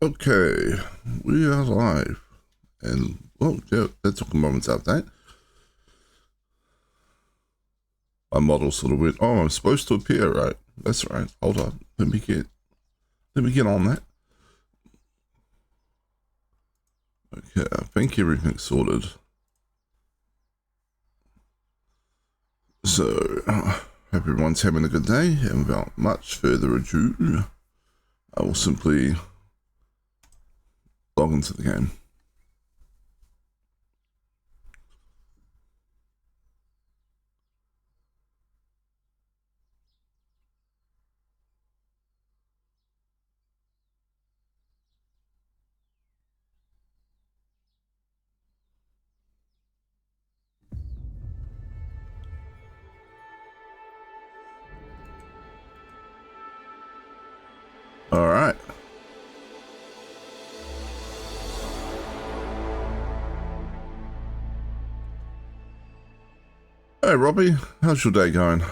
Okay, we are live. And, well, yeah, that took a moment's update. My model sort of went, oh, I'm supposed to appear, right? That's right. Hold on. Let me get on that. Okay, I think everything's sorted. So, hope everyone's having a good day. And without much further ado, I will simply log into the game. All right. Hey, Robbie, how's your day going?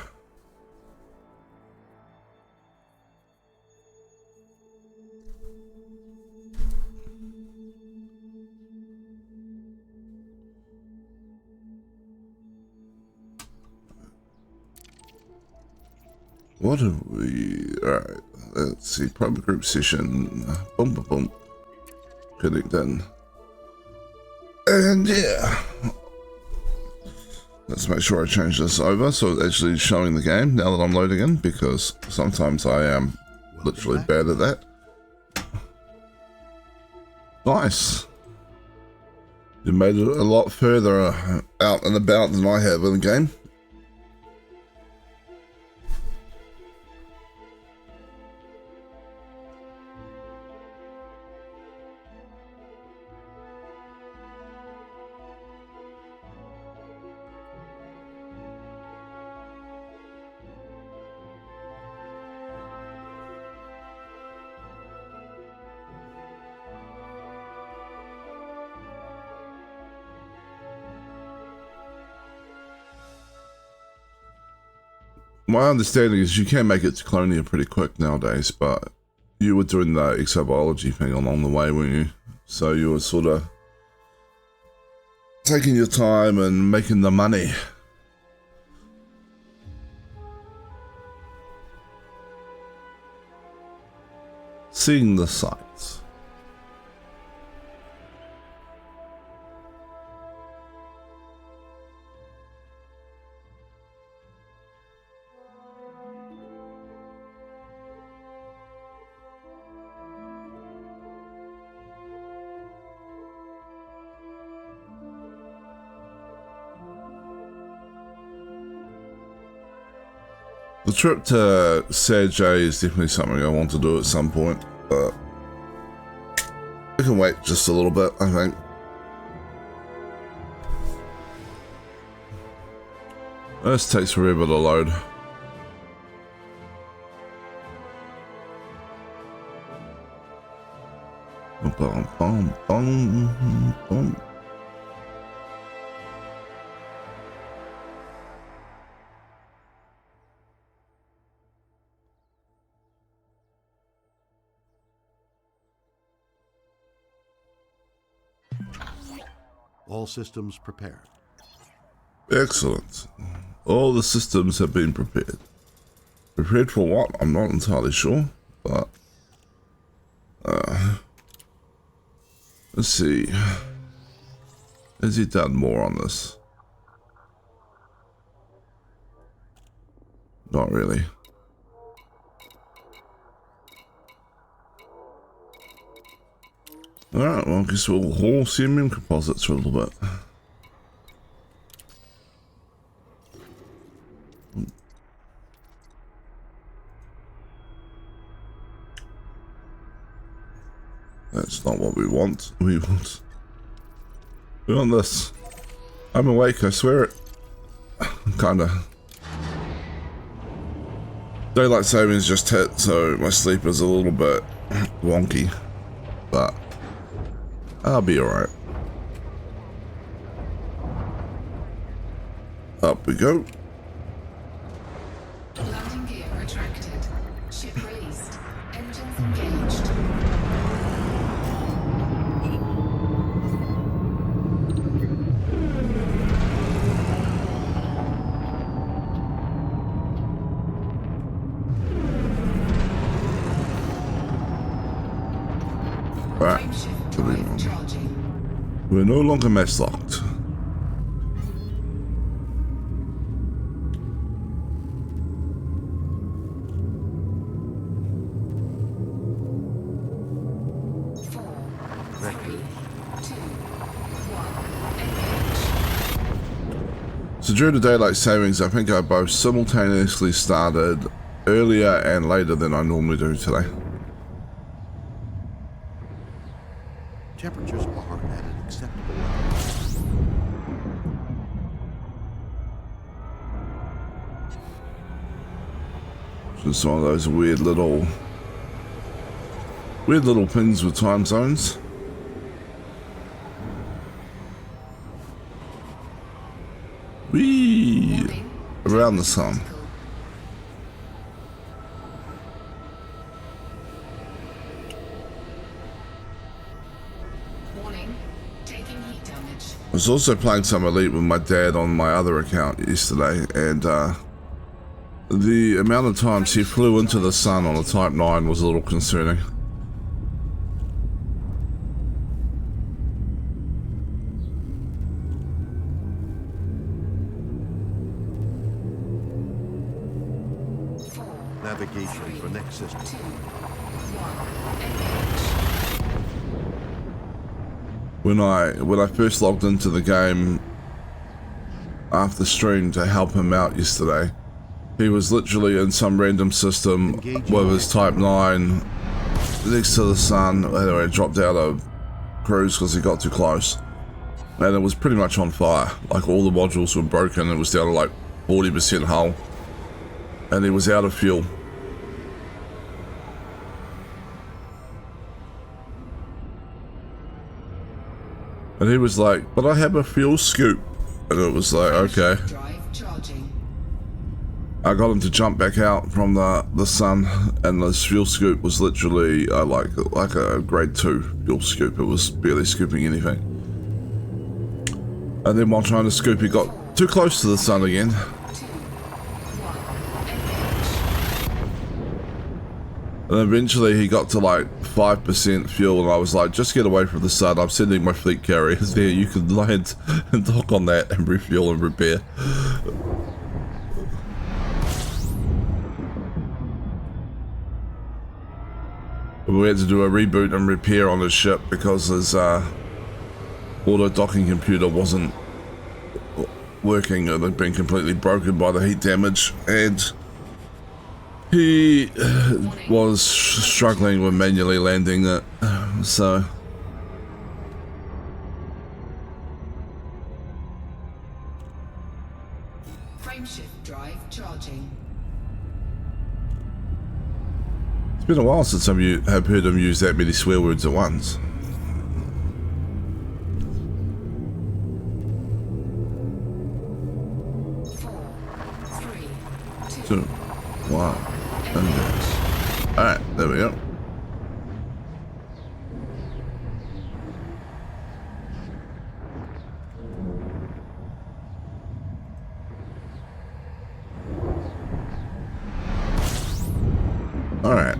What have we... Alright, let's see. Private group session. Boom, boom, boom. Connect in. And yeah. Let's make sure I change this over so it's actually showing the game now that I'm loading in, because sometimes I am literally bad at that. Nice. You made it a lot further out and about than I have in the game. My understanding is you can make it to Colonia pretty quick nowadays, but you were doing the exobiology thing along the way, weren't you? So you were sort of taking your time and making the money. Seeing the sights. The trip to Sergey is definitely something I want to do at some point, but I can wait just a little bit, I think. This takes forever to load. Bum, bum, bum, bum. All systems prepared. Excellent. All the systems have been prepared. Prepared for what? I'm not entirely sure, but let's see. Has he done more on this? Not really. Alright, well, I guess we'll haul CMM composites for a little bit. That's not what we want. We want this. I'm awake, I swear it. Kinda. Daylight savings just hit, so my sleep is a little bit wonky. But I'll be alright. Up we go. Landing gear retracted. Ship released. Engines engaged. We're no longer mess locked. So during the daylight savings, I think I both simultaneously started earlier and later than I normally do today. Temperatures are at an acceptable level. Just one of those weird little things with time zones. Whee! Around the sun. I was also playing some Elite with my dad on my other account yesterday, and the amount of times he flew into the sun on a Type 9 was a little concerning. Navigation for next system. When I first logged into the game after stream to help him out yesterday, he was literally in some random system with his Type 9 next to the sun. Anyway, dropped out of cruise because he got too close, and it was pretty much on fire. Like, all the modules were broken. It was down to like 40% hull, and he was out of fuel. And he was like, "But I have a fuel scoop." And it was like, okay. I got him to jump back out from the sun, and this fuel scoop was literally like a grade 2 fuel scoop. It was barely scooping anything. And then while trying to scoop, he got too close to the sun again. And eventually he got to like 5% fuel, and I was like, just get away from the sun. I'm sending my fleet carriers there. You can land and dock on that and refuel and repair. We had to do a reboot and repair on his ship because his auto docking computer wasn't working. It had been completely broken by the heat damage, and he was struggling with manually landing it, so... Frameshift drive charging. It's been a while since I have heard him use that many swear words at once. Two. Wow. Alright, there we go. Alright.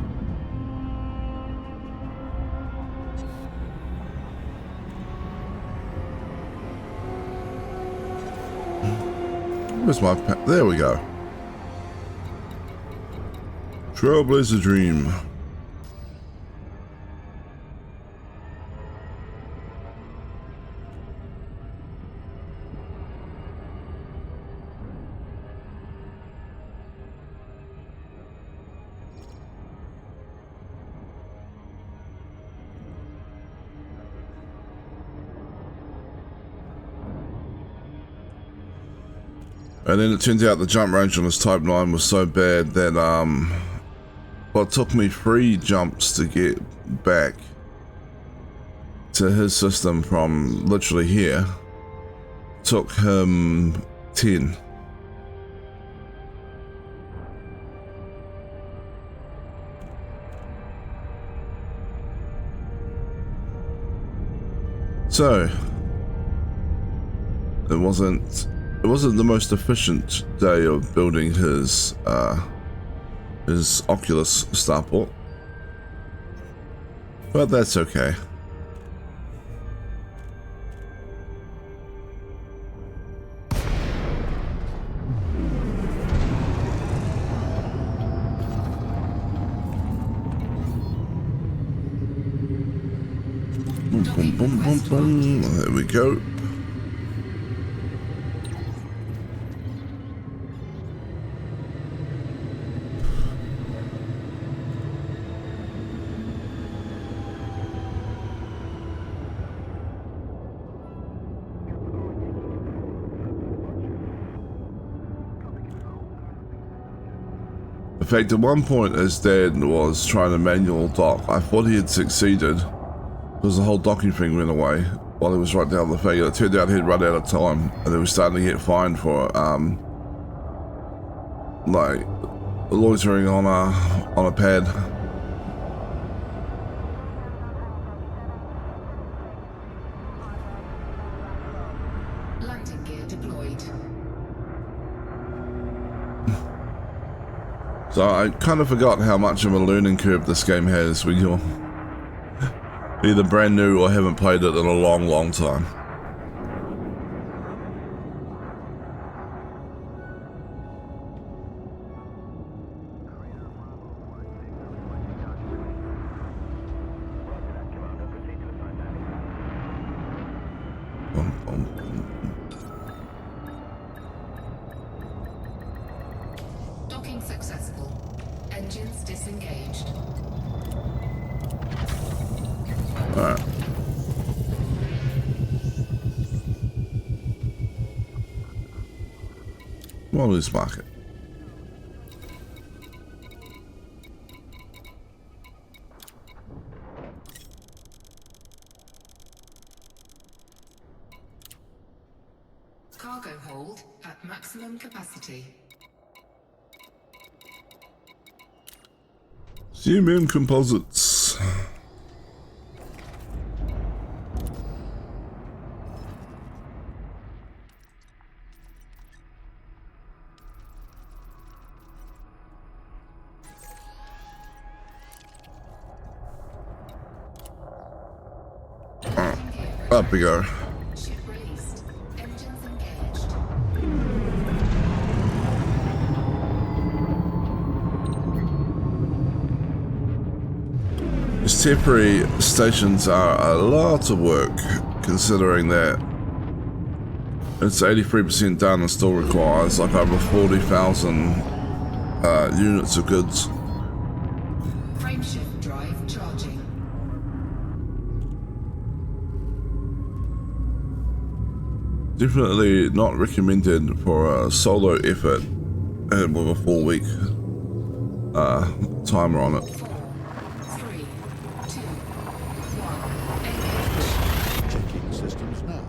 Where's my there we go. Trailblazer Dream. And then it turns out the jump range on his Type 9 was so bad that, well, it took me 3 jumps to get back to his system from literally here. Took him 10. So, it wasn't the most efficient day of building his Oculus starport, but that's okay. boom, boom, boom, boom. There we go. In fact, at one point, as Dad was trying to manual dock, I thought he had succeeded because the whole docking thing went away while he was right down the thing. It turned out he'd run out of time and he was starting to get fined for like loitering on a pad. Landing gear deployed. So I kind of forgot how much of a learning curve this game has when you're either brand new or haven't played it in a long, long time. Docking successful. Engines disengaged. Alright. Well, let's mark it. Cargo hold at maximum capacity. Zoom in composites. Up we go. Ship released. Engines engaged. These temporary stations are a lot of work, considering that it's 83% done and still requires like over 40,000 units of goods. Frameshift drive charging. Definitely not recommended for a solo effort and with a 4-week timer on it. 4, 3, 2, 1. Engage. Checking systems now.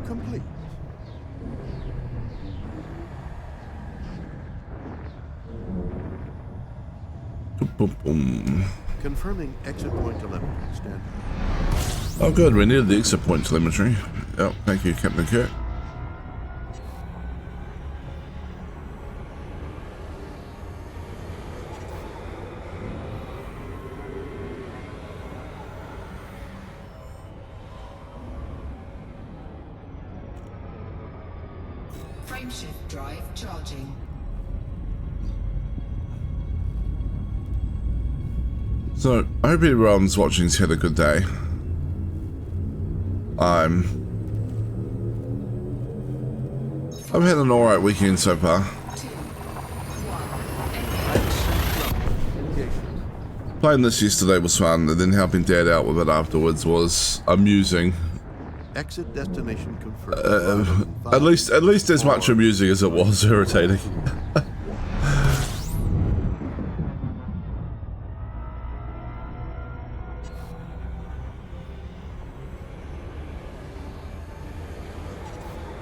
Complete. Boom, boom. Confirming exit point telemetry. Stand by. Oh good, we needed the exit point telemetry. Yep, thank you, Captain Kirk. Frameshift drive charging. So, I hope everyone's watching's had a good day. I've had an alright weekend so far. 2, 1. Engage. Playing this yesterday was fun, and then helping Dad out with it afterwards was amusing. Exit destination confirmed. At least as much amusing as it was irritating.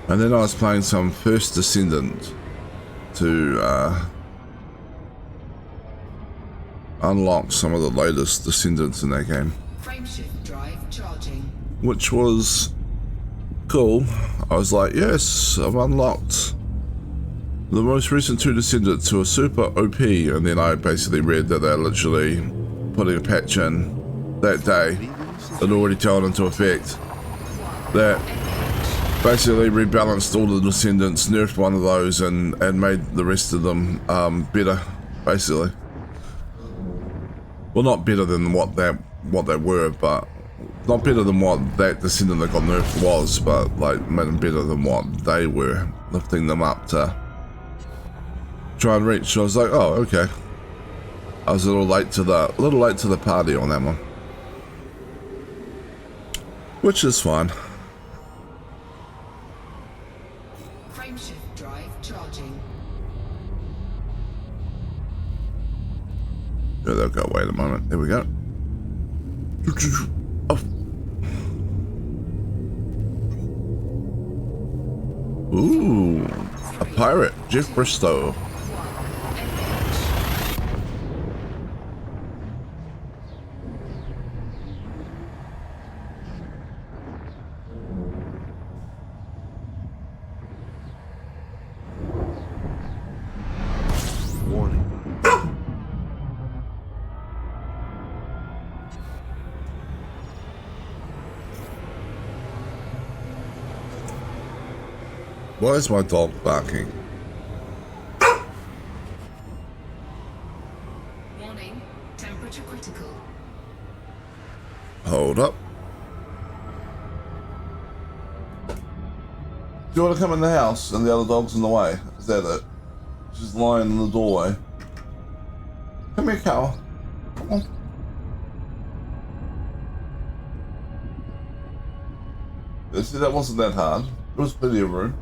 And then I was playing some First Descendant to unlock some of the latest Descendants in that game, Frameshift drive charging. which was cool. I was like, yes, I've unlocked the most recent 2 Descendants who are super OP, and then I basically read that they're literally putting a patch in that day that already gone into effect that basically rebalanced all the Descendants, nerfed one of those, and made the rest of them better, basically. Well, not better than what they were, but Not better than what that descendant that got nerfed was, but like made them better than what they were, lifting them up to try and reach. So I was like, oh, okay. I was a little late to the party on that one, which is fine. Frameshift drive charging. Yeah, they'll go away in a moment. There we go. Oh. Ooh, a pirate, Jeff Bristow. Warning. Why is my dog barking? Warning. Temperature critical. Hold up. Do you want to come in the house and the other dog's in the way? Is that it? She's lying in the doorway. Come here, Cal. Come on. Yeah, see, that wasn't that hard. There was plenty of room.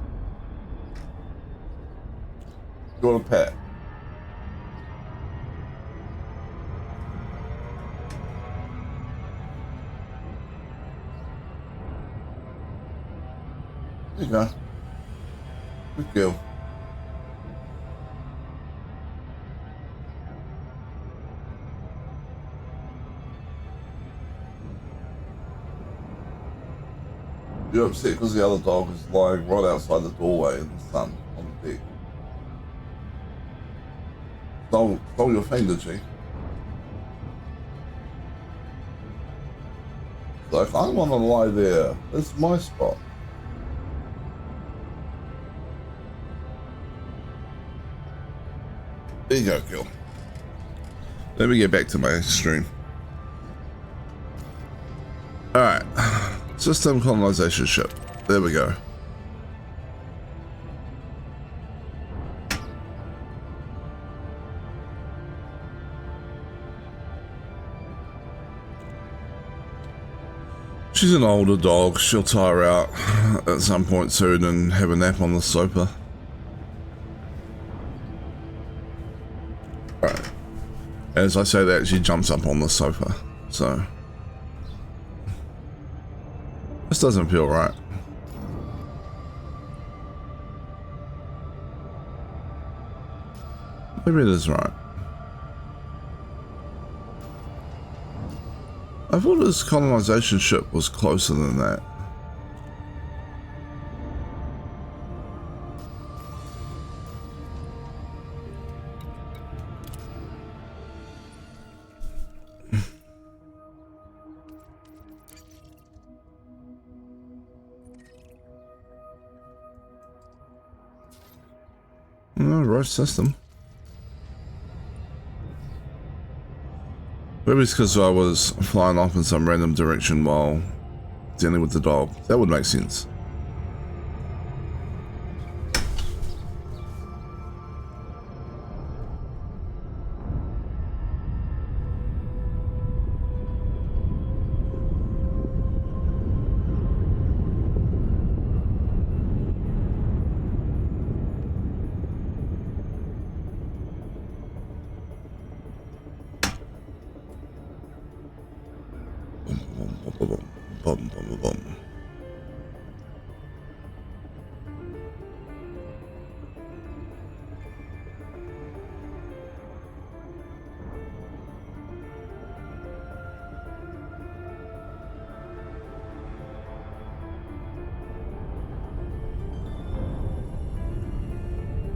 You want a pet? There you go. Good girl. You're upset because the other dog is lying right outside the doorway in the sun on the deck. Stole your thing, did she? Like, I want to lie there. It's my spot. There you go, girl. Let me get back to my stream. Alright. System colonization ship. There we go. She's an older dog. She'll tire out at some point soon and have a nap on the sofa. Right. As I say that, she jumps up on the sofa. So this doesn't feel right. Maybe it is right. I thought this colonization ship was closer than that. No, right system. Maybe it's because I was flying off in some random direction while dealing with the dog. That would make sense.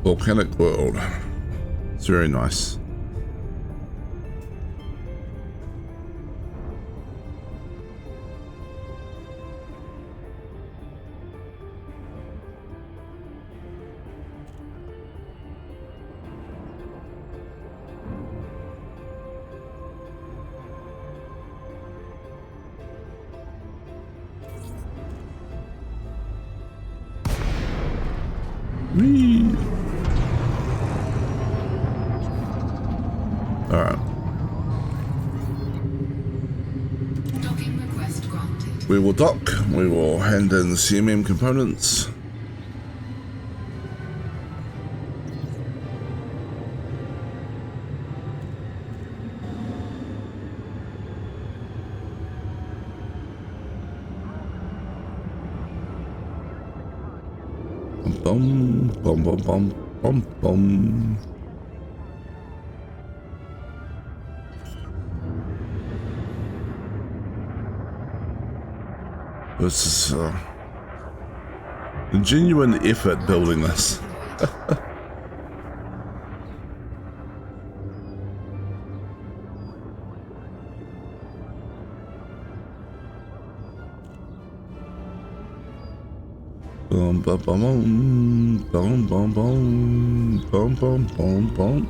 Volcanic world. It's very nice. Whee! Alright. Docking request granted. We will dock. We will hand in the CMM components. Bum, bum, bum, bum, bum, bum. This is a genuine effort building this. Bum, bum, bum, bum, bum, bum, bum, bum, bum, bum.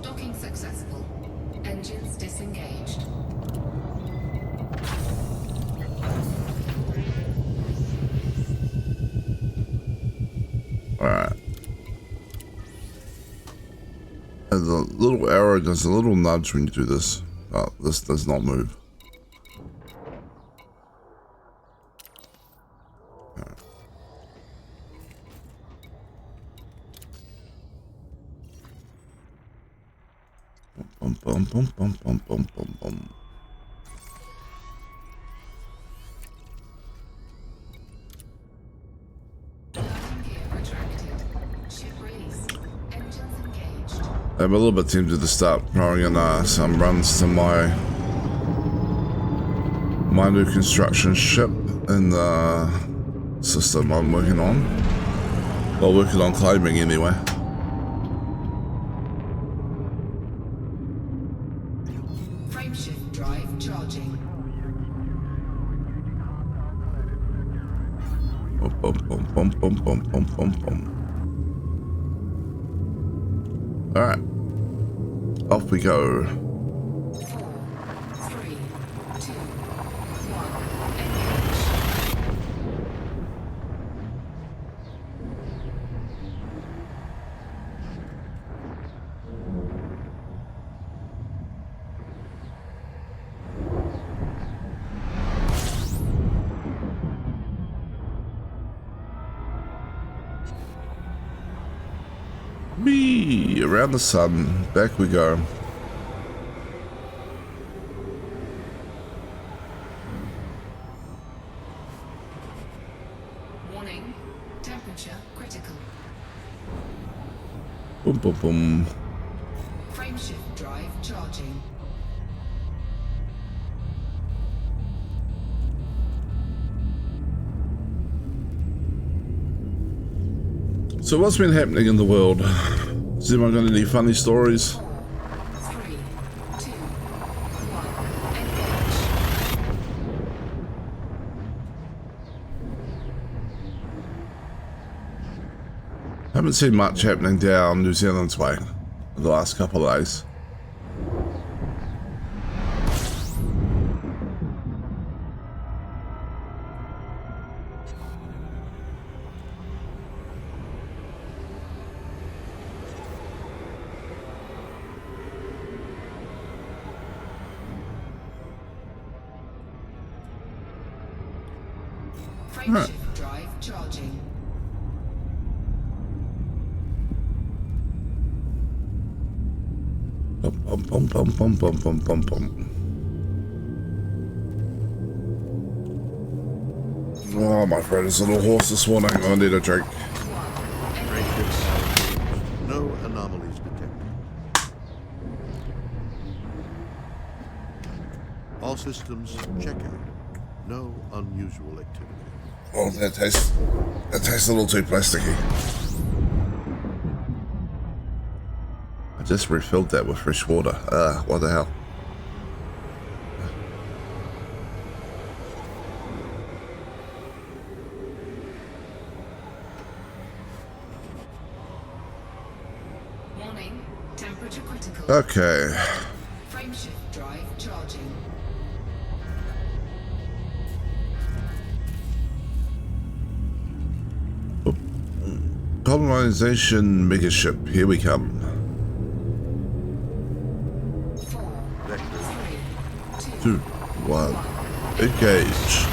Docking successful. Engines disengaged. Alright. The little arrow does a little nudge when you do this. Oh, this does not move. Bum, bum, bum, bum, bum, bum, bum, bum. Landing gear retracted. Ship release. Engines engaged. I'm a little bit tempted to start throwing in some runs to my new construction ship in the system I'm working on. Well, working on climbing anyway. Frameshift drive charging. Bum, bum, bum, bum, bum, bum, bum, bum, bum. Alright. Off we go. 4, 3, 2, 1. Engage. Whee! Around the sun. Back we go. Warning. Temperature critical. Boom, boom, boom. Frameshift drive charging. So what's been happening in the world? Has anyone got any funny stories? 4, 3, 2, 1. Engage. Haven't seen much happening down New Zealand's way the last couple of days. Frameshift drive charging. Bum, bum, bum, bum, bum, bum, bum, bum, bum. Oh, my friend is a little hoarse this morning. I need a drink. 1. Frameshift Engage. engaged. No anomalies detected. All systems check out. No unusual activity. Oh, that tastes a little too plasticky. I just refilled that with fresh water. What the hell? Warning. Temperature critical. Okay. Frameshift drive charging. colonization megaship. Here we come. 4, Vector. 3, 2, 2, 1. Engage.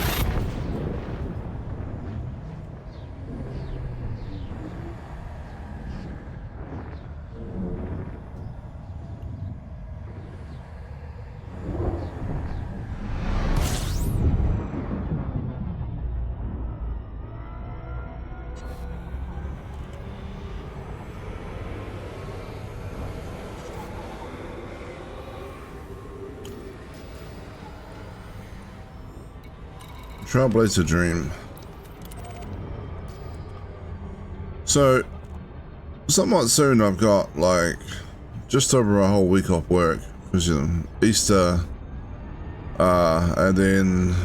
Trailblazer Dream. So, somewhat soon I've got like just over a whole week off work because you know Easter, and then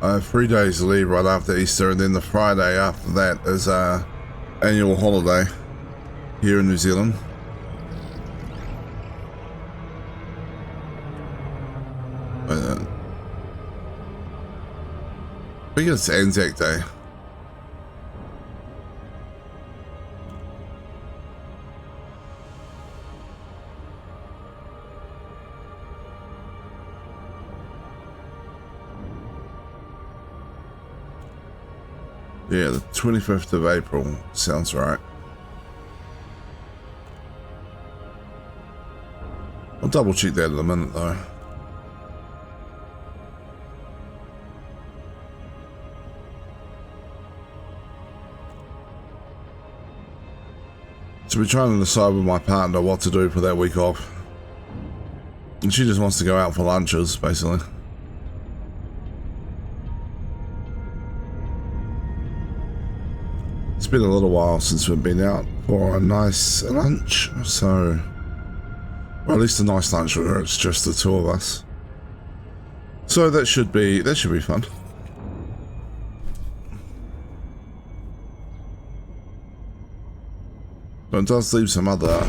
I have 3 days leave right after Easter, and then the Friday after that is our annual holiday here in New Zealand. I think it's Anzac Day. Yeah, the 25th of April sounds right. I'll double check that in a minute though. So we're trying to decide with my partner what to do for that week off. And she just wants to go out for lunches, basically. It's been a little while since we've been out for a nice lunch, so... Or at least a nice lunch where it's just the two of us. So that should be fun. But it does leave some other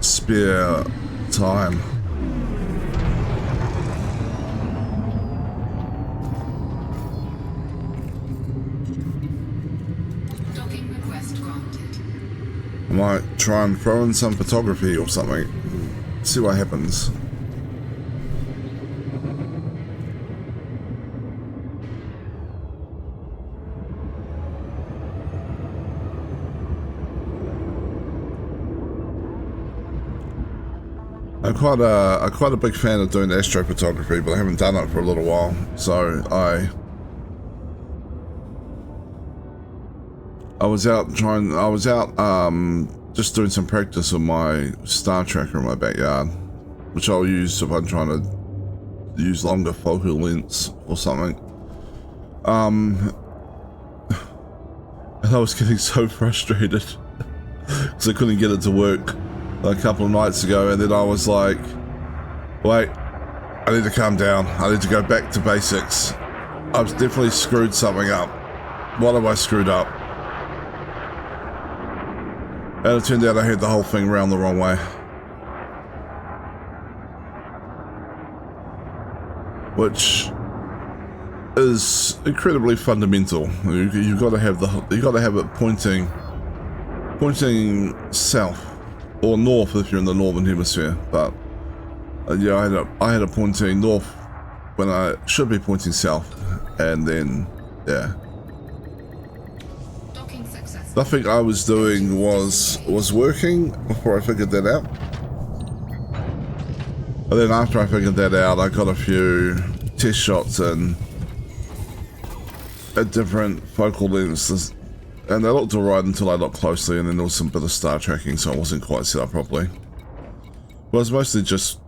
spare time. docking request granted. I might try and throw in some photography or something. See what happens. I'm quite a big fan of doing astrophotography, but I haven't done it for a little while. So I was out just doing some practice with my star tracker in my backyard, which I'll use if I'm trying to use longer focal lengths or something. And I was getting so frustrated because I couldn't get it to work a couple of nights ago, and then I was like, wait, I need to calm down. I need to go back to basics. I've definitely screwed something up. What have I screwed up? And it turned out I had the whole thing round the wrong way. Which is incredibly fundamental. You've got to have it pointing south or north if you're in the northern hemisphere. But yeah, I had it pointing north when I should be pointing south, and then yeah. Nothing I was doing was working before I figured that out. But then after I figured that out, I got a few test shots and at different focal lengths, and they looked alright until I looked closely, and then there was some bit of star tracking, so I wasn't quite set up properly. But I was mostly just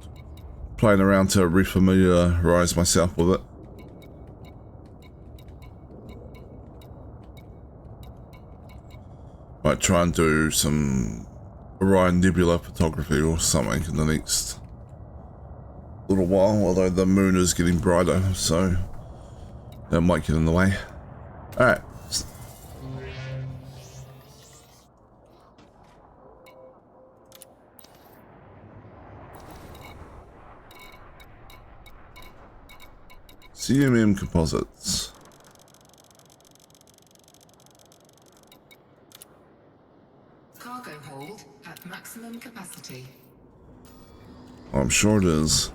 playing around to refamiliarize myself with it. Might try and do some Orion Nebula photography or something in the next little while, although the moon is getting brighter, so that might get in the way. Alright. CMM Composites. I'm sure it is.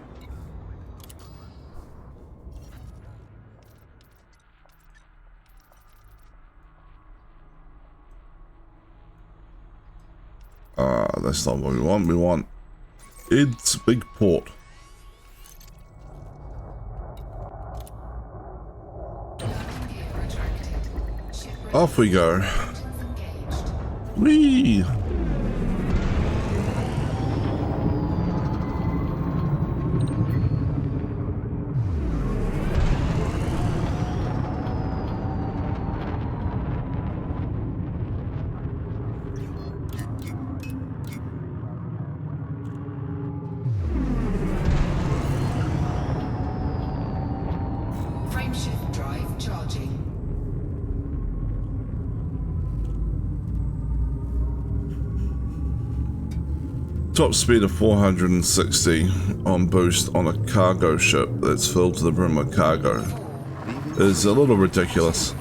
That's not what we want. We want Ed's Big Port. Off we go. Whee! Frameshift drive charging. Top speed of 460 on boost on a cargo ship that's filled to the brim with cargo is a little ridiculous.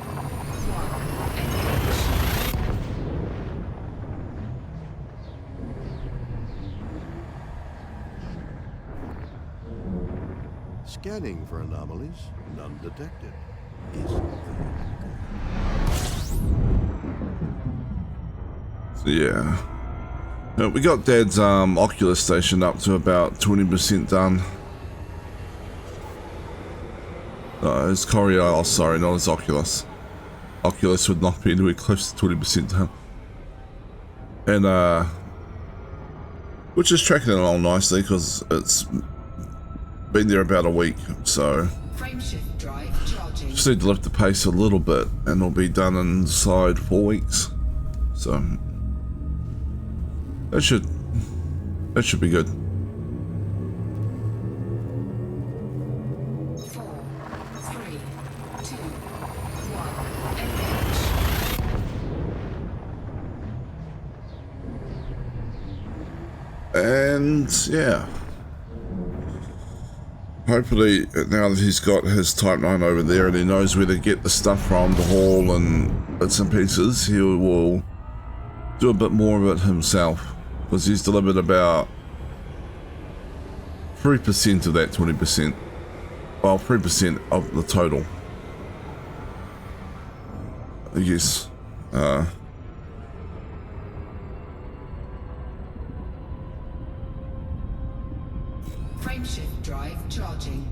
Scanning for anomalies, none detected. Yeah. We got Dad's Oculus station up to about 20% done. His Coriol, sorry, not his Oculus. Oculus would not be anywhere close to 20% done. And, which is tracking along nicely because it's been there about a week, so Frameshift drive charging. just need to lift the pace a little bit and it'll be done inside 4 weeks. So that should be good. 4, 3, 2, 1, engage. And yeah, hopefully now that he's got his Type 9 over there and he knows where to get the stuff from, the haul and bits and pieces, he will do a bit more of it himself, because he's delivered about 3% of that 20%. Well, 3% of the total, I guess. Frameshift drive charging.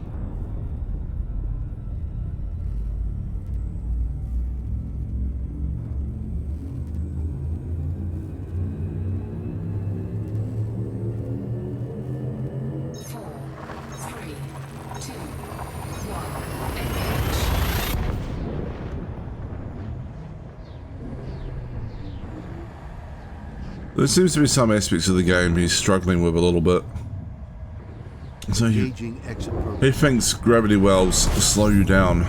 There seems to be some aspects of the game he's struggling with a little bit. So he thinks gravity wells slow you down.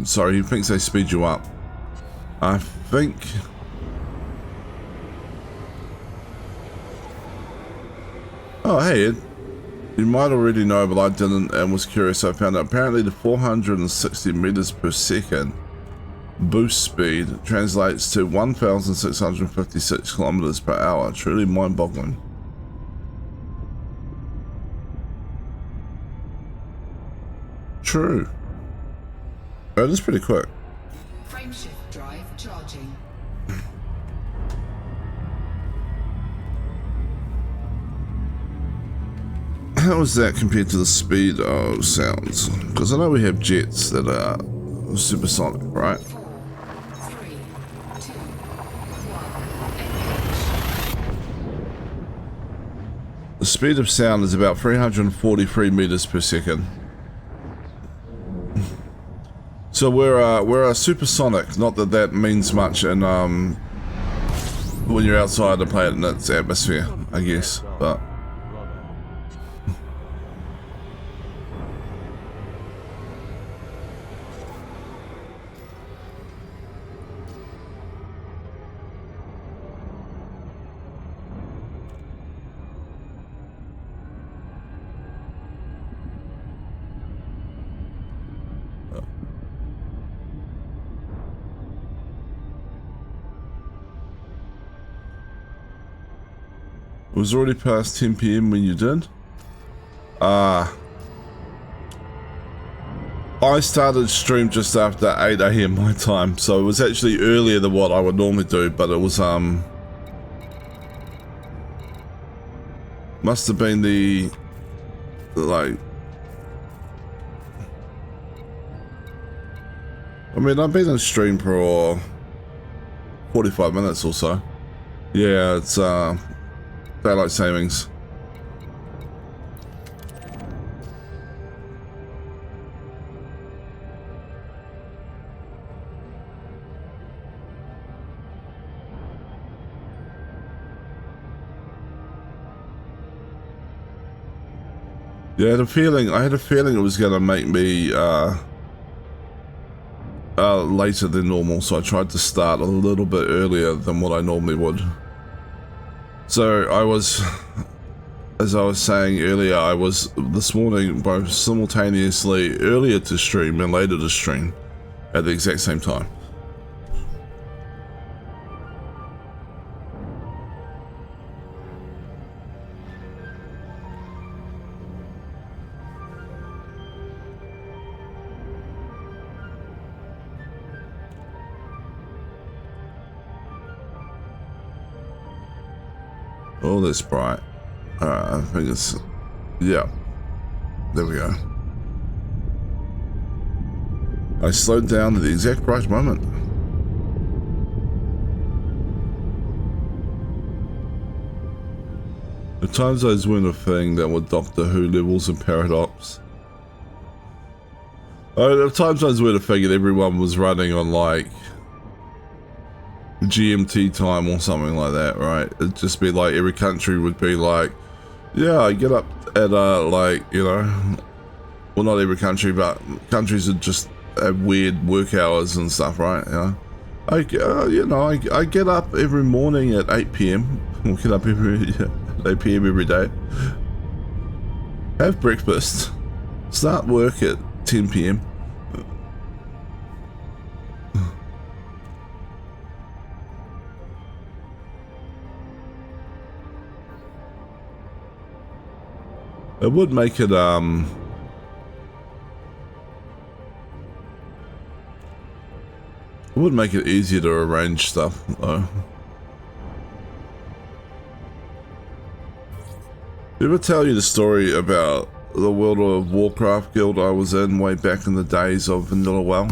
Sorry, he thinks they speed you up. I think... Oh, hey Ed. You might already know, but I didn't and was curious. I found out apparently the 460 meters per second boost speed translates to 1,656 kilometers per hour. Truly mind-boggling. True. That is pretty quick. Frameshift drive charging. How is that compared to the speed of sounds? Because I know we have jets that are supersonic, right? 4, 3, 2, 1, engage. The speed of sound is about 343 meters per second. So we're a supersonic. Not that that means much in when you're outside the planet in its atmosphere, I guess, but. It was already past 10 PM when you did? Ah. I started stream just after 8 AM my time, so it was actually earlier than what I would normally do, but it was, must have been the, like, I mean, I've been in stream for 45 minutes or so. Yeah, it's, daylight savings. Yeah, I had a feeling it was gonna make me, later than normal, so I tried to start a little bit earlier than what I normally would. So I was, as I was saying earlier, I was this morning both simultaneously earlier to stream and later to stream at the exact same time. Oh, that's bright. I think it's, yeah, there we go. I slowed down at the exact right moment. The time zones weren't a thing that were Doctor Who levels and paradox. The time zones weren't a thing and everyone was running on like GMT time or something like that, right? It'd just be like every country would be like, yeah, I get up at like, you know, well, not every country, but countries would just have weird work hours and stuff, right? You know, I get up every morning at 8 PM. We'll get up every 8 PM every day. Have breakfast. Start work at 10 PM. It would make it, it would make it easier to arrange stuff, though. Did I ever tell you the story about the World of Warcraft guild I was in way back in the days of Vanilla WoW?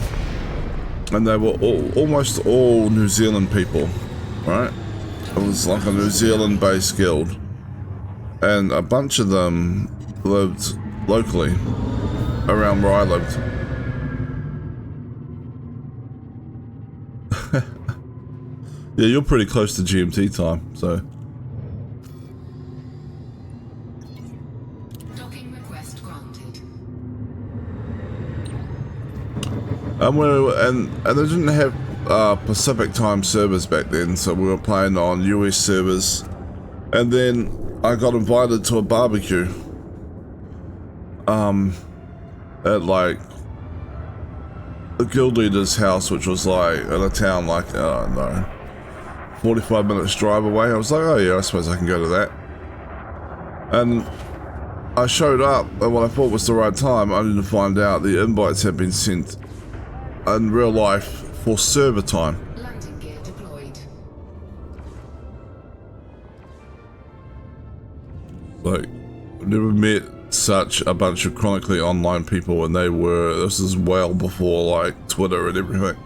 And they were almost all New Zealand people, right? It was like a New Zealand-based guild. And a bunch of them lived locally around where I lived. Yeah, you're pretty close to GMT time, so. Docking request granted. And they didn't have Pacific time servers back then, so we were playing on US servers. And then I got invited to a barbecue. At like the guild leader's house, which was like in a town like, I don't know, 45 minutes drive away. I was like, oh yeah, I suppose I can go to that. And I showed up at what I thought was the right time, only to find out the invites had been sent in real life for server time. Landing gear deployed. Like, I've never met such a bunch of chronically online people, and this is well before like Twitter and everything.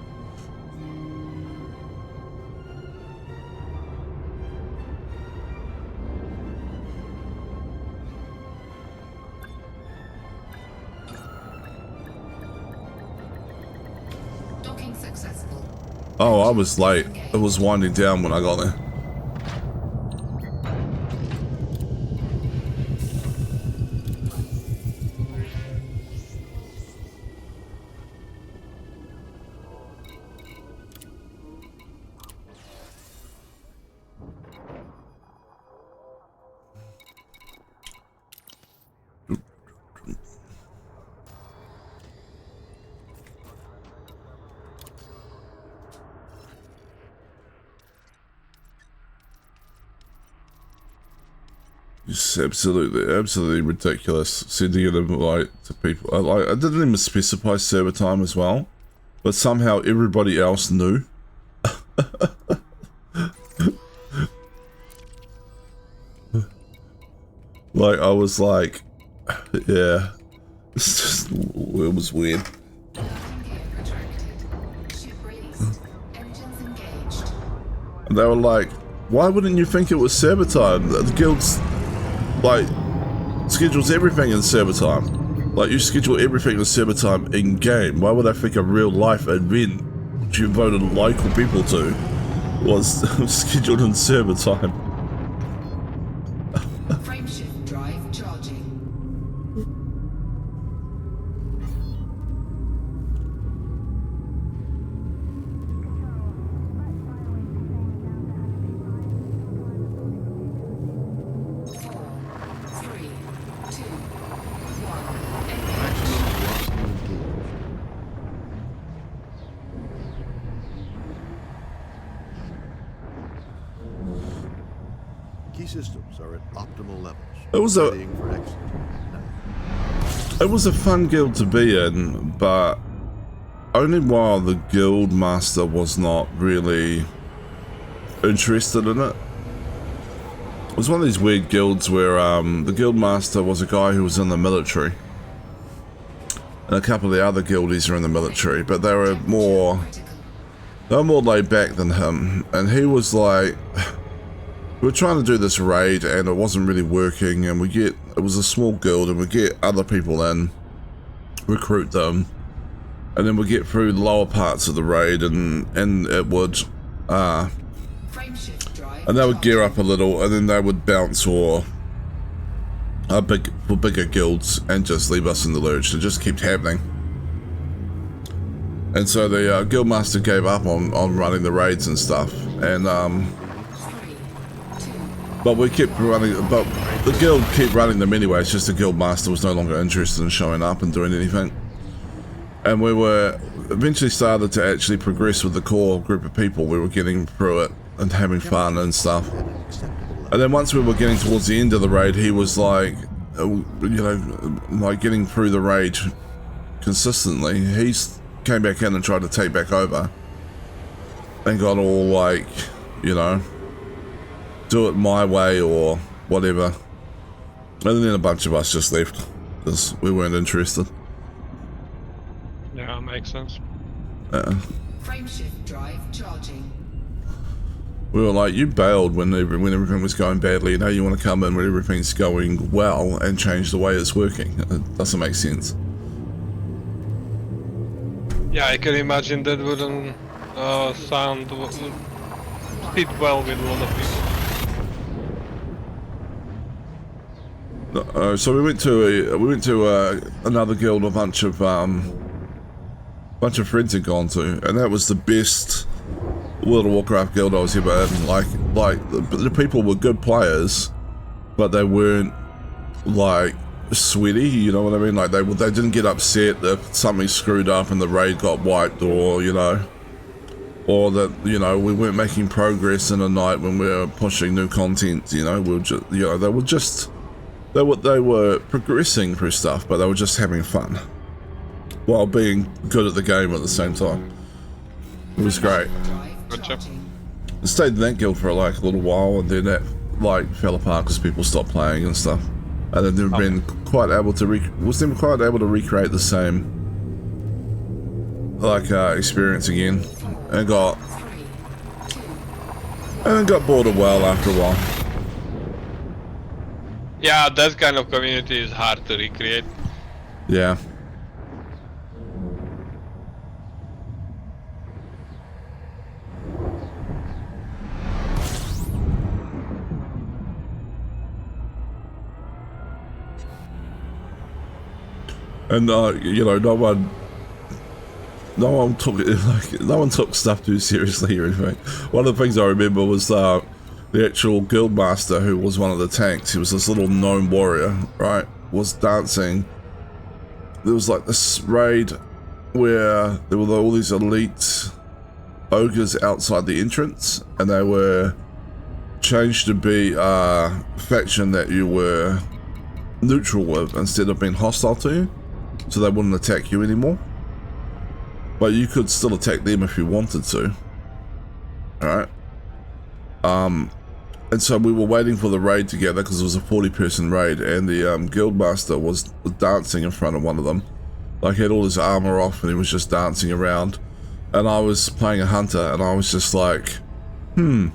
Docking successful. Oh, I was late. It was winding down when I got there. It's absolutely ridiculous sending an invite to people. I didn't even specify server time as well, but somehow everybody else knew. Like, I was like, yeah, it's just, it was weird. And they were like, why wouldn't you think it was server time? The guild's, like, schedules everything in server time. Like, you schedule everything in server time in-game. Why would I think a real-life event, which you voted local people to, was scheduled in server time? Frameshift drive charging. Key systems are at optimal levels. It was a- Readying for exit. It was a fun guild to be in, but only while the guild master was not really interested in it. It was one of these weird guilds where the guild master was a guy who was in the military, and a couple of the other guildies are in the military, but they were more laid back than him, and he was like, we were trying to do this raid and it wasn't really working, and it was a small guild, and we get other people in, recruit them, and then we get through the lower parts of the raid, and it would and they would gear up a little, and then they would bounce for bigger guilds and just leave us in the lurch. It just kept happening. And so the guildmaster gave up on running the raids and stuff, and but we kept running, but the guild kept running them anyway. It's just the guildmaster was no longer interested in showing up and doing anything. And we were eventually started to actually progress with the core group of people. We were getting through it and having fun and stuff. And then once we were getting towards the end of the raid, he was like, you know, like getting through the raid consistently. He came back in and tried to take back over and got all like, you know, do it my way or whatever. And then a bunch of us just left because we weren't interested. Yeah, makes sense. Frameshift drive charging. We were like, you bailed when everything was going badly. Now you want to come in when everything's going well and change the way it's working. It doesn't make sense. Yeah, I can imagine that wouldn't fit well with a lot of people. So we went to another guild a bunch of friends had gone to, and that was the best World of Warcraft guild I was ever in. Like the people were good players, but they weren't like sweaty, you know what I mean? Like they didn't get upset if something screwed up and the raid got wiped, or you know, or that, you know, we weren't making progress in a night when we were pushing new content. You know, we were just, you know, they were progressing through stuff, but they were just having fun while being good at the game at the same time. It was great. Gotcha. I stayed in that guild for like a little while, and then that like fell apart because people stopped playing and stuff. And I've never been quite able to recreate the same like experience again, and got bored of WoW after a while. Yeah, that kind of community is hard to recreate. Yeah. And you know, no one took stuff too seriously or anything. One of the things I remember was the actual guild master, who was one of the tanks. He was this little gnome warrior, right? Was dancing. There was like this raid where there were all these elite ogres outside the entrance, and they were change to be a faction that you were neutral with instead of being hostile to you, so they wouldn't attack you anymore. But you could still attack them if you wanted to. Alright. And so we were waiting for the raid together because it was a 40-person raid, and the guildmaster was dancing in front of one of them. Like, he had all his armor off and he was just dancing around. And I was playing a hunter and I was just like, And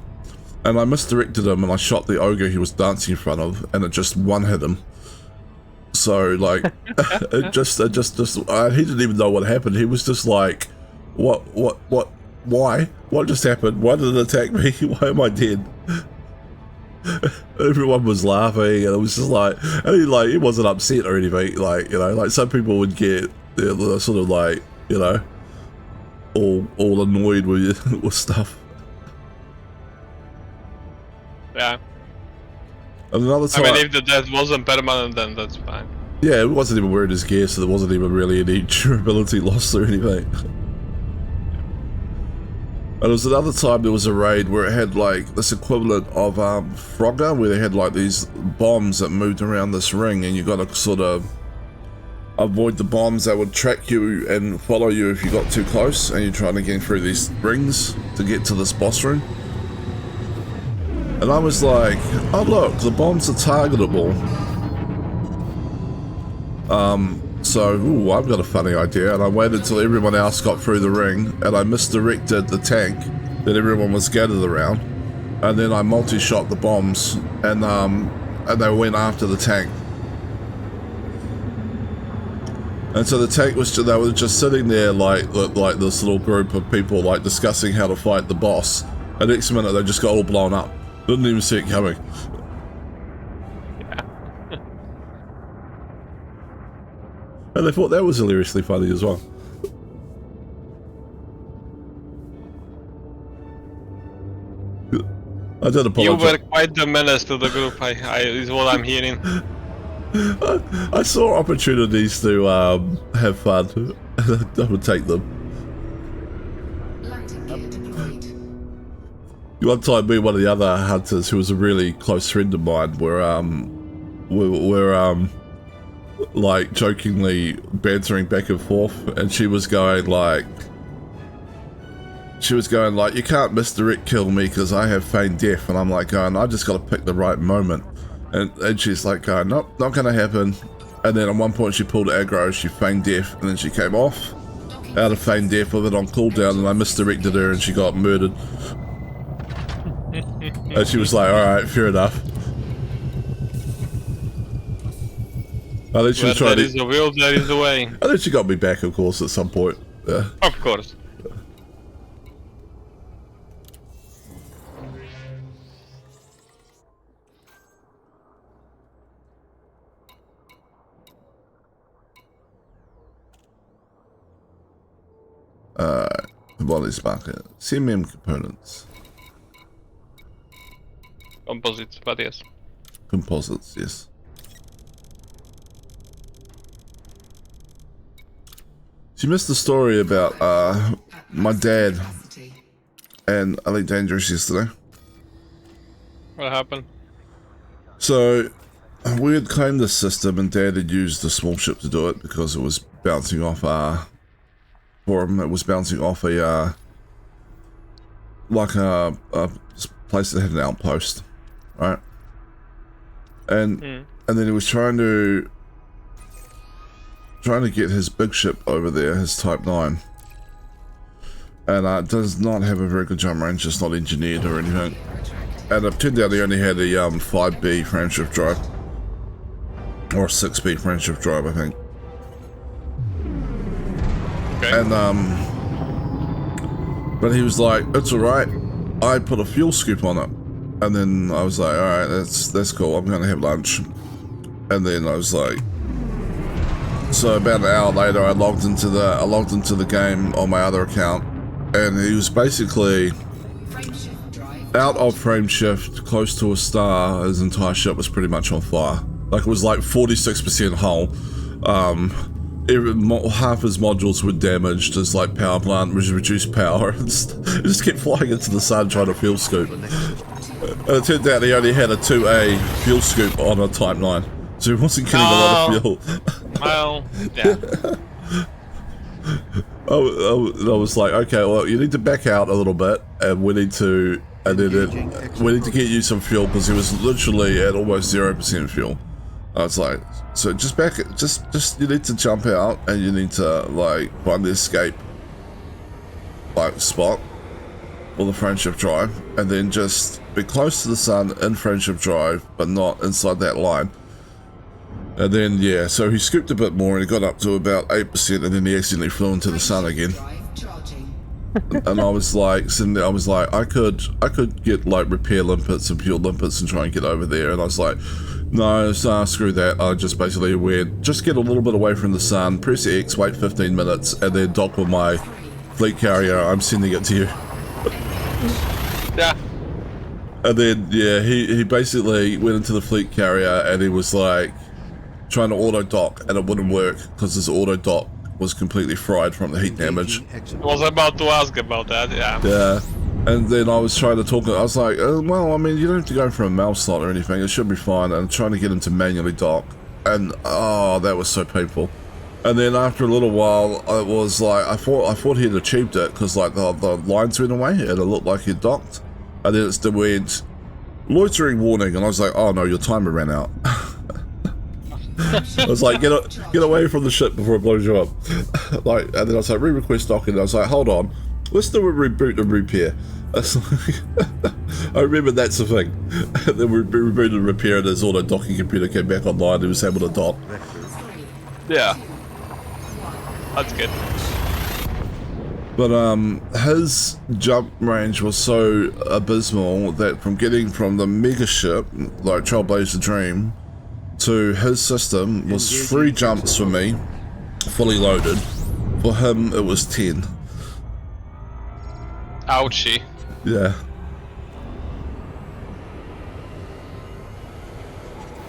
I misdirected him and I shot the ogre he was dancing in front of, and it just one-hit him. So, like, he didn't even know what happened. He was just like, why? What just happened? Why did it attack me? Why am I dead? Everyone was laughing, and it was just like, and he wasn't upset or anything, like, you know, like some people would get, they're sort of like, you know, all annoyed with stuff. Yeah. And another time, I mean, if the death wasn't permanent, then that's fine. Yeah, it wasn't even wearing his gear, so there wasn't even really any durability lost or anything. And there was another time there was a raid where it had like this equivalent of Frogger, where they had like these bombs that moved around this ring, and you got to sort of avoid the bombs that would track you and follow you if you got too close, and you're trying to get through these rings to get to this boss room. And I was like, oh look, the bombs are targetable. So, ooh, I've got a funny idea, and I waited till everyone else got through the ring, and I misdirected the tank that everyone was gathered around, and then I multi-shot the bombs, and they went after the tank. And so the tank was, they were just sitting there like this little group of people like discussing how to fight the boss, and next minute they just got all blown up. Didn't even see it coming. And I thought that was hilariously funny as well. I did apologize. You were quite the menace to the group, is what I'm hearing. I saw opportunities to have fun. I would take them. Landing gear deployed. One time, me and one of the other hunters, who was a really close friend of mine, were like jokingly bantering back and forth, and she was going like, you can't misdirect kill me because I have feigned death, and I'm like going, I just got to pick the right moment, and she's like going, nope, not gonna happen. And then at one point she pulled aggro, she feigned death, and then she came off out of feigned death with it on cooldown, and I misdirected her and she got murdered. And she was like, alright, fair enough. I think she was trying there is a will, there is a way. I think she got me back, of course, at some point. Yeah. Of course. Commodities market. CMM components. Composites, but yes. Composites, yes. You missed the story about my dad and Elite Dangerous yesterday. What happened? So we had claimed this system, and Dad had used a small ship to do it because it was bouncing off for him. It was bouncing off a like a place that had an outpost, right? And then he was trying to get his big ship over there, his Type 9, and it does not have a very good jump range. It's not engineered or anything, and it turned out he only had a 5B frameshift drive, or a 6B frameshift drive, I think. Okay. And but he was like, it's alright, I put a fuel scoop on it. And then I was like, alright, that's cool, I'm gonna have lunch. And then I was like, so about an hour later I logged into the game on my other account, and he was basically out of frame shift, close to a star. His entire ship was pretty much on fire. Like, it was like 46% hull. Half his modules were damaged. His like power plant was reduced power. It just kept flying into the sun trying to fuel scoop. And it turned out he only had a 2A fuel scoop on a Type 9. So he wasn't getting a lot of fuel. Well, yeah. I was like, okay, well, you need to back out a little bit, and we need to, we need to get you some fuel, because he was literally at almost 0% fuel. I was like, so just back, just you need to jump out, and you need to like find the escape like spot for the Friendship Drive, and then just be close to the sun in Friendship Drive, but not inside that line. And then, yeah, so he scooped a bit more and he got up to about 8%, and then he accidentally flew into the sun again. Drive charging. And I was like, sitting there, I was like, I could get like repair limpets and fuel limpets and try and get over there. And I was like, no, screw that. I just basically went, just get a little bit away from the sun, press X, wait 15 minutes, and then dock with my fleet carrier. I'm sending it to you. Yeah. And then, yeah, he basically went into the fleet carrier and he was like, trying to auto dock, and it wouldn't work because his auto dock was completely fried from the heat damage. I was about to ask about that, yeah. Yeah, and then I was trying to talk. I was like, well, I mean, you don't have to go for a mouse slot or anything. It should be fine. And trying to get him to manually dock, and oh, that was so painful. And then after a little while, I was like, I thought he'd achieved it because like the lines went away and it looked like he'd docked, and then it went loitering warning, and I was like, oh no, your timer ran out. I was like, get away from the ship before it blows you up. Like, and then I was like, re-request docking, and I was like, hold on, let's do a reboot and repair. I remember that's the thing. And then we rebooted and repaired, and his auto docking computer came back online, and he was able to dock. Yeah. That's good. But his jump range was so abysmal that from getting from the mega ship, like Trailblazer Dream, to his system was 3 jumps for me, fully loaded. For him, it was 10. Ouchie. Yeah.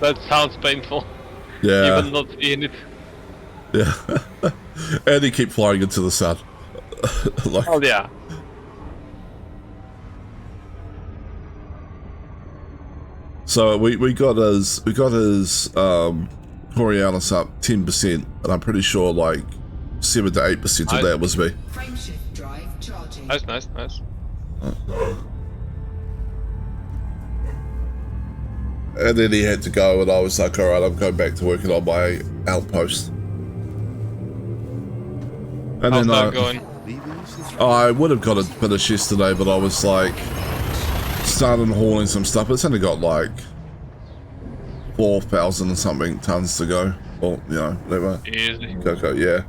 That sounds painful. Yeah. Even not in it. Yeah. And he kept flying into the sun. Like, Oh yeah. so we got his Coriolis up 10%, and I'm pretty sure like 7 to 8% of that was me. Frameshift drive charging. Nice, nice, nice. And then he had to go, and I was like, alright, I'm going back to working on my outpost. And How's then that going? I would have got it finished yesterday, but I was like starting hauling some stuff. It's only got like 4,000 and something tons to go, or you know, whatever. Easy. Go, yeah.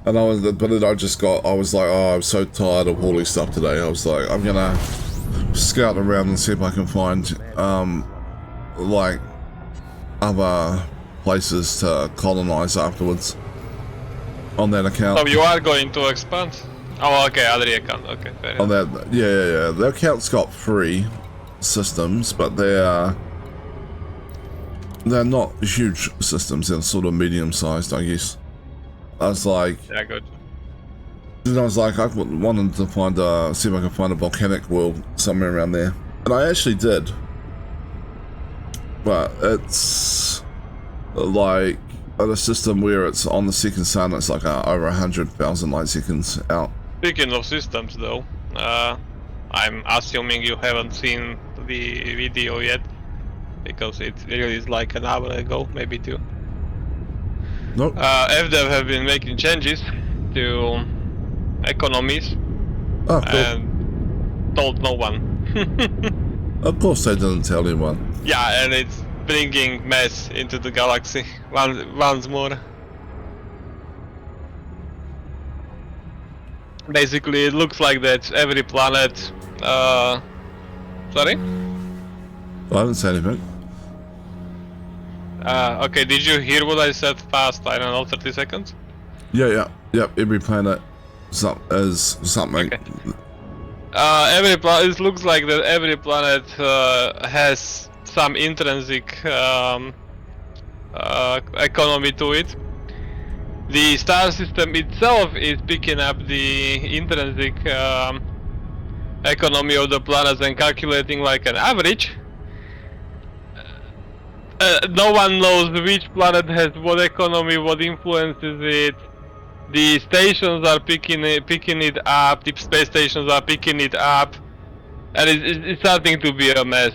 And I was, but then I was like, oh, I'm so tired of hauling stuff today. I was like, I'm gonna scout around and see if I can find like other places to colonize afterwards on that account. So you are going to expand? Oh, okay, other account. Okay, fair enough. On that, yeah. The account's got 3 systems, but they're not huge systems. They're sort of medium-sized, I guess. I was like, Yeah, good. then I was like, I wanted to see if I can find a volcanic world somewhere around there, and I actually did. But it's like a system where it's on the second sun. It's like over 100,000 light seconds out. Speaking of systems though, I'm assuming you haven't seen the video yet, because it released like an hour ago, maybe 2. Nope. FDev have been making changes to economies Oh, cool. and told no one. Of course they didn't tell anyone. Yeah, and it's bringing mess into the galaxy once more. Basically, it looks like that every planet. Sorry? I didn't say anything. Okay, did you hear what I said fast? I don't know, 30 seconds? Yeah. Every planet is something. Okay. It looks like that every planet has some intrinsic economy to it. The star system itself is picking up the intrinsic economy of the planets and calculating like an average. No one knows which planet has what economy, what influences it. The stations are picking it up. The space stations are picking it up, and it's starting to be a mess.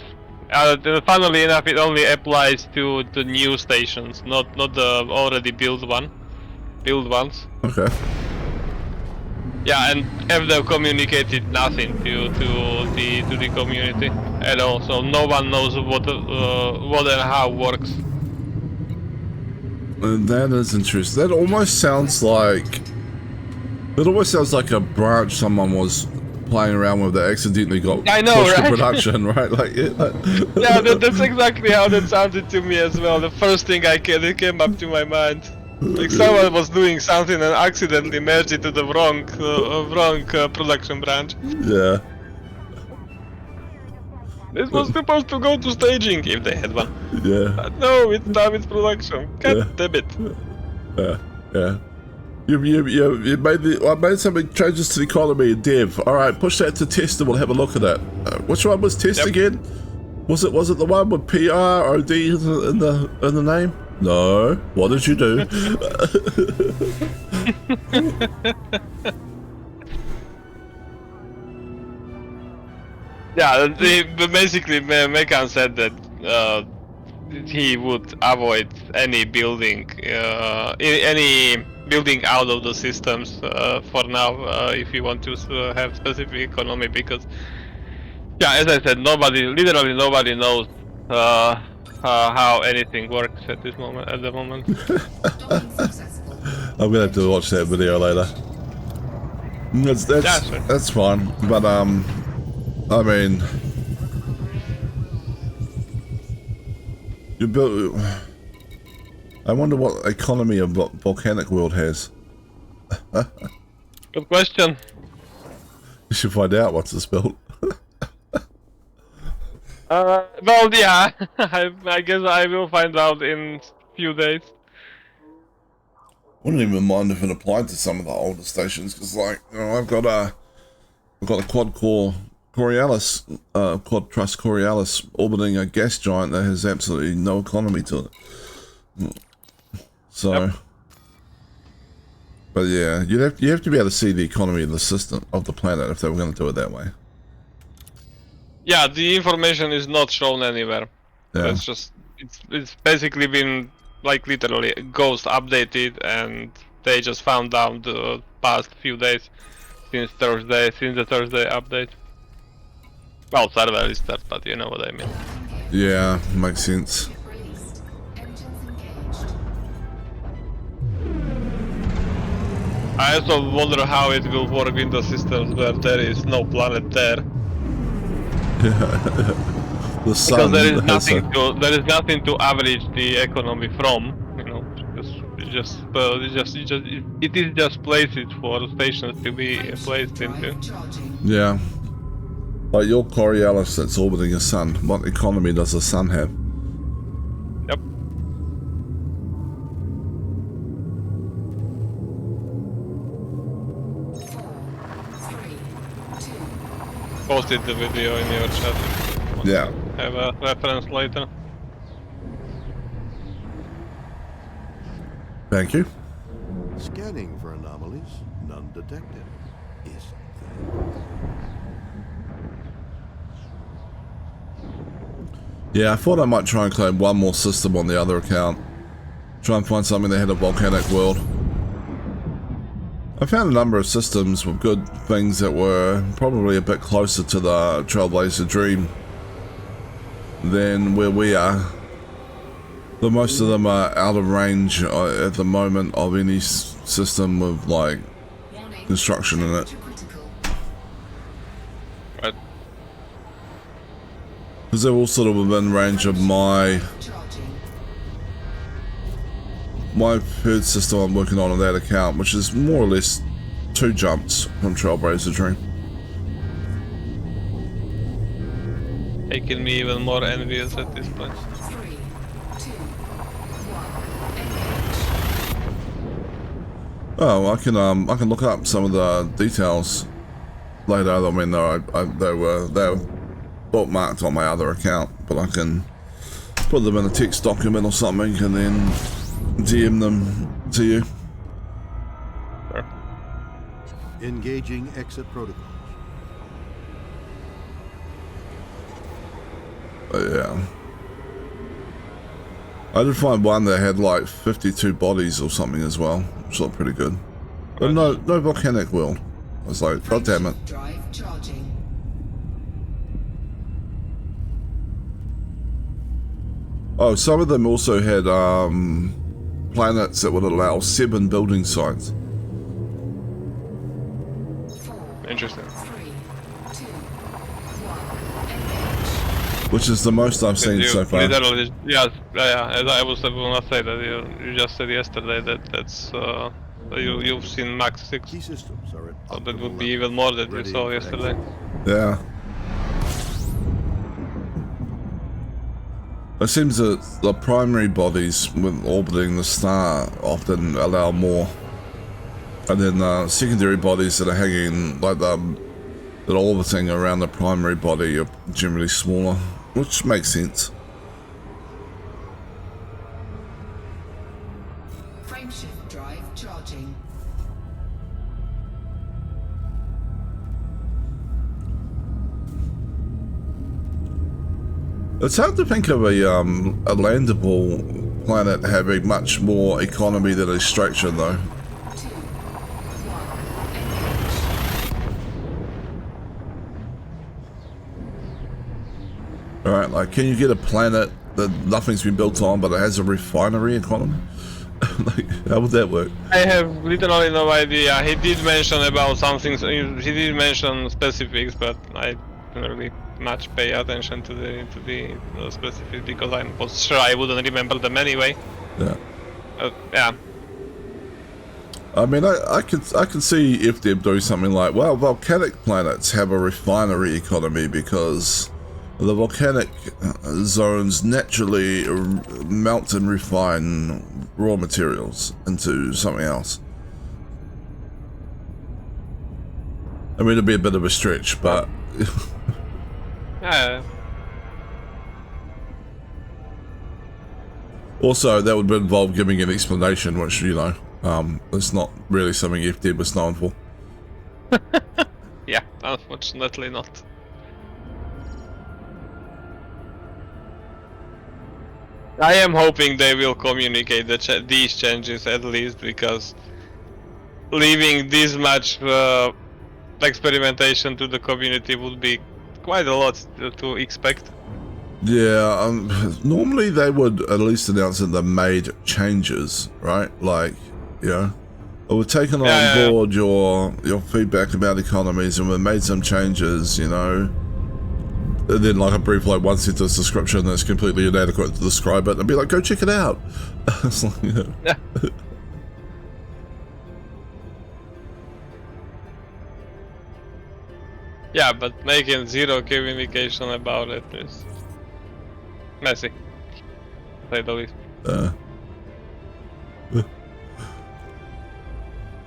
Funnily enough, it only applies to the new stations, not the already built ones. Okay. Yeah, and have they communicated nothing to the community at all. So no one knows what and how works. That is interesting. That almost sounds like a branch someone was playing around with that accidentally got I know, pushed to right? production, right? Like, Yeah, that's exactly how that sounded to me as well. The first thing that came up to my mind. Like someone was doing something and accidentally merged it to the wrong production branch. Yeah. This was supposed to go to staging if they had one. Yeah. But no, it's now it's production. God damn it. Yeah. You made some big changes to the economy in dev. All right, push that to test and we'll have a look at that. Which one was test again? Was it the one with PROD in the name? No. What did you do? Yeah, basically Mekan said that he would avoid any building out of the systems for now if you want to have specific economy, because yeah, as I said, literally nobody knows how anything works at the moment. Docking successful. I'm gonna have to watch that video later. That's fine, but I mean, you built. I wonder what economy a volcanic world has. Good question. You should find out once it's built. Well, yeah, I guess I will find out in few days. Wouldn't even mind if it applied to some of the older stations, because like, you know, I've got a quad core Coriolis, quad thrust Coriolis orbiting a gas giant that has absolutely no economy to it. So, Yep. But yeah, you have to be able to see the economy of the system of the planet if they were going to do it that way. Yeah, the information is not shown anywhere. Yeah. It's just it's basically been like literally ghost updated, and they just found out the past few days since the Thursday update. Well, server restart, but you know what I mean. Yeah, makes sense. Ship released. Engines engaged. I also wonder how it will work in the systems where there is no planet there. The sun. Because there is nothing to average the economy from, you know. It is just places for stations to be placed into. Drive charging. Yeah. Like your Coriolis that's orbiting a sun. What economy does the sun have? Yep. Posted the video in your chat. Yeah. Have a reference later. Thank you. Scanning for anomalies, none detected. Isn't there? Yeah, I thought I might try and claim one more system on the other account. Try and find something that had a volcanic world. I found a number of systems with good things that were probably a bit closer to the Trailblazer Dream than where we are. But most of them are out of range at the moment of any system with like Warning. construction in it. Critical. Right. Because they're all sort of within range of my third system I'm working on that account, which is more or less 2 jumps from Trailblazer Dream. Making me even more envious at this point. 3, 2, 1. Oh, I can look up some of the details later. I mean, they were bookmarked on my other account, but I can put them in a text document or something and then DM them to you. Sure. Engaging exit protocols. Yeah. I did find one that had like 52 bodies or something as well, which looked pretty good. But no volcanic world. I was like, god damn it. Drive charging. Oh, some of them also had planets that would allow 7 building sites. 4, Interesting. 3, 2, 1. Which is the most I've seen You so far. literally, yes, yeah. As I was gonna say that you just said yesterday that's you've seen max 6, Key systems are at so that optimal would be level. even more that you Ready saw for yesterday. exit. Yeah. It seems that the primary bodies with orbiting the star often allow more. And then secondary bodies that are hanging, like that are orbiting around the primary body are generally smaller, which makes sense. Frameshift drive charging. It's hard to think of a landable planet having much more economy than extraction, though. 2, 1. Engage. Alright, like, can you get a planet that nothing's been built on, but it has a refinery economy? Like, how would that work? I have literally no idea. He did mention about some things. He did mention specifics, but I didn't really much pay attention to the specifics because I was sure I wouldn't remember them anyway. Yeah. Yeah. I mean, I could see if they're doing something like, well, volcanic planets have a refinery economy because the volcanic zones naturally melt and refine raw materials into something else. I mean, it'd be a bit of a stretch, but Yeah. also that would involve giving an explanation, which, you know, it's not really something FD was known for. Yeah. Unfortunately not. I am hoping they will communicate these changes at least, because leaving this much experimentation to the community would be quite a lot to expect. Yeah, normally they would at least announce that they made changes, right? Like, you know, we've taken on board your feedback about economies and we've made some changes, you know. And then like a brief like 1 sentence description that's completely inadequate to describe it and be like, go check it out. It's like, you know. Yeah. Yeah, but making zero communication about it is messy, to say the least.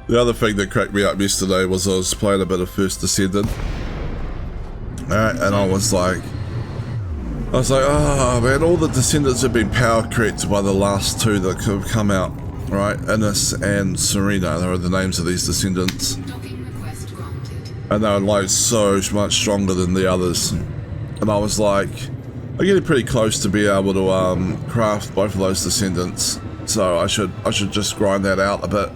The other thing that cracked me up yesterday was I was playing a bit of First Descendant. Alright, and I was like, oh man, all the Descendants have been power created by the last 2 that have come out, right? Innes and Serena, they are the names of these Descendants. Docking request granted. And they were like so much stronger than the others. And I was like, I'm getting pretty close to be able to craft both of those Descendants. So I should just grind that out a bit.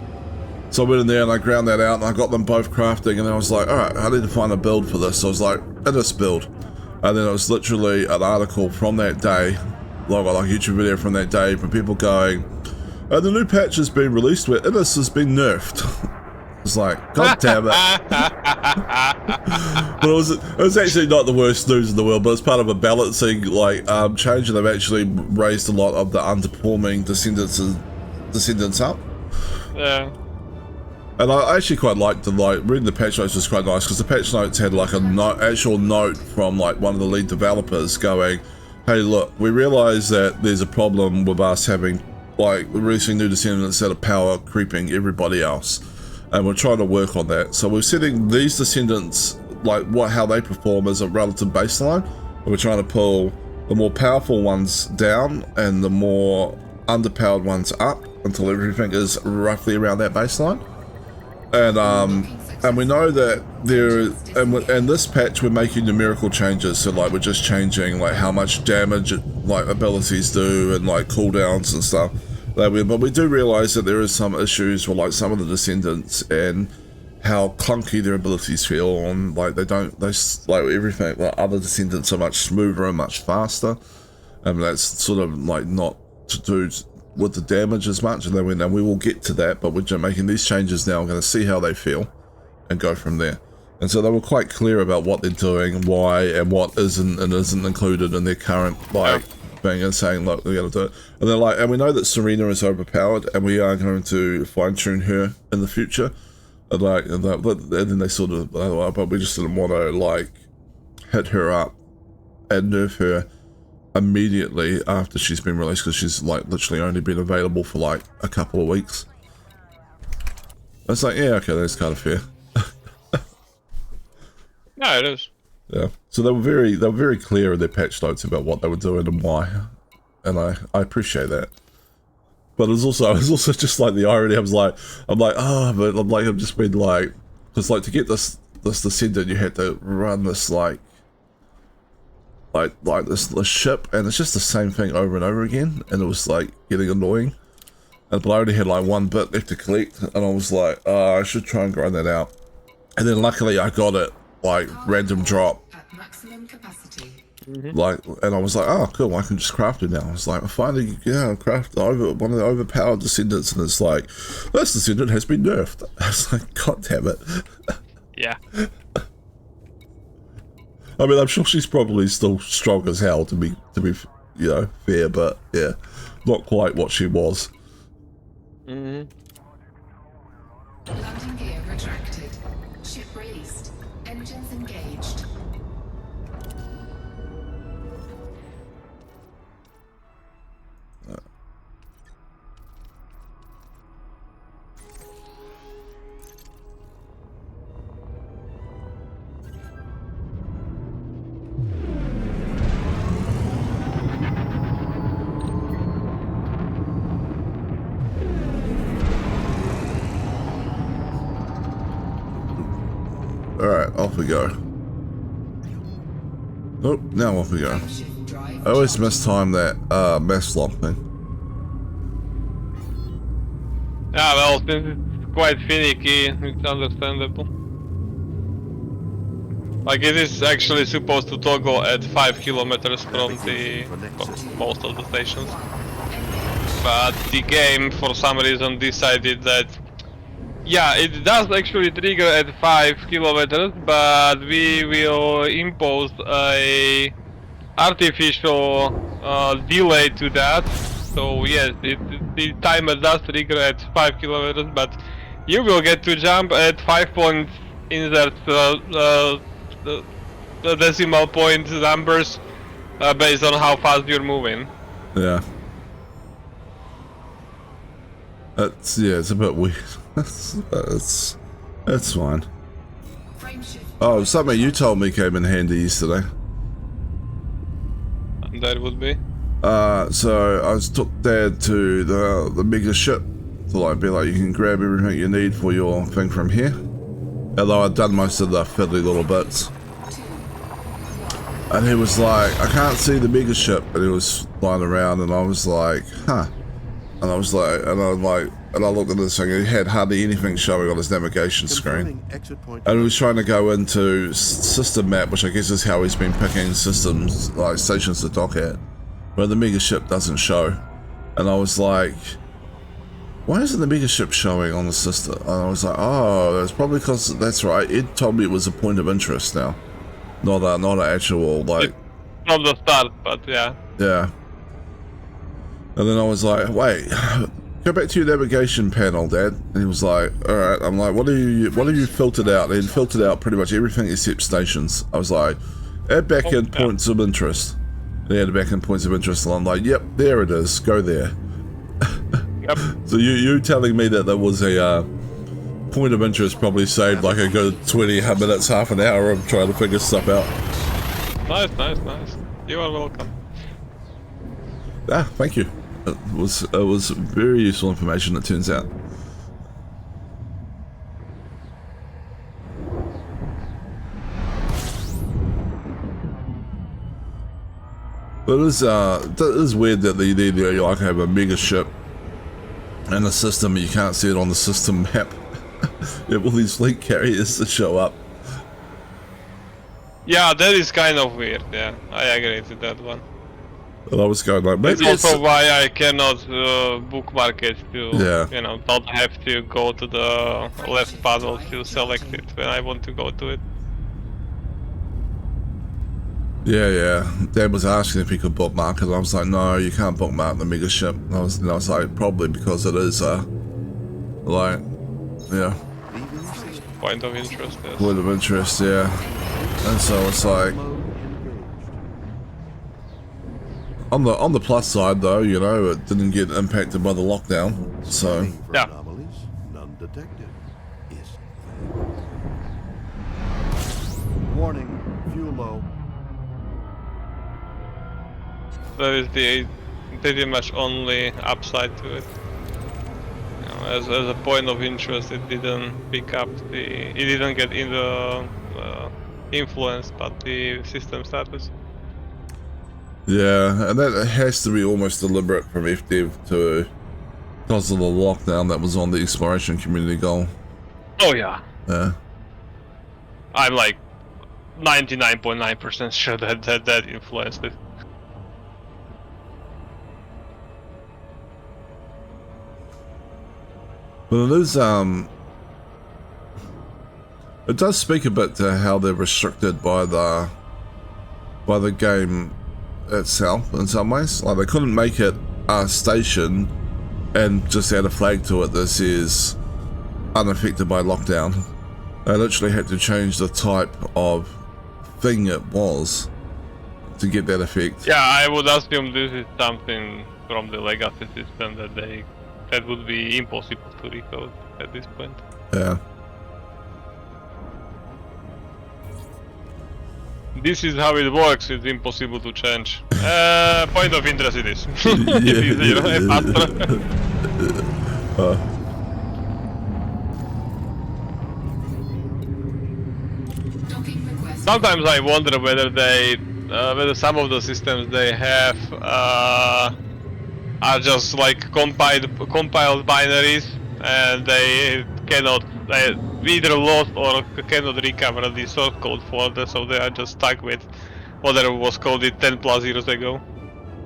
So I went in there and I ground that out and I got them both crafting, and then I was like, alright, I need to find a build for this. So I was like, Innes build. And then it was literally an article from that day, like a YouTube video from that day, from people going, the new patch has been released where Innes has been nerfed. It's like, god damn it. But it was actually not the worst news in the world, but it's part of a balancing like change, and they've actually raised a lot of the underperforming Descendants up. Yeah. And I actually quite liked reading the patch notes was quite nice, because the patch notes had like a actual note from like one of the lead developers going, hey look, we realize that there's a problem with us having like releasing new Descendants that are power creeping everybody else, and we're trying to work on that. So we're setting these Descendants how they perform as a relative baseline. And we're trying to pull the more powerful ones down and the more underpowered ones up until everything is roughly around that baseline. And we know that in this patch we're making numerical changes, so like we're just changing like how much damage like abilities do and like cooldowns and stuff. But we do realize that there is some issues with like some of the descendants and how clunky their abilities feel, and like they like everything. Like other descendants are much smoother and much faster, and that's sort of like not to do with the damage as much. And then we will get to that, but we're just making these changes now. I'm going to see how they feel and go from there. And so they were quite clear about what they're doing, why, and what isn't and isn't included in their current like thing, and saying look, we're going to do it. And they're like, and we know that Serena is overpowered, and we are going to fine tune her in the future. And like, and then they sort of, but we just didn't want to like hit her up and nerf her immediately after she's been released, because she's like literally only been available for like a couple of weeks. It's like, yeah, okay, that's kind of fair. Yeah, it is. Yeah. So they were very clear in their patch notes about what they were doing and why, and I appreciate that. But it was also just like the irony. I'm like, I've just been like, because like to get this descendant, you had to run this like this ship, and it's just the same thing over and over again, and it was like getting annoying. But I only had like one bit left to collect, and I was like, I should try and grind that out. And then luckily I got it like random drop. At maximum capacity. Like, and I was like, oh cool, I can just craft it now. I was like, finally, yeah, craft one of the overpowered descendants, and it's like, this descendant has been nerfed. I was like, god damn it. Yeah. I mean, I'm sure she's probably still strong as hell, to be you know, fair, but yeah, not quite what she was. Landing gear retracted. Ship released. Engines engaged. Alright, off we go. Oh, now off we go. Frameshift drive I always charging. mistime that mass lock thing. Yeah, well, since it's quite finicky, it's understandable. Like, it is actually supposed to toggle at 5 kilometers from most of the stations. But the game, for some reason, decided that, yeah, it does actually trigger at 5 kilometers, but we will impose a artificial delay to that. So yes, the timer does trigger at 5 kilometers, but you will get to jump at 5 points, insert the decimal point numbers based on how fast you're moving. Yeah. It's a bit weird. It's fine. Frameshift Oh, something you told me came in handy yesterday. That would be. So I took Dad to the mega ship to like be like, you can grab everything you need for your thing from here. Although I'd done most of the fiddly little bits. And he was like, I can't see the mega ship, and he was flying around, and I was like, huh. And I was like, and I looked at this thing, and he had hardly anything showing on his navigation screen. Confirming exit point. And he was trying to go into system map, which I guess is how he's been picking systems, like stations to dock at, where the mega ship doesn't show. And I was like, why isn't the mega ship showing on the system? And I was like, oh, that's probably because, that's right, it told me it was a point of interest now. Not an actual, like... Not the start, but yeah. Yeah. And then I was like, wait, go back to your navigation panel, Dad. And he was like, alright. I'm like, what have you filtered out? And he filtered out pretty much everything except stations. I was like, add back in points of interest. And he had back in points of interest, and I'm like, yep, there it is, go there. Yep. So you telling me that there was a point of interest probably saved like a good 20 minutes, half an hour of trying to figure stuff out. Nice, nice, nice. You are welcome. Ah, thank you. It was very useful information, it turns out. But it is weird that you like have a mega ship and a system, you can't see it on the system map. You have all these fleet carriers that show up. Yeah, that is kind of weird, yeah. I agree with that one. And I was going like, maybe It's also why I cannot bookmark it to, Yeah. you know, not have to go to the left puzzle to select it when I want to go to it. Yeah. Dad was asking if he could bookmark it, and I was like, no, you can't bookmark the mega ship. And I was like, probably because it is like, yeah, Point of interest, yes. point of interest, yeah. And so it's like, on the plus side though, you know, it didn't get impacted by the lockdown, so For Yeah. anomalies, none detected. Is warning, fuel low. That is the pretty much only upside to it. You know, as a point of interest, it didn't pick up it didn't get in the influence, but the system status. yeah, and that has to be almost deliberate from FDev to, because of the lockdown that was on the exploration community goal. Oh yeah, Yeah. I'm like 99.9% sure that influenced it. But it is, it does speak a bit to how they're restricted by the game itself in some ways. Like they couldn't make it a station and just add a flag to it that says unaffected by lockdown. They literally had to change the type of thing it was to get that effect. Yeah, I would assume this is something from the legacy system that would be impossible to recode at this point. Yeah. This is how it works, it's impossible to change. Point of interest it is. It is, you know, a faster. Docking request. Sometimes I wonder whether whether some of the systems they have are just like compiled binaries, and they cannot either lost or cannot recover the source code for that, so they are just stuck with whatever was coded 10 plus years ago.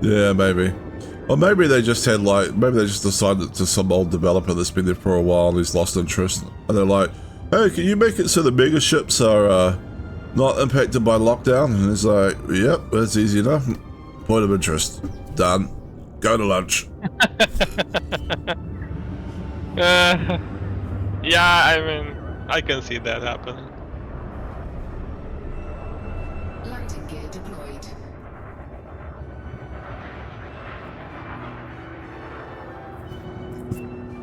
Yeah, maybe. Or maybe they just had maybe they just decided to some old developer that's been there for a while and he's lost interest. And they're like, hey, can you make it so the mega ships are not impacted by lockdown? And he's like, yep, that's easy enough. Point of interest. Done. Go to lunch. Yeah, I mean, I can see that happening. Landing gear deployed.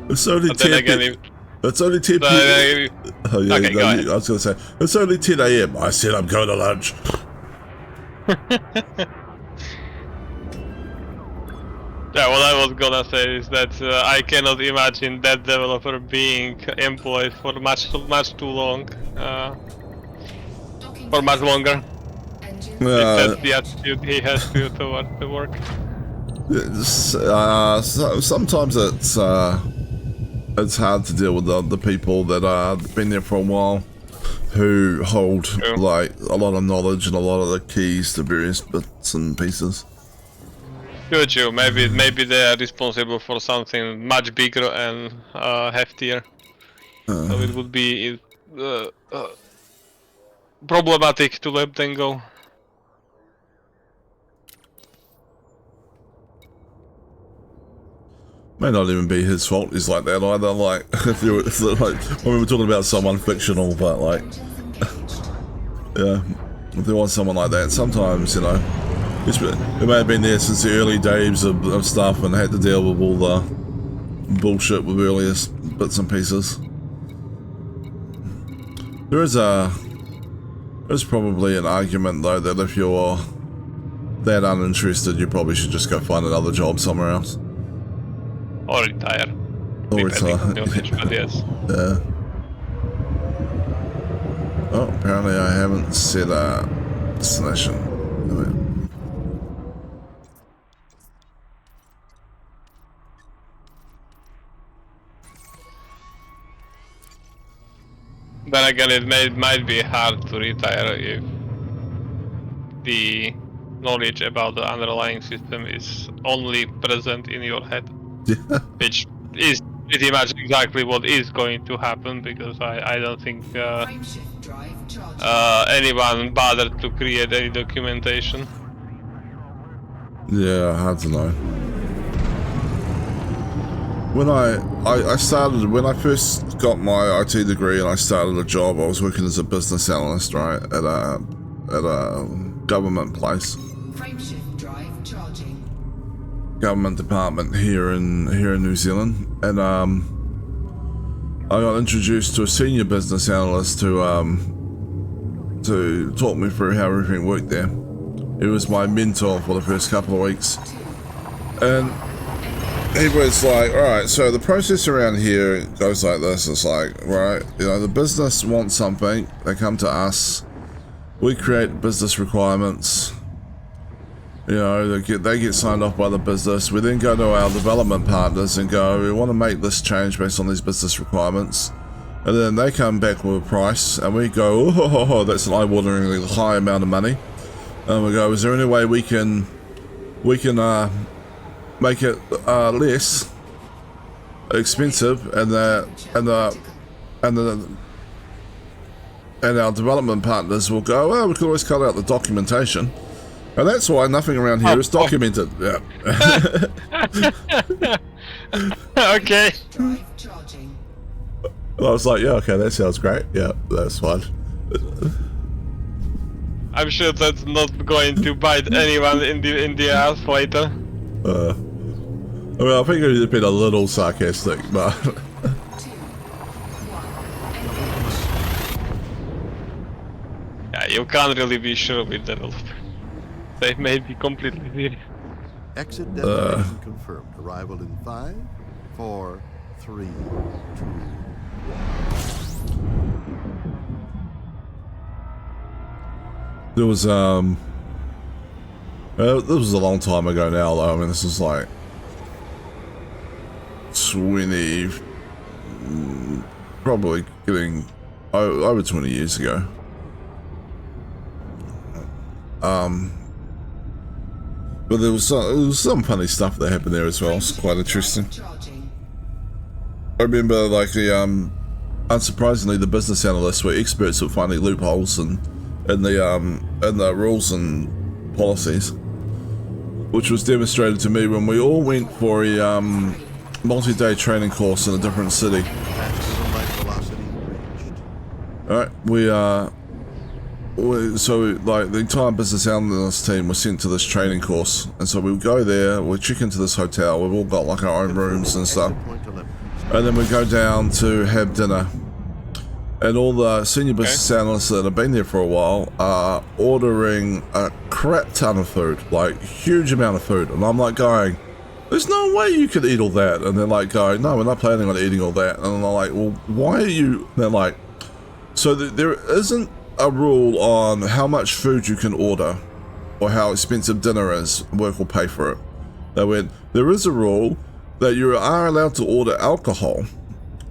It's only But then 10 again, It's only 10 but, p.m. Oh, yeah, okay, no, go ahead. I was going to say, it's only 10 a.m. I said I'm going to lunch. yeah, what I was gonna say is that I cannot imagine that developer being employed for much too long, Docking for much longer. engine. If that's the attitude he has towards the work. Sometimes it's hard to deal with the people that have been there for a while, who hold True. like a lot of knowledge and a lot of the keys to various bits and pieces. Good, you. Maybe they are responsible for something much bigger and heftier. So it would be problematic to let them go. May not even be his fault. He's like that either. Like, when we were talking about someone fictional, but like, Engines engaged. yeah, if there was someone like that, sometimes, you know, it may have been there since the early days of stuff and had to deal with all the bullshit with earliest bits and pieces. There's probably an argument though that if you're that uninterested, you probably should just go find another job somewhere else. Or retire. Or Depending retire. on your age, but yes. Yeah. Oh, apparently I haven't set a destination. Then again, might be hard to retire if the knowledge about the underlying system is only present in your head. Yeah. Which is pretty much exactly what is going to happen, because I don't think Frameshift drive charging. anyone bothered to create any documentation. Yeah, hard to know. When I started, when I first got my IT degree and I started a job, I was working as a business analyst, right, at a government place, Frameshift drive charging. government department here in New Zealand, and I got introduced to a senior business analyst to talk me through how everything worked there. He was my mentor for the first couple of weeks, and he was like, alright, so the process around here goes like this. It's like, right, you know, the business wants something, they come to us, we create business requirements, you know, they get signed off by the business, we then go to our development partners and go, we want to make this change based on these business requirements, and then they come back with a price, and we go, oh, that's an eye-wateringly high amount of money, and we go, is there any way we can make it less expensive, and our development partners will go, well, we can always cut out the documentation, and that's why nothing around here is documented. Yeah. Okay. Drive charging. I was like, yeah, okay, that sounds great. Yeah, that's fine. I'm sure that's not going to bite anyone in the ass later. I mean, I think it would have been a little sarcastic, but 2, 1, engage. Yeah, you can't really be sure with developers. They may be completely serious. Exit destination confirmed. Arrival in 5, 4, 3, 2. there was this was a long time ago now, though. I mean, this is like 20, probably getting over 20 years ago. But there was some funny stuff that happened there as well. It's quite interesting. Charging. I remember, like, unsurprisingly, the business analysts were experts at finding loopholes in the rules and policies, which was demonstrated to me when we all went for a multi-day training course in a different city. Maximum light velocity reached. Alright, so like the entire business analyst team was sent to this training course, and so we would go there, we check into this hotel, we've all got like our own rooms and stuff, Point 11. and then we go down to have dinner. And all the senior business analysts that have been there for a while are ordering a crap ton of food, like huge amount of food. And I'm like going, there's no way you could eat all that. And they're like going, no, we're not planning on eating all that. And I'm like, well, why are you? And they're like, so there isn't a rule on how much food you can order or how expensive dinner is. Work will pay for it. They went, there is a rule that you are allowed to order alcohol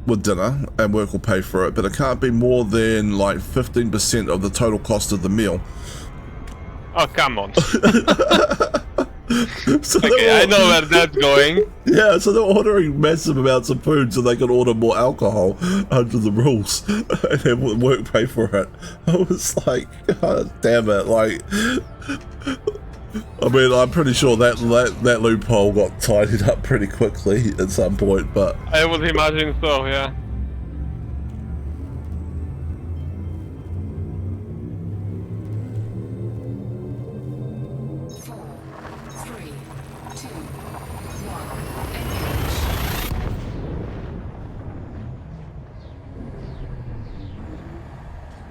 with dinner and work will pay for it, but it can't be more than like 15% of the total cost of the meal. Oh, come on. So Okay, I know where that's going. Yeah, so they're ordering massive amounts of food so they can order more alcohol under the rules and have work pay for it. I was like, God damn it, like, I mean, I'm pretty sure that loophole got tidied up pretty quickly at some point, but I would imagine so, yeah.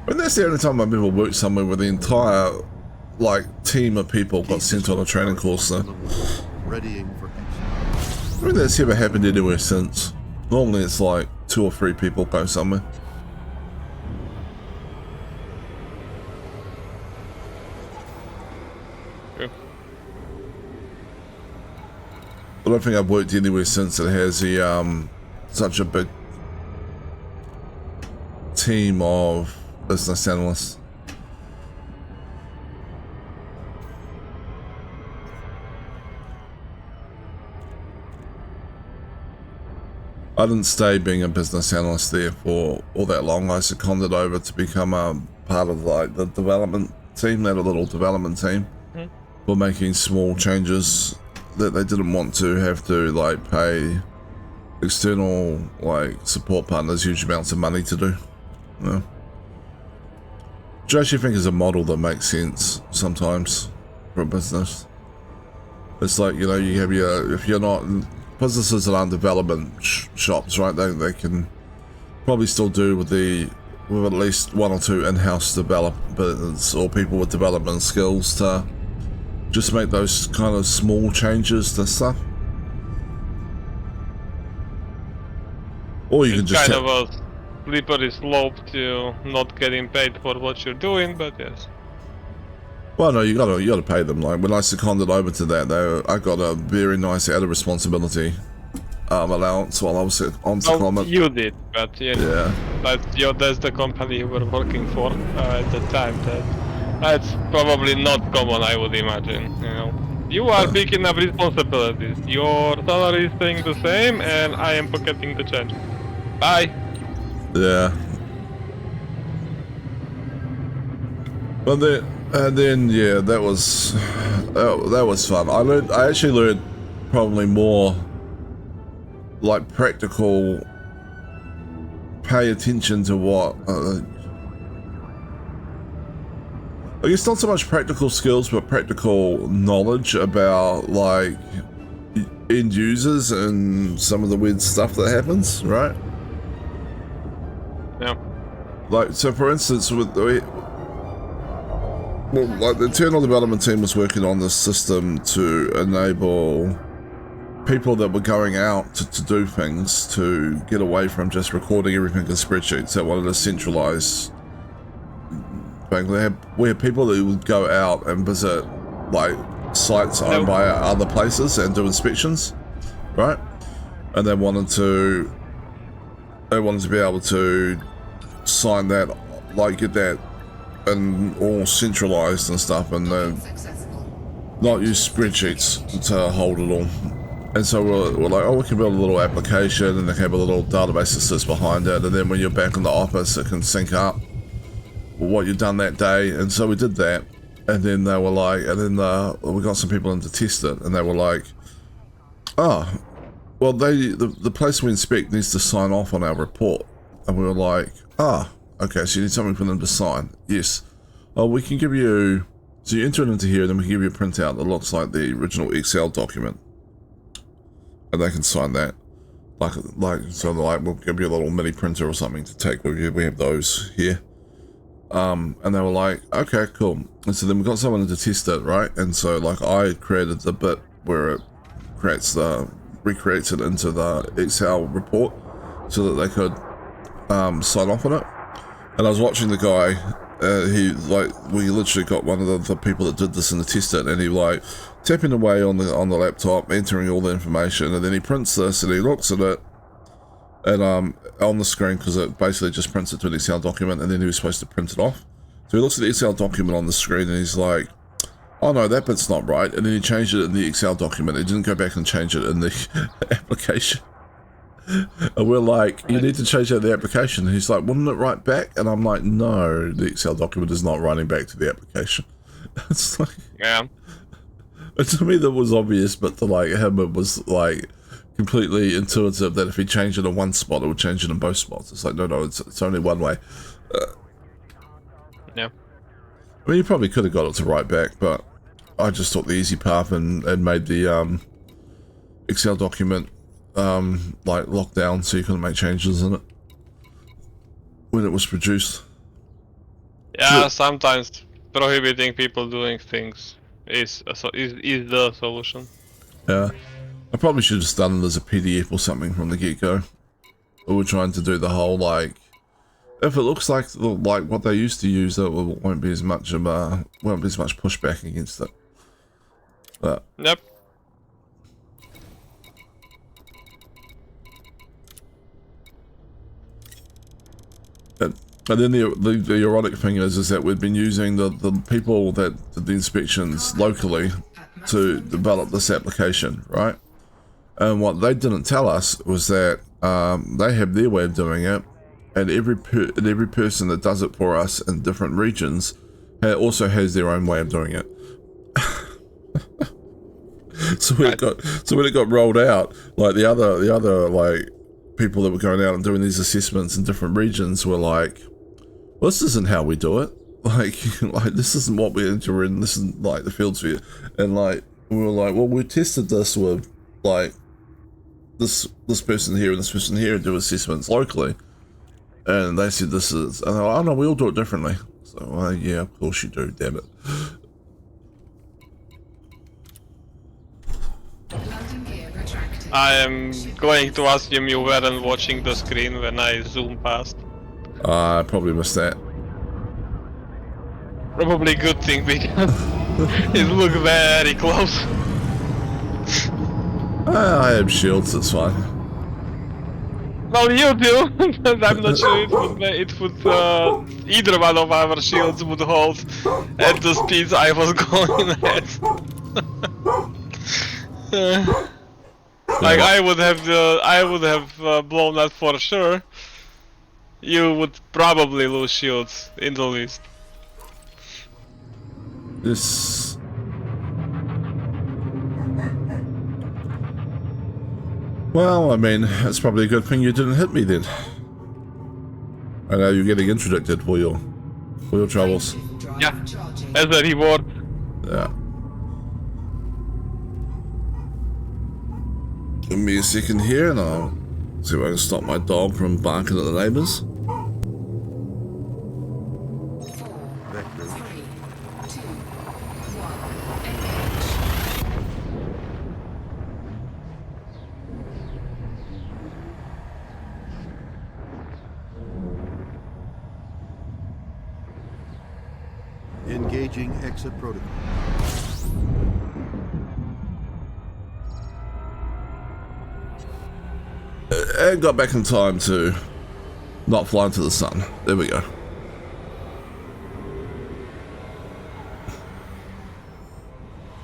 And that's the only time I've ever worked somewhere where the entire, like, team of people got sent on a training course, so. Readying for action. I mean, that's never happened anywhere since. Normally it's like 2 or 3 people go somewhere. True. I don't think I've worked anywhere since it has a, such a big team of business analysts. I didn't stay being a business analyst there for all that long. I seconded over to become a part of like the development team, that little development team, for making small changes that they didn't want to have to like pay external like support partners huge amounts of money to do. Yeah. Which I actually think is a model that makes sense sometimes for a business. It's like, you know, you have your, if you're not, businesses that aren't development shops, right, they can probably still do with at least 1 or 2 in-house developers or people with development skills to just make those kind of small changes to stuff. Or you can It's just kind of a slippery slope to not getting paid for what you're doing, but yes. well, no, you gotta pay them. Like when I seconded over to that, I got a very nice added responsibility allowance while I was on secondment. You did, but Yeah. that's the company you were working for at the time. That's probably not common, I would imagine. You know, you are picking up responsibilities. Your salary is staying the same, and I am pocketing the change. Bye. Yeah. But then yeah, that was fun. I actually learned probably more like practical, pay attention to what I guess not so much practical skills, but practical knowledge about like end users and some of the weird stuff that happens, right? Yeah. Like, so for instance, with the, well, like the internal development team was working on this system to enable people that were going out to do things to get away from just recording everything in spreadsheets. They wanted to centralize. We had people that would go out and visit like sites owned by other places and do inspections, right? And they wanted to be able to sign that, like get that and all centralized and stuff, and then not use spreadsheets to hold it all. And so we're like, oh, we can build a little application and they can have a little database that sits behind it, and then when you're back in the office it can sync up what you've done that day. And so we did that, and then they were like, and then we got some people in to test it, and they were like, oh, well, the place we inspect needs to sign off on our report. And we were like, okay, so you need something for them to sign. Yes. Oh, we can give you, so you enter it into here, and then we can give you a printout that looks like the original Excel document, and they can sign that. So like, we'll give you a little mini printer or something to take with you. We have those here. And they were like, okay, cool. And so then we got someone to test it, right? And so like I created the bit where it recreates it into the Excel report so that they could sign off on it. And I was watching the guy, we literally got one of the people that did this in the test it, and he like tapping away on the laptop, entering all the information, and then he prints this and he looks at it, and on the screen, because it basically just prints it to an Excel document, and then he was supposed to print it off. So he looks at the Excel document on the screen and he's like, oh no, that bit's not right. And then he changed it in the Excel document. He didn't go back and change it in the application. And we're like, you need to change that in the application. And he's like, wouldn't it write back? And I'm like, no, the Excel document is not writing back to the application. It's like, Yeah. and to me that was obvious, but to like him it was like completely intuitive that if he changed it in one spot, it would change it in both spots. It's like, no, it's only one way. Yeah. I mean, you probably could have got it to write back, but I just took the easy path and made the Excel document like locked down so you couldn't make changes in it when it was produced. Yeah, Sure. sometimes prohibiting people doing things is the solution. Yeah. I probably should have just done it as a PDF or something from the get-go. But we're trying to do the whole, like, if it looks like what they used to use, it won't be as much of won't be as much pushback against it. But Yep. and then the ironic thing is that we've been using the people that did the inspections locally to develop this application, right? And what they didn't tell us was that they have their way of doing it, and every person that does it for us in different regions also has their own way of doing it. So when it got rolled out, like the other like people that were going out and doing these assessments in different regions were like, well, this isn't how we do it. Like this isn't what we enter in. This isn't like the fields for you. And like we were like, well, we tested this with like this person here and this person here do assessments locally, and they said this is. And they're like, oh no, we all do it differently. So yeah, of course you do. Damn it. Landing gear retracted. I am going to assume you weren't watching the screen when I zoom past. I probably missed that. Probably good thing because it looked very close. I have shields, it's fine. Well, you do, but I'm not sure it would either one of our shields would hold at the speeds I was going at. Like I would have blown that for sure. You would probably lose shields in the least. This. Well, I mean, it's probably a good thing you didn't hit me then. I know you're getting interdicted for your troubles. Drive Yeah. charging. As a reward. Yeah. Give me a second here and I'll see if I can stop my dog from barking at the neighbours. 4, Vector 3, 2, 1, engage. engaging exit protocol. And got back in time to not fly into the sun. There we go.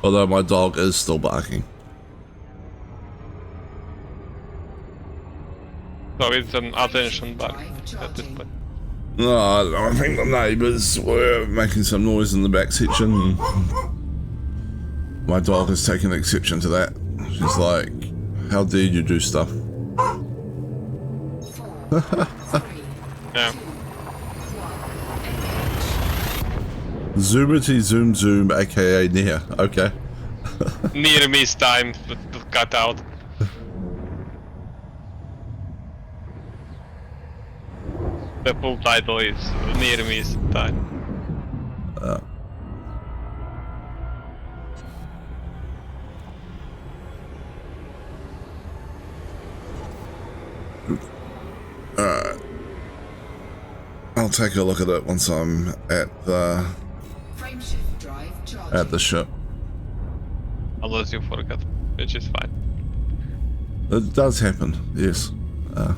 Although my dog is still barking. So it's an attention bug Drive at this charging. point. No, I don't know. I think the neighbours were making some noise in the back section. And my dog has taken exception to that. She's like, how dare you do stuff? 4, 3, Yeah. 2, 1, Zoomity zoom zoom, aka near. Okay. Near miss time to cut out. The full title is Near miss time. Alright. I'll take a look at it once I'm at the Frameshift drive charging. ship. Unless you forgot, which is fine. It does happen, yes. 4,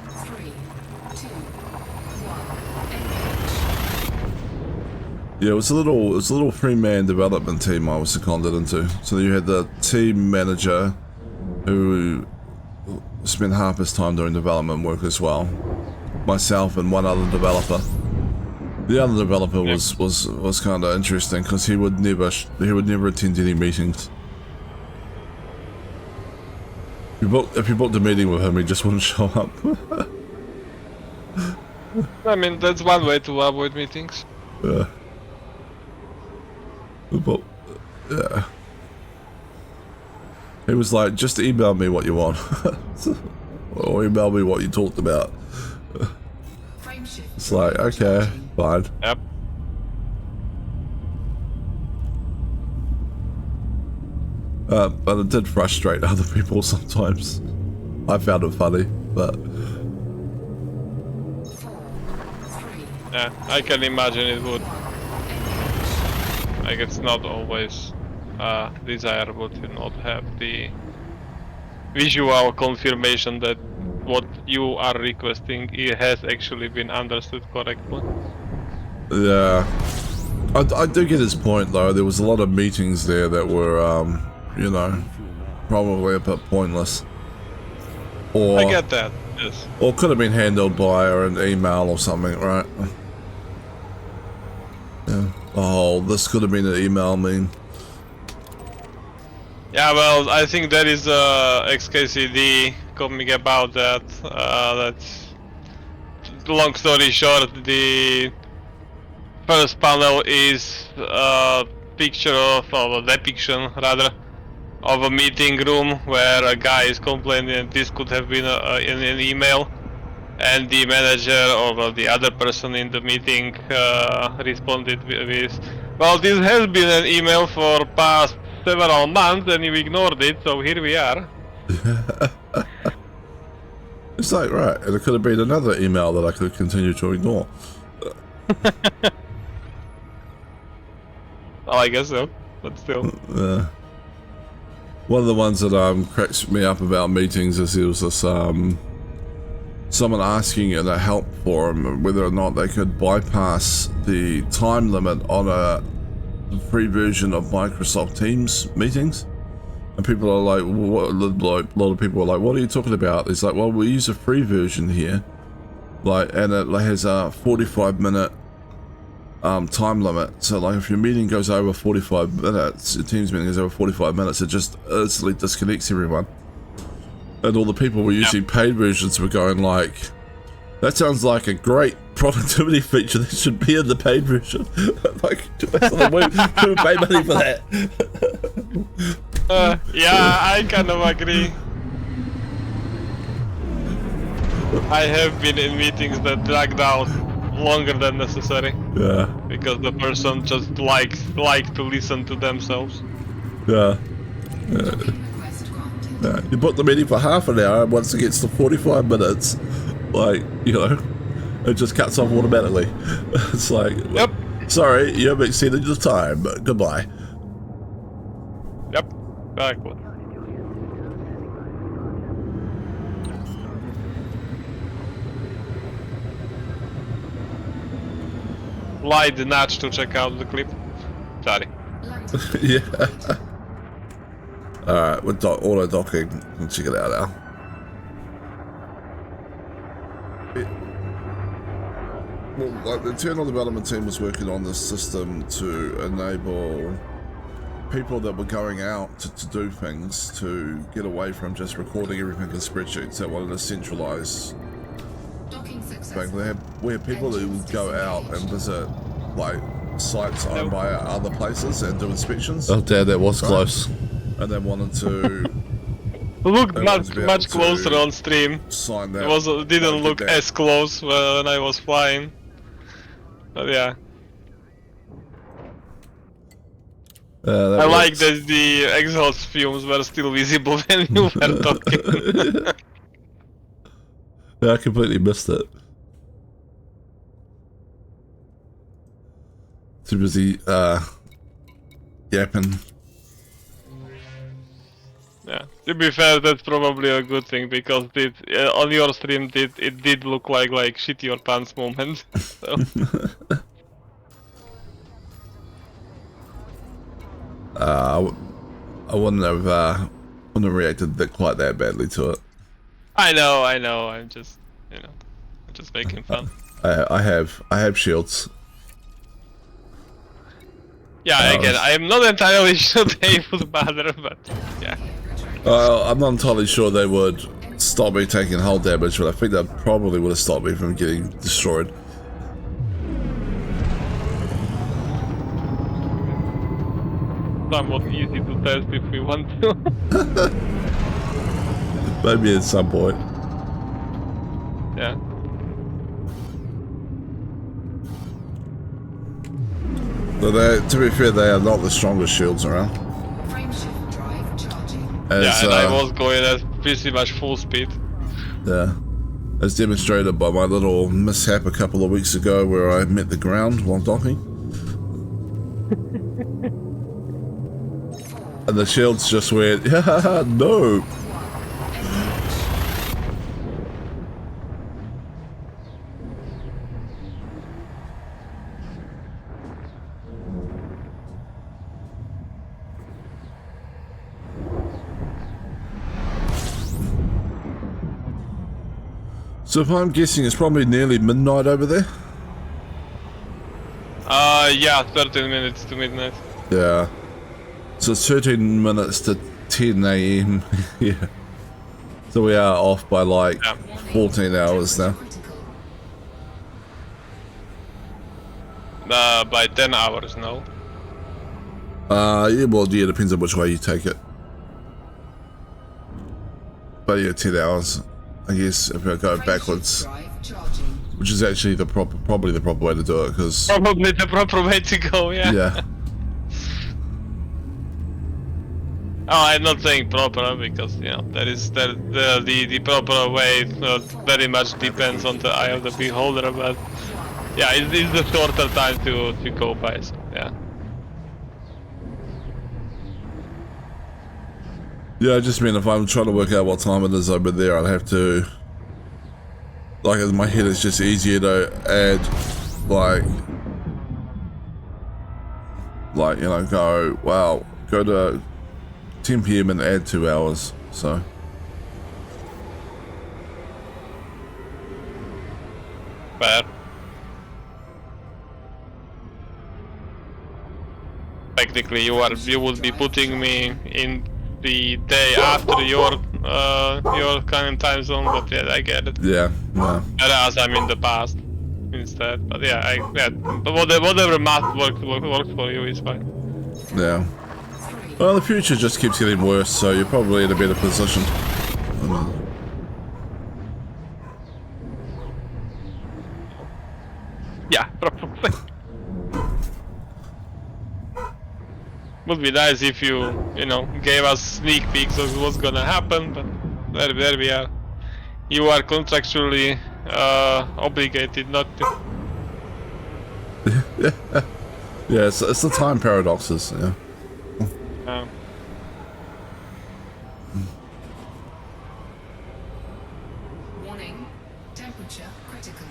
3, 2, 1, engage. Yeah, it was a little three-man development team I was seconded into. So you had the team manager who spent half his time doing development work as well. Myself and one other developer. The other developer was kind of interesting because he would never attend any meetings. If you booked a meeting with him, he just wouldn't show up. I mean, that's one way to avoid meetings. Yeah. But, yeah. He was like, just email me what you want. Or email me what you talked about. Frameshift It's like, okay, fine. Yep. But it did frustrate other people sometimes. I found it funny, but... 4, 3, Yeah, I can imagine it would. Like, it's not always desirable to not have the visual confirmation that what you are requesting it has actually been understood correctly. Yeah. I do get his point, though. There was a lot of meetings there that were, you know, probably a bit pointless. Or, I get that, yes. or could have been handled by an email or something, right? Yeah. Oh, this could have been an email meme. Yeah, well, I think there is a XKCD comic about that. That's long story short, the first panel is a picture of, or a depiction rather, of a meeting room where a guy is complaining that this could have been in an email, and the manager or well, the other person in the meeting responded with, well, this has been an email for past several months and you ignored it, so here we are. It's like, right, and it could have been another email that I could continue to ignore. Well, I guess so, but still. One of the ones that cracks me up about meetings is there was this someone asking in a help forum whether or not they could bypass the time limit on a free version of Microsoft Teams meetings, and people are like, what, like a lot of people are like, what are you talking about? It's like, well, we use a free version here, like, and it has a 45-minute time limit. So like if your meeting goes over 45 minutes, your Teams meeting goes over 45 minutes, it just instantly disconnects everyone. And all the people were using paid versions were going like, that sounds like a great productivity feature that should be in the paid version. Like, who would pay money for that? Yeah, I kind of agree. I have been in meetings that dragged out longer than necessary. Yeah. Because the person just like to listen to themselves. Yeah. request granted. You book the meeting for half an hour, and once it gets to 45 minutes, like, you know, it just cuts off automatically. It's like, Yep. sorry, you have exceeded your time, but goodbye. Yep. Exactly. Light the nudge to check out the clip. Sorry. London. Yeah. Alright, we're auto docking. Let's check it out now. Well, like the internal development team was working on this system to enable people that were going out to do things to get away from just recording everything in spreadsheets. They wanted to centralize Docking things. successful. We had people who would go out and visit like sites owned by other places and do inspections. Oh damn, that was close. And then wanted to Looked They much wanted to be able much closer to on stream. sign that. It didn't like, look that. as close when I was flying. But yeah. I like that the exhaust fumes were still visible when you were talking. Yeah, I completely missed it. Too busy yapping. Yeah. To be fair, that's probably a good thing because on your stream it did look like shit your pants moment. So. I wouldn't have reacted quite that badly to it. I know. I'm just, I'm just making fun. I have shields. Yeah, again, I am not entirely sure they would bother, but yeah. I'm not entirely sure they would stop me taking hull damage, but I think that probably would have stopped me from getting destroyed. somewhat easy to test if we want to. Maybe at some point. Yeah. But to be fair, they are not the strongest shields around. Frameshift drive charging. As, Yeah, and I was going at pretty much full speed. Yeah. As demonstrated by my little mishap a couple of weeks ago where I met the ground while docking. And the shields just went, no. So if I'm guessing it's probably nearly midnight over there? Yeah, 13 minutes to midnight. Yeah. So it's 13 minutes to 10 a.m. Yeah. So we are off by like 14 hours now. By 10 hours, no? Yeah, well, yeah, depends on which way you take it. But yeah, 10 hours, I guess, if I go backwards. Which is actually probably the proper way to do it, because... Probably the proper way to go, yeah. Yeah. Oh, I'm not saying proper because you know the proper way very much depends on the eye of the beholder, but yeah, it's the shorter time to go by. So yeah. Yeah, I just mean if I'm trying to work out what time it is over there, I'd have to... Like, in my head, it's just easier to add, like, you know, go, wow, go to 10 PM and add 2 hours, so. Fair. Technically, you would be putting me in the day after your current time zone, but yeah, I get it. Yeah, yeah. Whereas I'm in the past instead, but yeah, but whatever math works for you is fine. Yeah. Well, the future just keeps getting worse, so you're probably in a better position. Yeah, probably. Would be nice if you know, gave us sneak peeks of what's gonna happen, but there we are. You are contractually obligated not to. Yeah, it's the time paradoxes, yeah. Warning, temperature critical.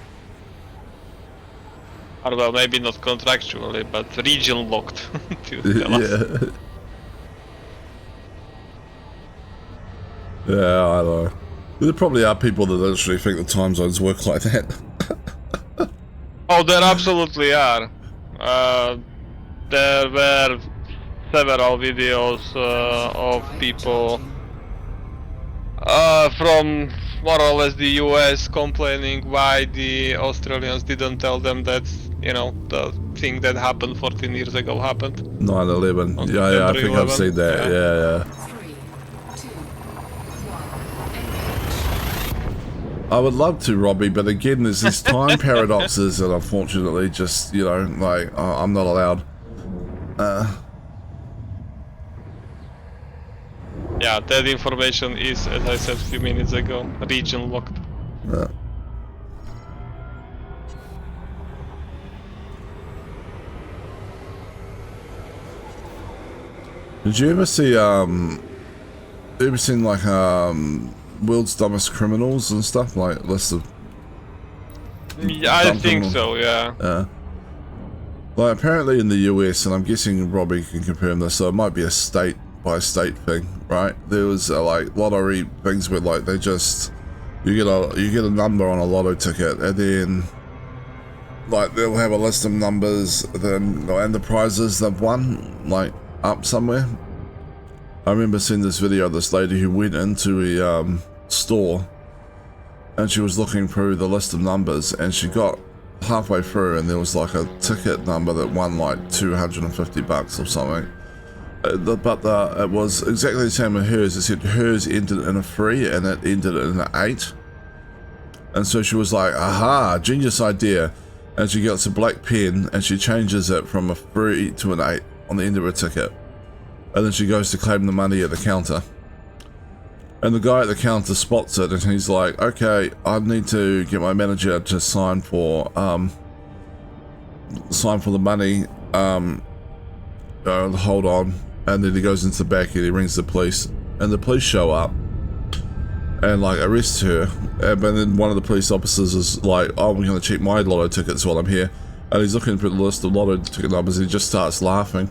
Or well, maybe not contractually, but region locked to tell us. Yeah, I don't know. There probably are people that actually think the time zones work like that. Oh, there absolutely are. There were several videos of people from more or less the US complaining why the Australians didn't tell them that, you know, the thing that happened 14 years ago happened. 9/11. Yeah, I think I've seen that. Yeah. 3, 2, 1, engage. I would love to, Robbie, but again, there's these time paradoxes that unfortunately just, you know, like, I'm not allowed. Yeah, that information is, as I said a few minutes ago, region locked. Did you ever see, seen like, World's Dumbest Criminals and stuff, like lists of... Yeah, I think so, yeah. Well, apparently in the US, and I'm guessing Robbie can confirm this, so it might be a state by state thing, right? There was like lottery things where like they just you get a number on a lotto ticket, and then like they'll have a list of numbers, then and the prizes they've won like up somewhere. I remember seeing this video of this lady who went into a store, and she was looking through the list of numbers, and she got halfway through, and there was like a ticket number that won like $250 or something. It was exactly the same with hers. It said hers ended in a 3 and it ended in an 8. And so she was like, aha, genius idea. And she gets a black pen and she changes it from a 3 to an 8 on the end of her ticket. And then she goes to claim the money at the counter. And the guy at the counter spots it and he's like, okay, I need to get my manager to sign for the money. Hold on. And then he goes into the back and he rings the police. And the police show up and like arrest her. But then one of the police officers is like, oh, we're going to check my lotto tickets while I'm here. And he's looking for the list of lotto ticket numbers and he just starts laughing.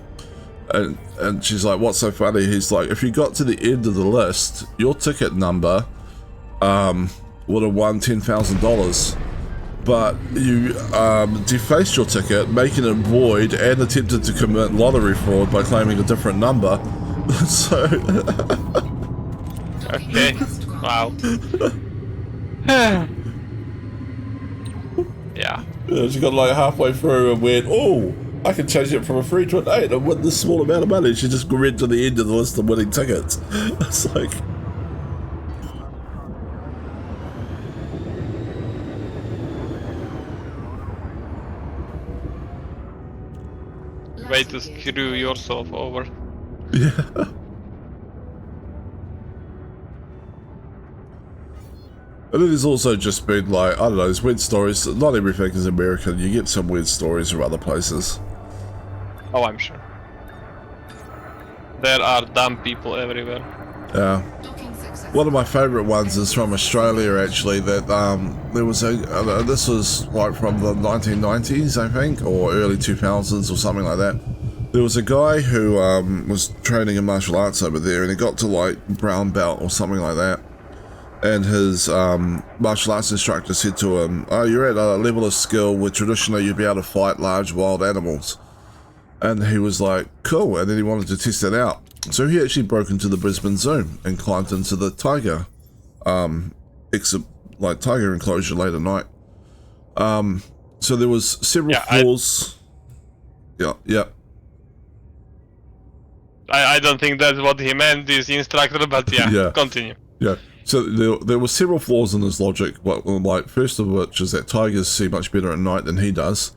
And she's like, what's so funny? He's like, if you got to the end of the list, your ticket number would have won $10,000. But you defaced your ticket, making it void, and attempted to commit lottery fraud by claiming a different number. So... Okay. Wow. Yeah. She got like halfway through and went, oh, I can change it from a 3 to an 8 and win this small amount of money. She just read to the end of the list of winning tickets. It's like... Way to screw yourself over. Yeah. And it has also just been like, I don't know, there's weird stories. Not everything is American. You get some weird stories from other places. Oh, I'm sure. There are dumb people everywhere. Yeah. One of my favourite ones is from Australia, actually, that there was this was like from the 1990s, I think, or early 2000s or something like that. There was a guy who was training in martial arts over there and he got to like brown belt or something like that. And his martial arts instructor said to him, oh, you're at a level of skill where traditionally you'd be able to fight large wild animals. And he was like, cool, and then he wanted to test it out. So he actually broke into the Brisbane Zoo and climbed into the tiger, tiger enclosure late at night. So there was several floors. Yeah. I don't think that's what he meant, this instructor, but yeah. Continue. Yeah. So there were several flaws in his logic. Like, first of which is that tigers see much better at night than he does.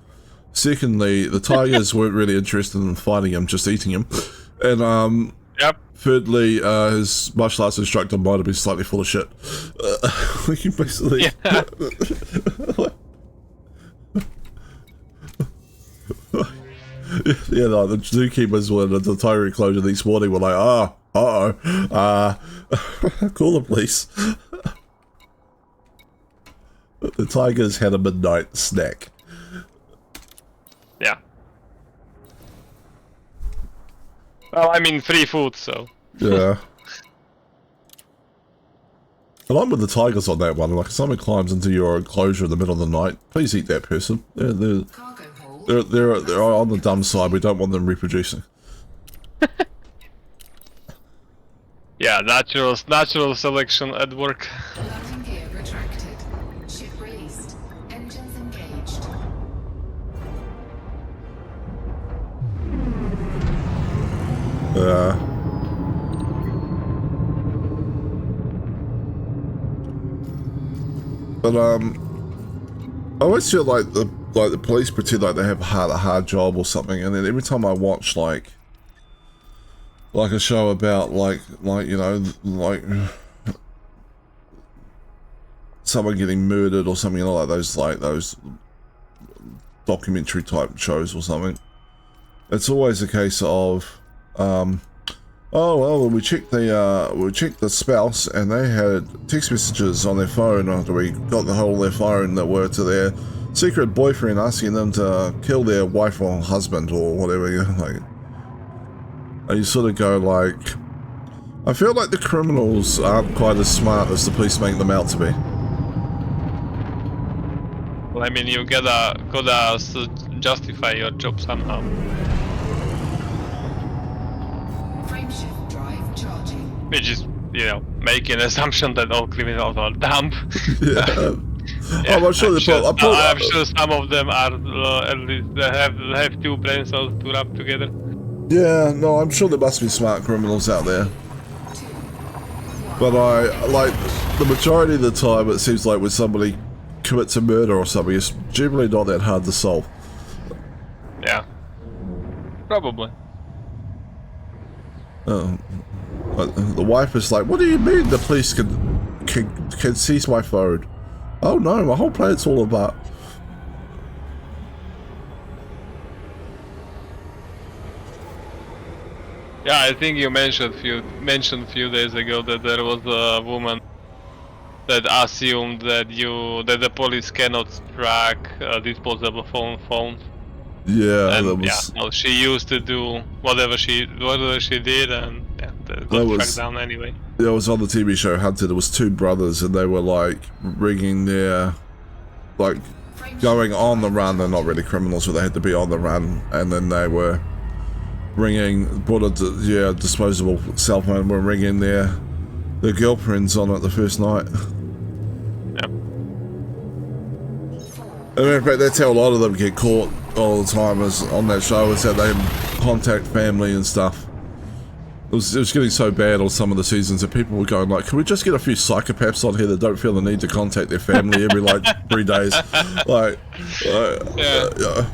Secondly, the tigers weren't really interested in fighting him, just eating him. And thirdly, his martial arts instructor might have been slightly full of shit. He basically... Yeah. Yeah, like the zookeepers were at the tiger enclosure this morning were like, call the police. The tigers had a midnight snack. Yeah. Well, I mean, free food, so... Yeah. And I'm with the tigers on that one. Like, if someone climbs into your enclosure in the middle of the night, please eat that person. They're on the dumb side. We don't want them reproducing. Yeah, natural selection at work. Landing gear retracted. Ship released. Engines engaged. But I always feel like the police pretend like they have a hard job or something, and then every time I watch like a show about like you know, like someone getting murdered or something, you know, like those documentary type shows or something, it's always a case of oh well, we checked the spouse and they had text messages on their phone after we got the whole of their phone that were to their secret boyfriend asking them to kill their wife or husband or whatever. You know, like, and you sort of go like, I feel like the criminals aren't quite as smart as the police make them out to be. Well, I mean, you gotta justify your job somehow. Frameshift drive charging. Which is, you know, make an assumption that all criminals are dumb. Yeah. Yeah, I'm sure I'm sure some of them are at least have two brain cells to rub together. Yeah, no, I'm sure there must be smart criminals out there. But like, the majority of the time it seems like when somebody commits a murder or something, it's generally not that hard to solve. Yeah. Probably. The wife is like, what do you mean the police can seize my phone? Oh no, my whole plan's all about. Yeah, I think you mentioned a few days ago that there was a woman that assumed that the police cannot track disposable phones. Yeah, And that was. yeah, no, she used to do whatever she did, and yeah, that got tracked down anyway. Yeah, it was on the TV show Hunted. It was two brothers, and they were like ringing their, like, going on the run. They're not really criminals, but they had to be on the run, and then they were bought a disposable cell phone. And were ringing their girlfriends on it the first night. Yeah. And in fact, that's how a lot of them get caught all the time. Is on that show is that they contact family and stuff. It was getting so bad on some of the seasons that people were going like, can we just get a few psychopaths on here that don't feel the need to contact their family every like 3 days? Like, yeah.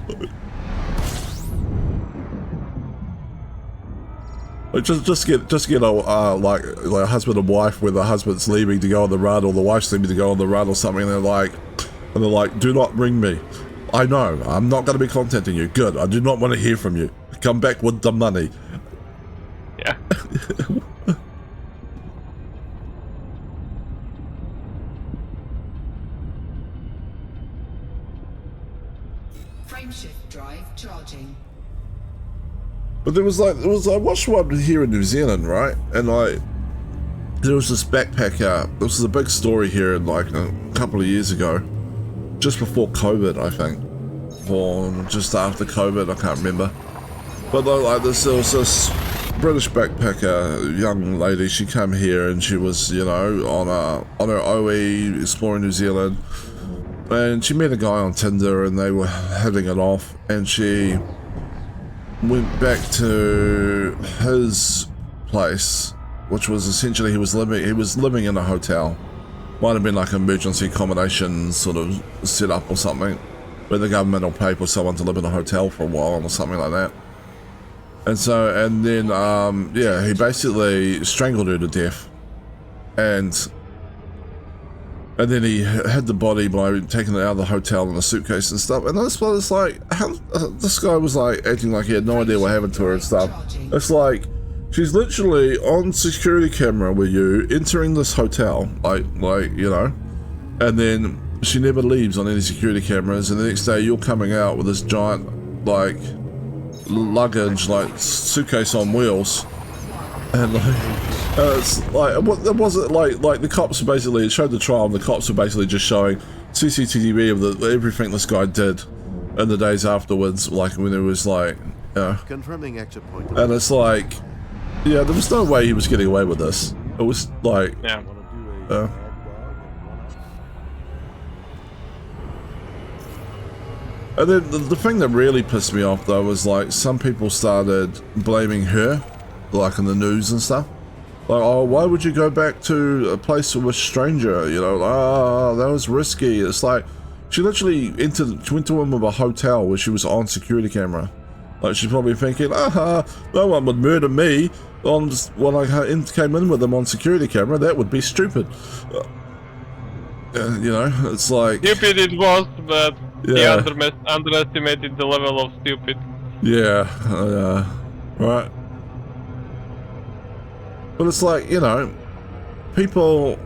Like just get a like a husband and wife where the husband's leaving to go on the run or the wife's leaving to go on the run or something, and they're like, do not ring me. I know, I'm not going to be contacting you. Good, I do not want to hear from you. Come back with the money. Yeah. Frameshift drive charging. But I watched one here in New Zealand, right? And there was this backpacker. This was a big story here in like a couple of years ago, just before COVID, I think, or just after COVID, I can't remember. But like there was this British backpacker, young lady. She came here and she was, you know, on her OE exploring New Zealand, and she met a guy on Tinder and they were hitting it off, and she went back to his place, which was essentially he was living in a hotel. Might have been like an emergency accommodation sort of setup or something, where the government will pay for someone to live in a hotel for a while or something like that. And then he basically strangled her to death, and then he hid the body by taking it out of the hotel in a suitcase and stuff. And this was like, this guy was like acting like he had no idea what happened to her and stuff. It's like, she's literally on security camera with you entering this hotel, like you know, and then she never leaves on any security cameras. And the next day you're coming out with this giant like luggage, like suitcase on wheels, and it's like it wasn't like the cops basically, it showed the trial and the cops were basically just showing CCTV of everything this guy did in the days afterwards, like when it was like, you know, Confirming exit point. and it's like, yeah, there was no way he was getting away with this. It was like, Yeah. And then the thing that really pissed me off though was like some people started blaming her, like in the news and stuff. Like, oh, why would you go back to a place with a stranger? You know, that was risky. It's like, she literally she went to him with a hotel where she was on security camera. Like, she's probably thinking, no one would murder me when I came in with them on security camera. That would be stupid. You know, it's like... Stupid it was, but Yeah. he underestimated the level of stupid. Yeah, right. But it's like, you know, people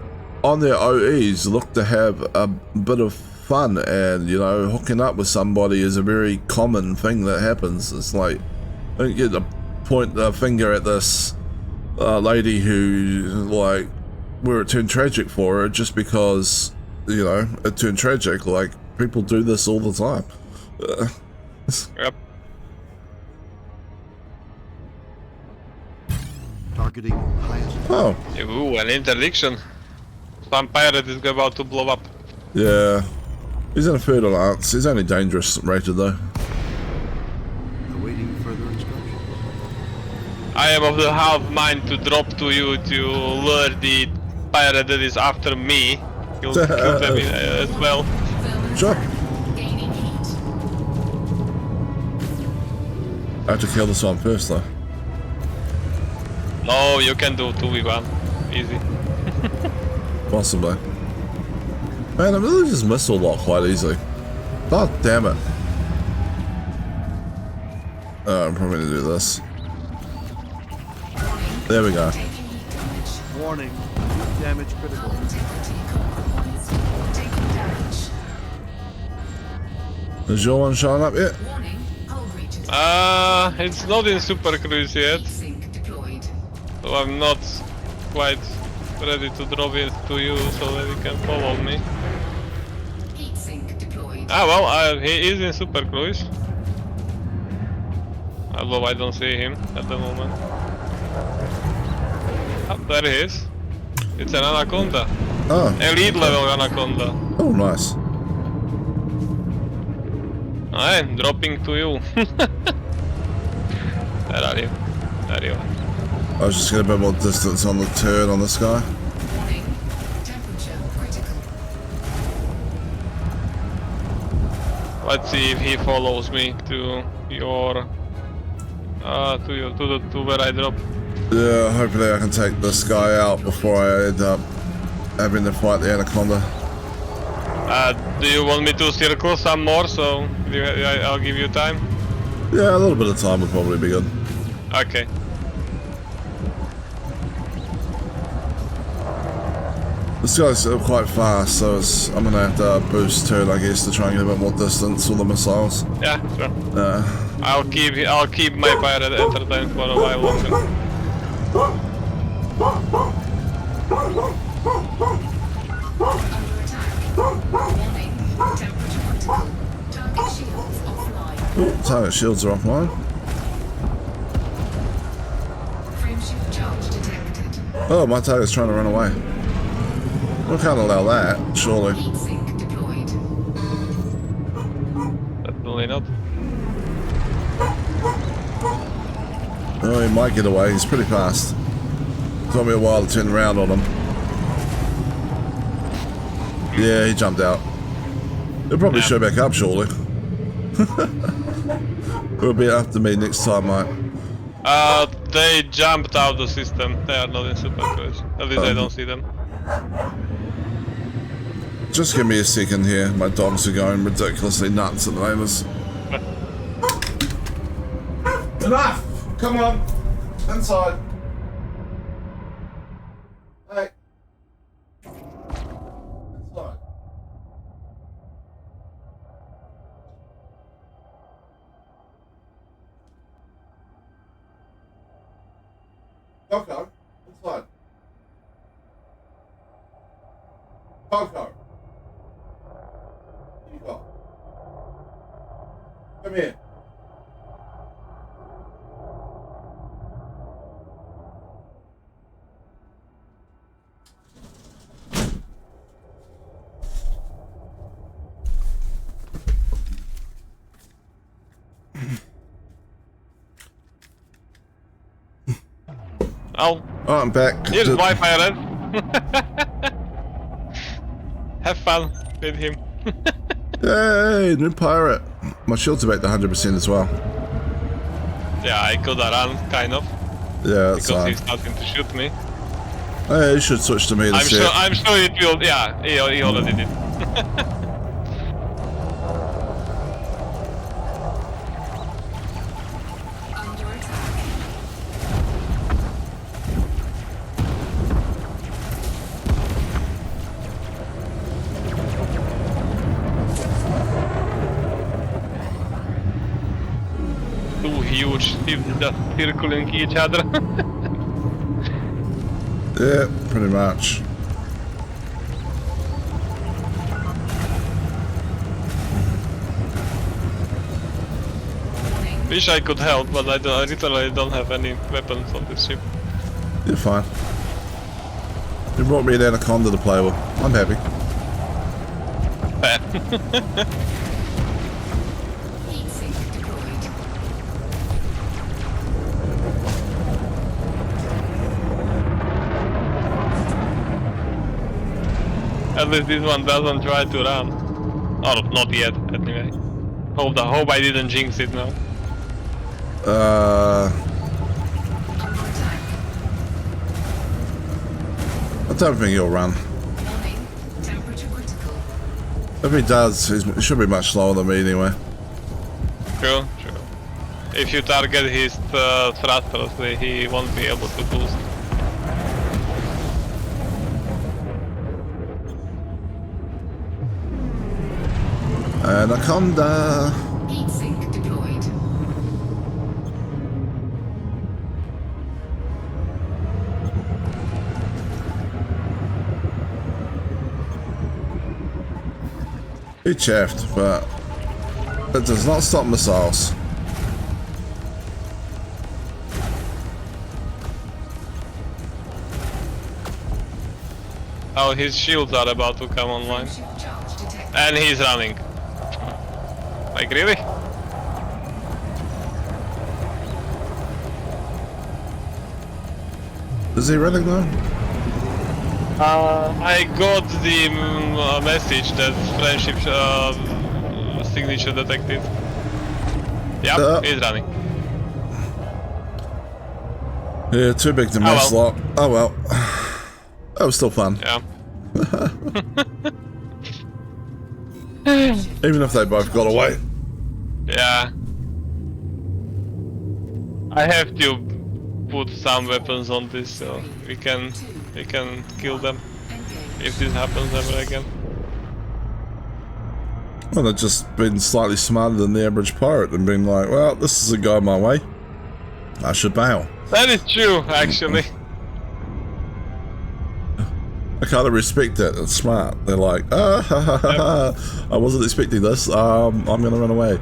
on their OEs look to have a bit of fun, and, you know, hooking up with somebody is a very common thing that happens. It's like, I don't get to point the finger at this lady who, like, where it turned tragic for her just because, you know, it turned tragic. Like, people do this all the time. Yep. Targeting highest. Oh, Ooh, an interdiction. Some pirate is about to blow up. yeah. He's in a third lance. He's only dangerous rated though. Awaiting further instructions. I am of the half mind to drop to you to lure the pirate that is after me. Kill them as well. Sure. Gaining heat. I have to kill this one first, though. No, you can do 2v1. Easy. Possibly. Man, I really just missed a lot quite easily. God damn it. I'm probably gonna do this. There we go. Taking heat damage. Warning. Heat damage critical. Integrity compromised. Taking damage. Is your one showing up yet? Warning. Hull breaches. It's not in Super Cruise yet, Heat sink deployed. so I'm not quite ready to drop it to you so that you can follow me. Heat sink deployed. Well, he is in Super Cruise. Although I don't see him at the moment. Oh, there he is. It's an Anaconda. Oh. Elite level Anaconda. Oh, nice. I'm dropping to you. Where are you? There you are. I was just getting a bit more distance on the turn on this guy. Warning. Temperature critical. Let's see if he follows me to your to where I drop. Yeah, hopefully I can take this guy out before I end up having to fight the Anaconda. Do you want me to circle some more so I'll give you time? Yeah, a little bit of time would probably be good. Okay. This guy's quite fast, so I'm gonna have to boost turn, I guess, to try and get a bit more distance with the missiles. Yeah, sure. I'll keep my pirate entertained for a while longer. Under attack. Warning. Temperature critical. Target shields offline. Target shields are offline. Frameshift charge detected. Oh, my target's trying to run away. We can't allow that, surely. Heat sink deployed. Definitely not. Oh, he might get away. He's pretty fast. Took me a while to turn around on him. Yeah, he jumped out. He'll probably show back up shortly. He'll be after me next time, mate. They jumped out the system. They are not in Super Cruise. At least I don't see them. Just give me a second here. My dogs are going ridiculously nuts at the moment. Enough! Come on! Inside. Hey. Inside. Coco, inside. Coco. What you got? Come here. Oh, I'm back. here's my pirate. Have fun with him. Yay, new pirate. My shield's about 100% as well. Yeah, I could run, kind of. Yeah, that's Because fine. he's starting to shoot me. Hey, you should switch to me to see it. I'm sure it will. Yeah, he already did. Under attack. Two huge ships just circling each other. Yeah, pretty much. Wish I could help, but I literally don't have any weapons on this ship. You're fine. You brought me an Anaconda to play with. I'm happy. Fair. Heat sink deployed. At least this one doesn't try to run. Or not yet, anyway. Hope I didn't jinx it now. I don't think he'll run. Warning. Temperature critical. If he does, he should be much slower than me anyway. True. If you target his thrusters, he won't be able to boost. Anaconda. Heat sink deployed. He chaffed, but it does not stop missiles. Oh, his shields are about to come online. Ship charge detected. And he's running. Like, really? Is he running though? I got the message that friendship signature detected. Yep, he's running. Yeah, too big to miss. well. Lot. Oh well. That was still fun. Yeah. Even if they both got away. Yeah. I have to put some weapons on this so we can kill them if this happens ever again. Well, they've just been slightly smarter than the average pirate and been like, well, this is a go my way. I should bail. That is true, actually. I kind of respect it. It's smart. They're like, ha ha ha. I wasn't expecting this. I'm gonna run away.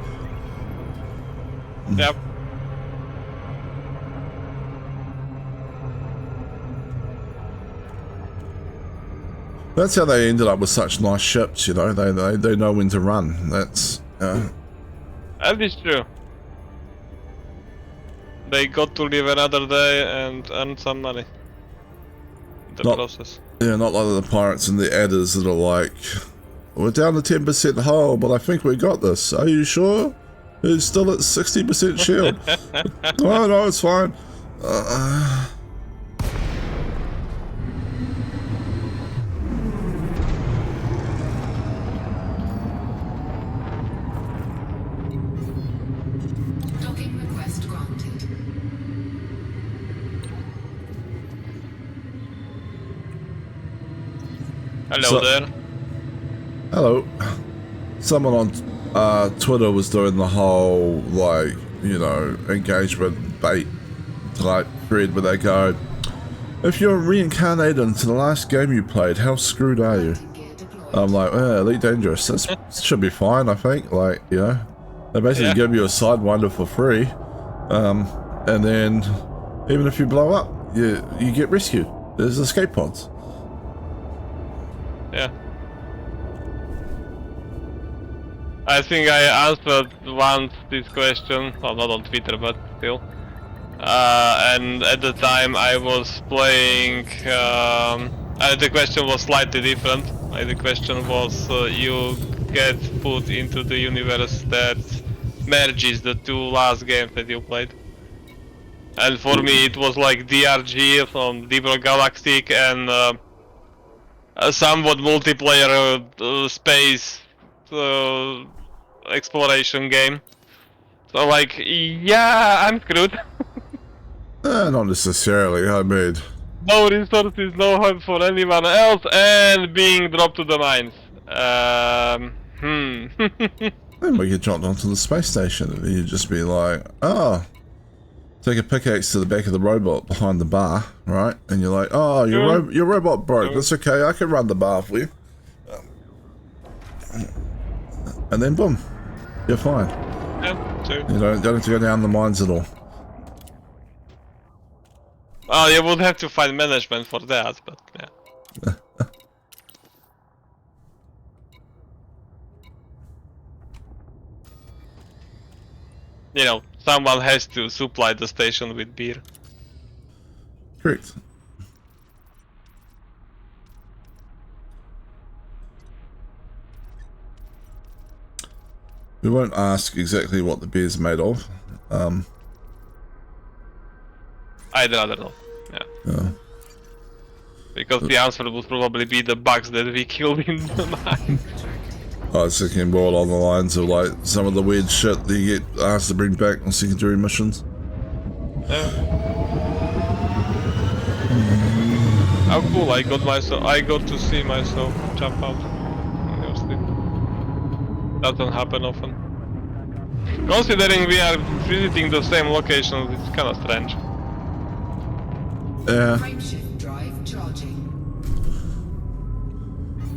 Yep. That's how they ended up with such nice ships, you know. They know when to run. That's That is true. They got to live another day and earn some money in the process. yeah, not like the pirates and the adders that are like, we're down to 10% hull, but I think we got this. Are you sure? It's still at 60% shield. No, it's fine. Docking request granted. Hello there. Hello. Someone on Twitter was doing the whole, like, you know, engagement bait type thread where they go, if you're reincarnated into the last game you played, how screwed are you? Gear deployed. I'm like, Elite Dangerous, that should be fine, I think. Like, you know, they basically give you a Sidewinder for free. And then, even if you blow up, you get rescued. There's escape pods. Yeah. I think I answered once this question, well, not on Twitter, but still. And at the time I was playing, the question was slightly different. Like the question was, you get put into the universe that merges the two last games that you played. And for me it was like DRG from Deep Rock Galactic and a somewhat multiplayer space exploration game. So like, yeah, I'm screwed. Not necessarily, I mean... No resources, no help for anyone else, and being dropped to the mines. Then we get dropped onto the space station and you'd just be like, oh, take a pickaxe to the back of the robot behind the bar, right? And you're like, oh, your robot broke. That's okay, I can run the bar for you. And then boom, you're fine. Yeah, true. You don't have to go down the mines at all. Oh, you would have to find management for that, but yeah. You know, someone has to supply the station with beer. Correct. We won't ask exactly what the beer's made of. I'd rather not. Yeah. Yeah. Because the answer would probably be the bugs that we killed in the mine. I was thinking more along the lines of like some of the weird shit that you get asked to bring back on secondary missions. Yeah. How cool! I got to see myself jump out. Honestly, doesn't happen often. Considering we are visiting the same locations, it's kind of strange. Yeah. Frameshift drive charging.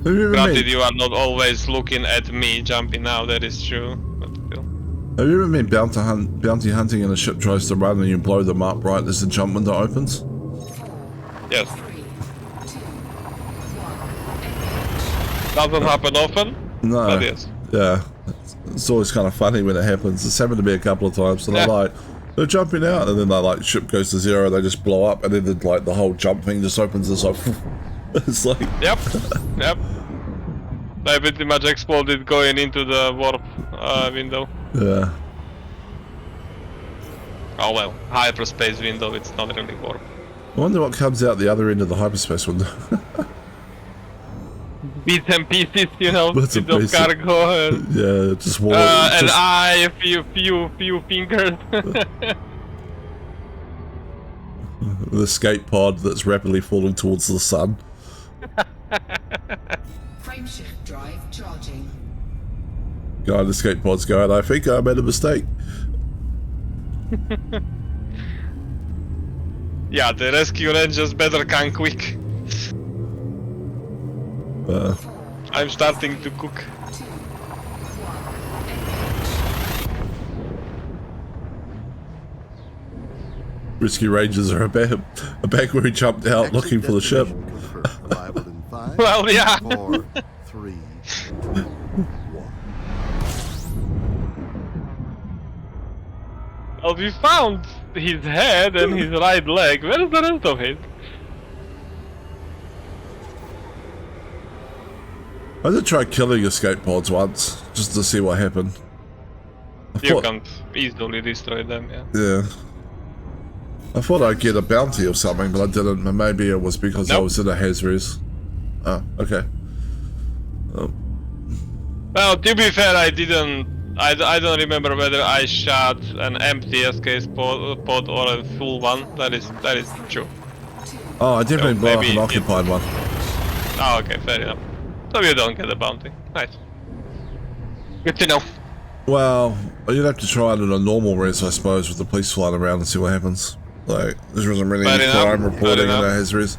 Have you ever Granted, been, you are not always looking at me jumping out. That is true, but still. have you ever been bounty hunting and a ship tries to run and you blow them up right as the jump window opens? Yes. 3, 2, 1. Doesn't happen often, No. but yes. Yeah. It's always kind of funny when it happens. It's happened to me a couple of times. And Yeah. they're jumping out, and then they like ship goes to zero, they just blow up, and then the whole jump thing just opens. It's like, it's like. Yep. Yep. I pretty much exploded going into the warp window. Yeah. Oh well, hyperspace window. It's not really warp. I wonder what comes out the other end of the hyperspace window. Bits and pieces, you know, Bits bits and of pieces. cargo. Yeah, just water. An just, eye, a few fingers. the escape pod that's rapidly falling towards the sun. Frameshift drive charging. Guy in the escape pod's going, I think I made a mistake. Yeah, the rescue rangers better come quick. I'm starting to cook. 2, 1. Rescue rangers are back where he jumped out looking for the ship. Destination confirmed. Arrival in 5, Well, yeah. 4, 3, 2, 1. Well, we found his head and his right leg. Where is the rest of it? I did try killing escape pods once, just to see what happened. You can't easily destroy them, yeah. Yeah. I thought I'd get a bounty or something, but I didn't. And maybe it was because I Nope. was in a Hazres. Oh, okay. Oh, Well, to be fair, I didn't. I don't remember whether I shot an empty escape pod or a full one. That is true. oh I definitely So blew up maybe an it- occupied one. Oh, okay, fair enough. So you don't get a bounty. Nice. Good to know. Well, you'd have to try it in a normal res, I suppose, with the police flying around and see what happens. Like, there isn't really Fair any enough, crime fair reporting in a enough. Hazres.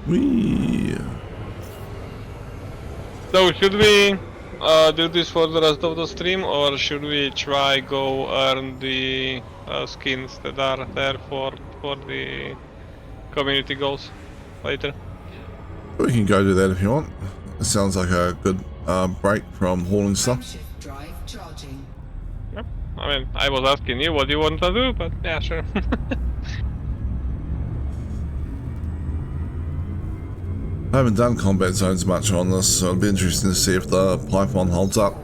Wee. So should we do this for the rest of the stream, or should we try go earn the skins that are there for the community goals later? We can go do that if you want. It sounds like a good break from hauling stuff. Frameshift drive charging. Yep. I mean, I was asking you what you want to do, but yeah, sure. I haven't done combat zones much on this, so it'll be interesting to see if the Python holds up.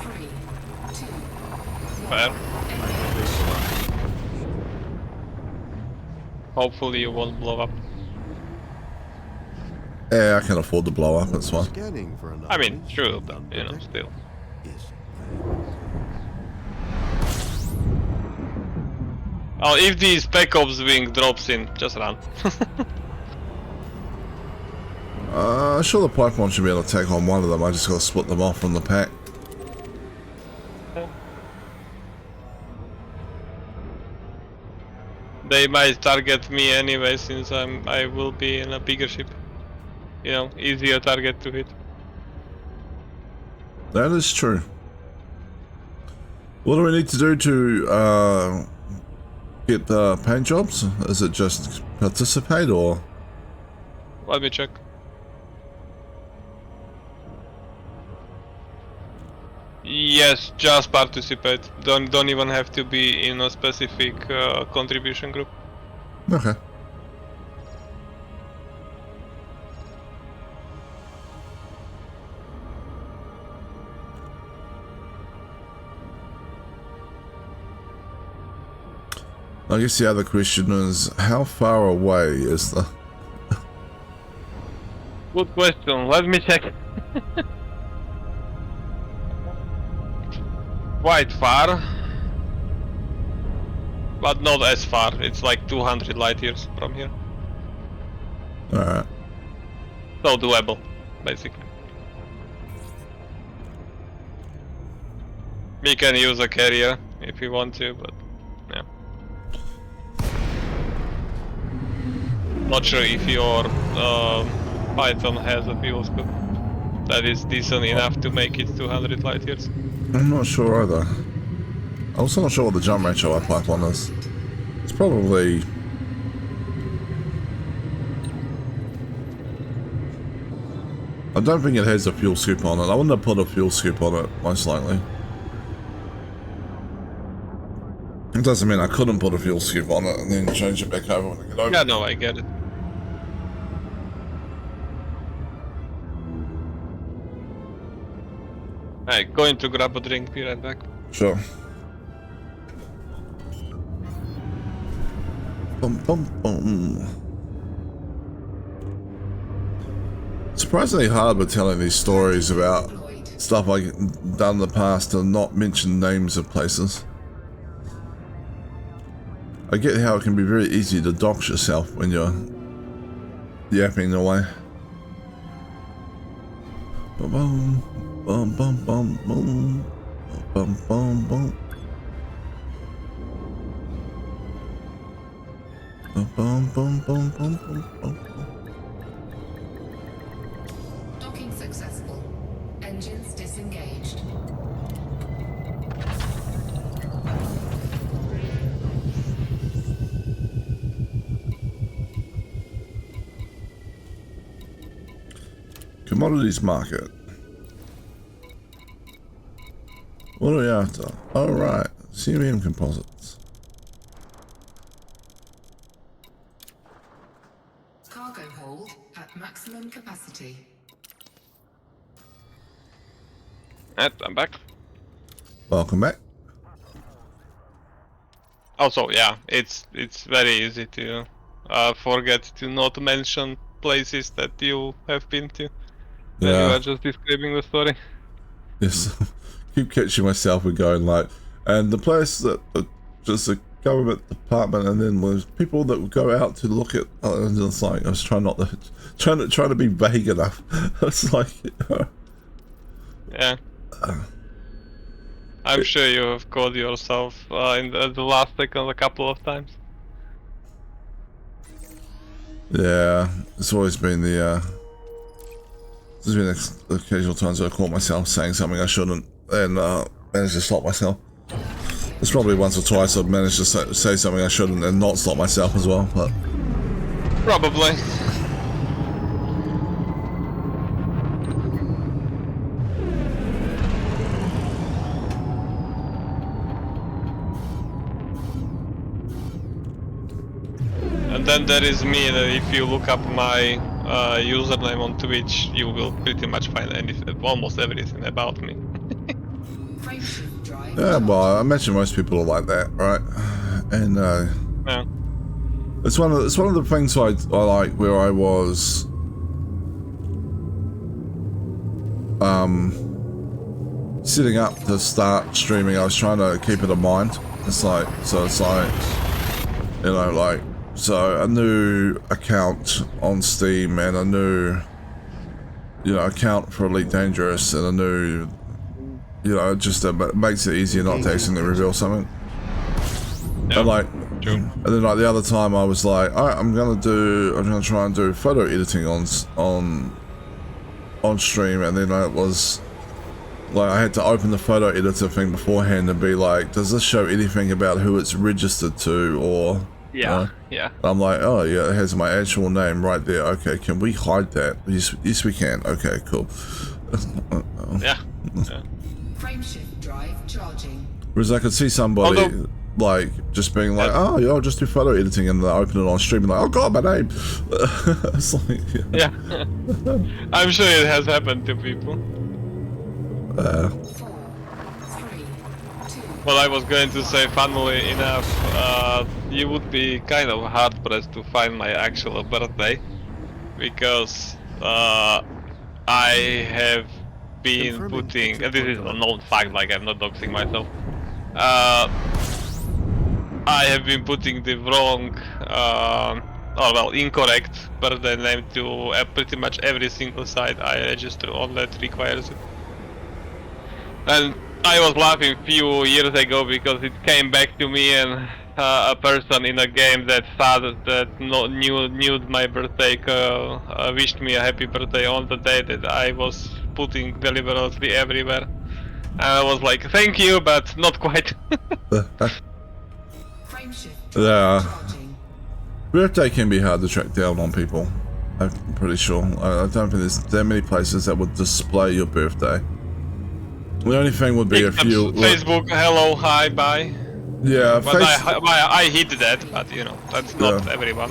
3, 2, Fair. Hopefully you won't blow up. Yeah, I can afford to blow up, it's fine. Scanning for I mean, anomalies. true, but you know, still. Is Oh, if the Spec Ops wing drops in, just run. Sure, the Python should be able to take on one of them. I just gotta split them off from the pack. They might target me anyway, since I will be in a bigger ship. You know, easier target to hit. That is true. What do we need to do to get the paint jobs? Is it just participate or? Let me check. Yes, just participate. Don't even have to be in a specific contribution group. Okay. I guess the other question is, how far away is the... Good question. Let me check. Quite far, but not as far. It's like 200 light years from here. Alright. So doable, basically. We can use a carrier if you want to, but yeah. Not sure if your Python has a fuel scoop that is decent enough to make it 200 light years. I'm not sure either. I'm also not sure what the jump ratio of Python is. It's probably... I don't think it has a fuel scoop on it. I wouldn't have put a fuel scoop on it, most likely. It doesn't mean I couldn't put a fuel scoop on it and then change it back over when I get over. Yeah, no, I get it. Alright, going to grab a drink, be right back. Sure. Bum, bum, bum. Surprisingly hard with telling these stories about stuff I've done in the past to not mention names of places. I get how it can be very easy to dox yourself when you're yapping away. Bum, bum, bum, bum, bum, bum, bum, bum, bum. Bum, bum, bum, bum, bum, bum, bum. Docking successful. Engines disengaged. Commodities market. What are we after? Oh right, CMM composites. Cargo hold at maximum capacity. And I'm back. Welcome back. Also, yeah, it's very easy to forget to not mention places that you have been to when you Yeah. are just describing the story. Yes. Keep catching myself and going like, and the place that just a government department, and then there's people that would go out to look at, and it's like I was trying not to, trying to be vague enough. It's like, Yeah. I'm sure you have caught yourself in the last second a couple of times. yeah, it's always been the. There's been occasional times where I caught myself saying something I shouldn't, and managed to stop myself. There's probably once or twice I've managed to say something I shouldn't and not stop myself as well, but... Probably. And then there is me, that if you look up my username on Twitch, you will pretty much find almost everything about me. Frameshift drive. Yeah, well, I imagine most people are like that, right? And Yeah. it's one of the things I like where I was setting up to start streaming. I was trying to keep it in mind. It's like, so it's like, you know, like, so a new account on Steam and a new, you know, account for Elite Dangerous and a new, you know, just makes it easier not to accidentally reveal something. Yeah. And like, True. and then like the other time I was like, alright, I'm gonna try and do photo editing on stream, and then I was like, I had to open the photo editor thing beforehand and be like, does this show anything about who it's registered to, or Yeah, yeah. I'm like, oh yeah, it has my actual name right there. Okay, can we hide that? Yes we can. Okay, cool. Yeah. Yeah. Frameshift drive charging. Whereas I could see somebody Although- like just being like, oh yeah, I'll just do photo editing, and then I open it on stream and like, oh god, my name. It's like, Yeah. I'm sure it has happened to people. 4, 3, 2, Well, I was going to say, funnily enough, you would be kind of hard pressed to find my actual birthday, because I have been Confirming putting, exit and this for is a delay. known fact, like I'm not doxing myself. I have been putting the wrong, or well, incorrect birthday name to pretty much every single site I register on that requires it. And I was laughing a few years ago because it came back to me, and a person in a game that thought that knew my birthday wished me a happy birthday on the day that I was putting deliberately everywhere. And I was like, thank you, but not quite. Frame shift. Yeah. Charging. Birthday can be hard to track down on people. I'm pretty sure. I don't think there's that many places that would display your birthday. The only thing would be a Except few. Facebook, hello, hi, bye. Yeah, But I hit that, but you know, that's not everyone.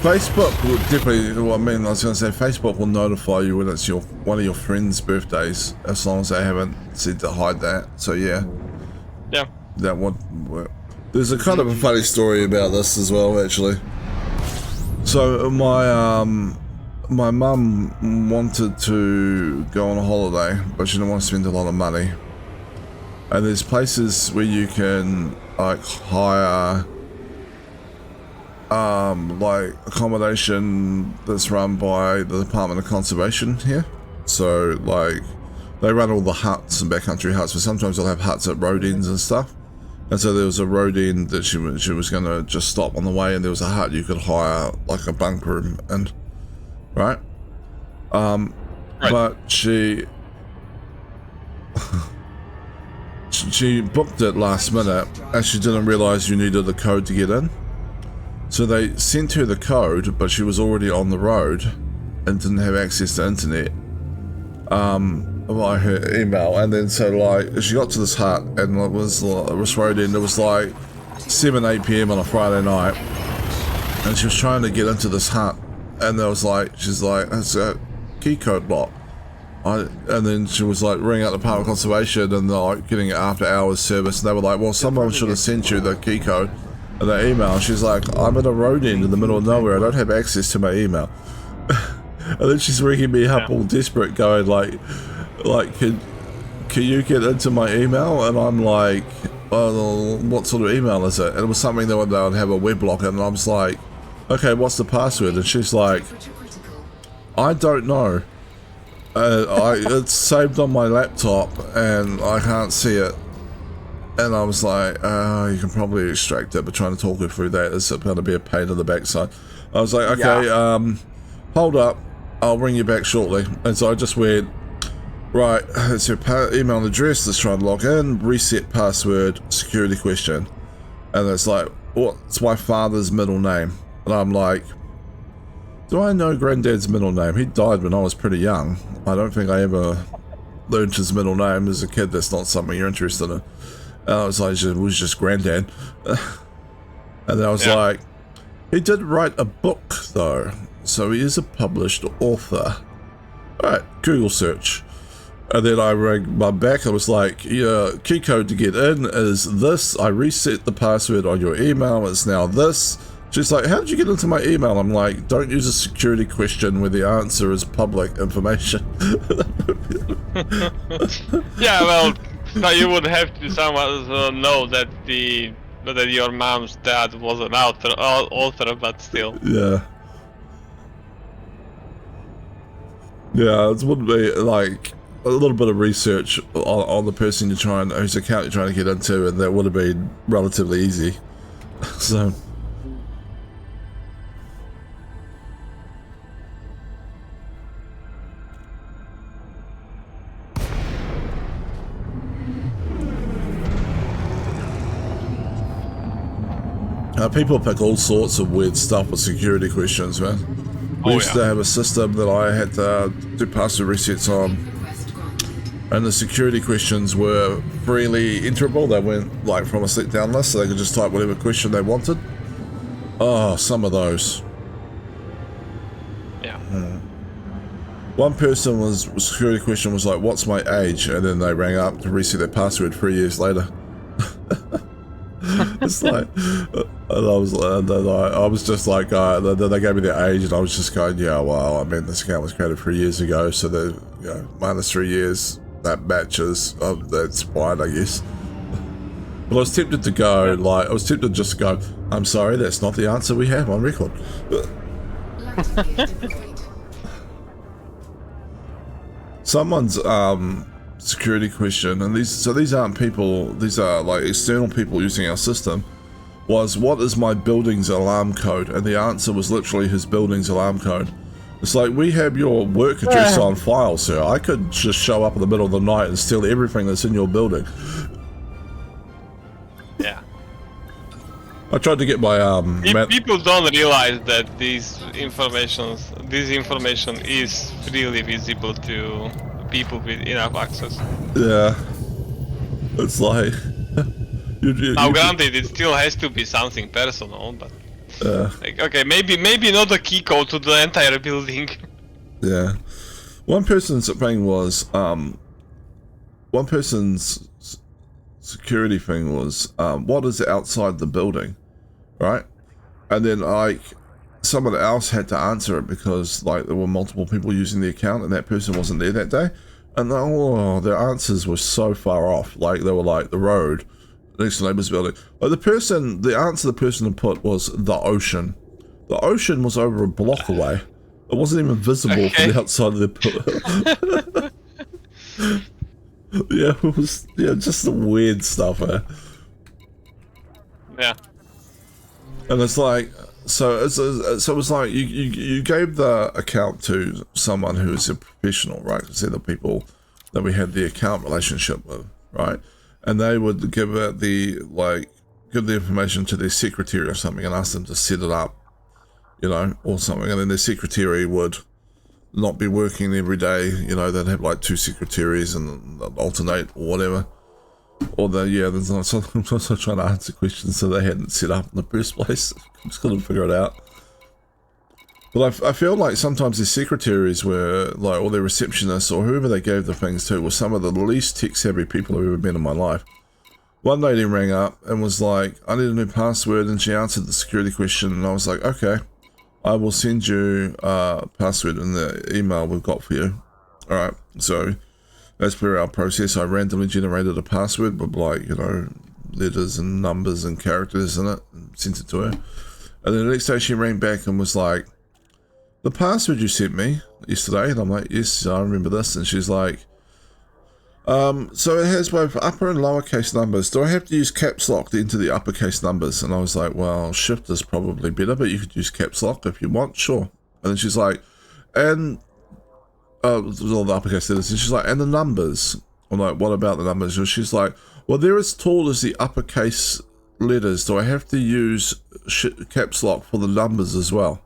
Facebook will definitely. Well, I mean, I was going to say Facebook will notify you when it's one of your friends' birthdays, as long as they haven't said to hide that. So yeah, Yeah. that would work. There's a kind of a funny story about this as well, actually. So my mum wanted to go on a holiday, but she didn't want to spend a lot of money. And there's places where you can like hire like accommodation that's run by the Department of Conservation here. So like they run all the huts and backcountry huts, but sometimes they'll have huts at road ends and stuff. And so there was a road end that she was gonna just stop on the way, and there was a hut you could hire like a bunk room and right. Right. But she booked it last minute, and she didn't realize you needed a code to get in. So they sent her the code, but she was already on the road and didn't have access to internet by her email. And then so like she got to this hut, and it was road end. It was like 7-8 p.m. on a Friday night, and she was trying to get into this hut, and there was like she's like, it's a key code lock. And then she was like ringing out the Department of Conservation, and they're like getting an after hours service, and they were like, well, someone should have sent you the key code and the email. And she's like, I'm at a road end in the middle of nowhere, I don't have access to my email. And then she's ringing me up all desperate, going like can you get into my email? And I'm like, oh, what sort of email is it? And it was something that would have a web locker, and I was like, okay, what's the password? And she's like, I don't know. It's saved on my laptop and I can't see it. And I was like, you can probably extract it, but trying to talk her through that is going to be a pain in the backside. I was like, okay, hold up, I'll ring you back shortly. And so I just went, right, it's your email address, let's try to log in, reset password, security question. And it's like, what's my father's middle name? And I'm like, do I know Granddad's middle name? He died when I was pretty young. I don't think I ever learned his middle name. As a kid, that's not something you're interested in. And I was like, it was just Granddad. And then I was like, he did write a book, though. So he is a published author. Alright, Google search. And then I rang my back. I was like, your key code to get in is this. I reset the password on your email. It's now this. She's like, how did you get into my email? I'm like, don't use a security question where the answer is public information. Yeah, well, so you would have to somehow know that that your mom's dad was an author, but still. Yeah. Yeah, it would be like a little bit of research on the person whose account you're trying to get into, and that would have been relatively easy. So. People pick all sorts of weird stuff with security questions, man. We used to have a system that I had to do password resets on, and the security questions were freely enterable. They went like from a select down list, so they could just type whatever question they wanted. Oh, some of those. Yeah. One person security question was like, what's my age? And then they rang up to reset their password 3 years later. It's like, and I was just like, then they gave me their age, and I was just going, yeah, well, I mean, this account was created 3 years ago, so the minus 3 years that matches. That's fine, I guess. But I was tempted to go, like, I was tempted to just go, I'm sorry, that's not the answer we have on record. Someone's security question, and these aren't people, these are like external people using our system, was what is my building's alarm code? And the answer was literally his building's alarm code. It's like, we have your work address on file, sir. I could just show up in the middle of the night and steal everything that's in your building. Yeah. I tried to get my people don't realize that this information is really visible to people with enough access. Yeah. It's like now granted, it still has to be something personal, but like, okay, maybe not a key code to the entire building. Yeah. One person's thing was one person's security thing was what is outside the building, right? And then like someone else had to answer it because like there were multiple people using the account and that person wasn't there that day, and their answers were so far off. Like they were like the road next to the neighbor's building. Like the answer the person had put was the ocean. The ocean was over a block away. It wasn't even visible from the outside of the yeah, it was just the weird stuff, eh? Yeah. And it's like, so it was like you gave the account to someone who is a professional, right? Because they're the people that we had the account relationship with, right? And they would give the information to their secretary or something and ask them to set it up, or something. And then their secretary would not be working every day, they'd have like 2 secretaries and alternate or whatever. Or there's also trying to answer questions that they hadn't set up in the first place. Just couldn't figure it out. But I feel like sometimes the secretaries were like, or their receptionists or whoever they gave the things to were some of the least tech-savvy people I've ever met in my life. One lady rang up and was like, I need a new password, and she answered the security question, and I was like, okay, I will send you a password in the email we've got for you. Alright, so as per our process, I randomly generated a password with letters and numbers and characters in it and sent it to her. And then the next day she rang back and was like, the password you sent me yesterday, and I'm like, yes, I remember this. And she's like, so it has both upper and lowercase numbers. Do I have to use caps lock to enter the uppercase numbers? And I was like, well, shift is probably better, but you could use caps lock if you want, sure. And then she's like, and all the uppercase letters, and she's like, and the numbers? I'm like, what about the numbers? And she's like, well, they're as tall as the uppercase letters. Do I have to use caps lock for the numbers as well?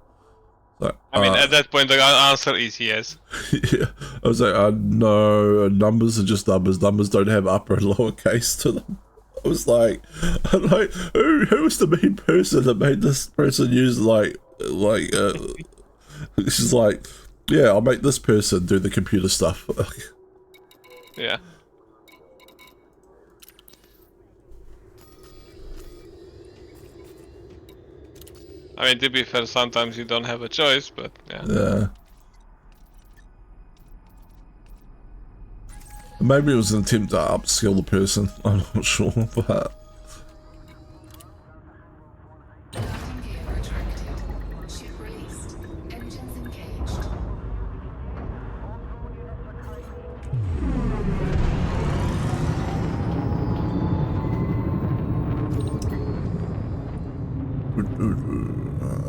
Like, I mean, at that point, the answer is yes. Yeah, I was like, no, numbers are just numbers. Numbers don't have upper and lower case to them. I was like, who was the main person that made this person use she's like, yeah, I'll make this person do the computer stuff. Yeah. I mean, to be fair, sometimes you don't have a choice, but yeah. Yeah. Maybe it was an attempt to upskill the person. I'm not sure, but... Landing gear retracted. Ship released. Engines engaged.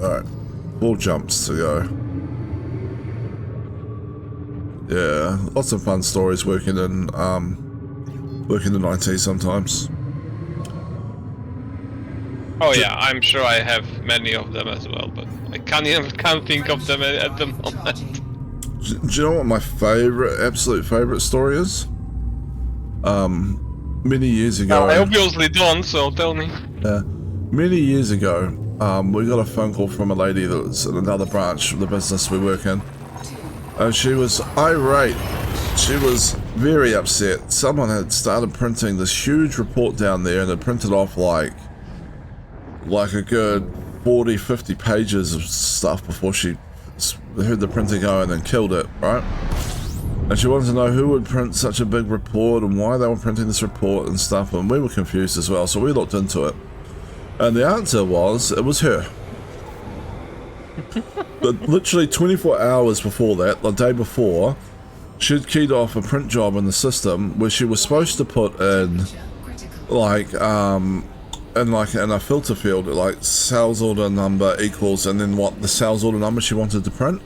Alright. 4 jumps to go. Yeah, lots of fun stories working in IT sometimes. Oh yeah, I'm sure I have many of them as well, but I can't think of them at the moment. Do you know what my absolute favorite story is? Many years ago. I obviously don't, so tell me. Many years ago, we got a phone call from a lady that was in another branch of the business we work in. She was irate. She was very upset. Someone had started printing this huge report down there and had printed off like a good 40, 50 pages of stuff before she heard the printer go and then killed it, right? And she wanted to know who would print such a big report and why they were printing this report and stuff, and we were confused as well, so we looked into it. And the answer was, it was her. But literally 24 hours before that, the day before, she'd keyed off a print job in the system where she was supposed to put in, like, in a filter field, like sales order number equals, and then what the sales order number she wanted to print.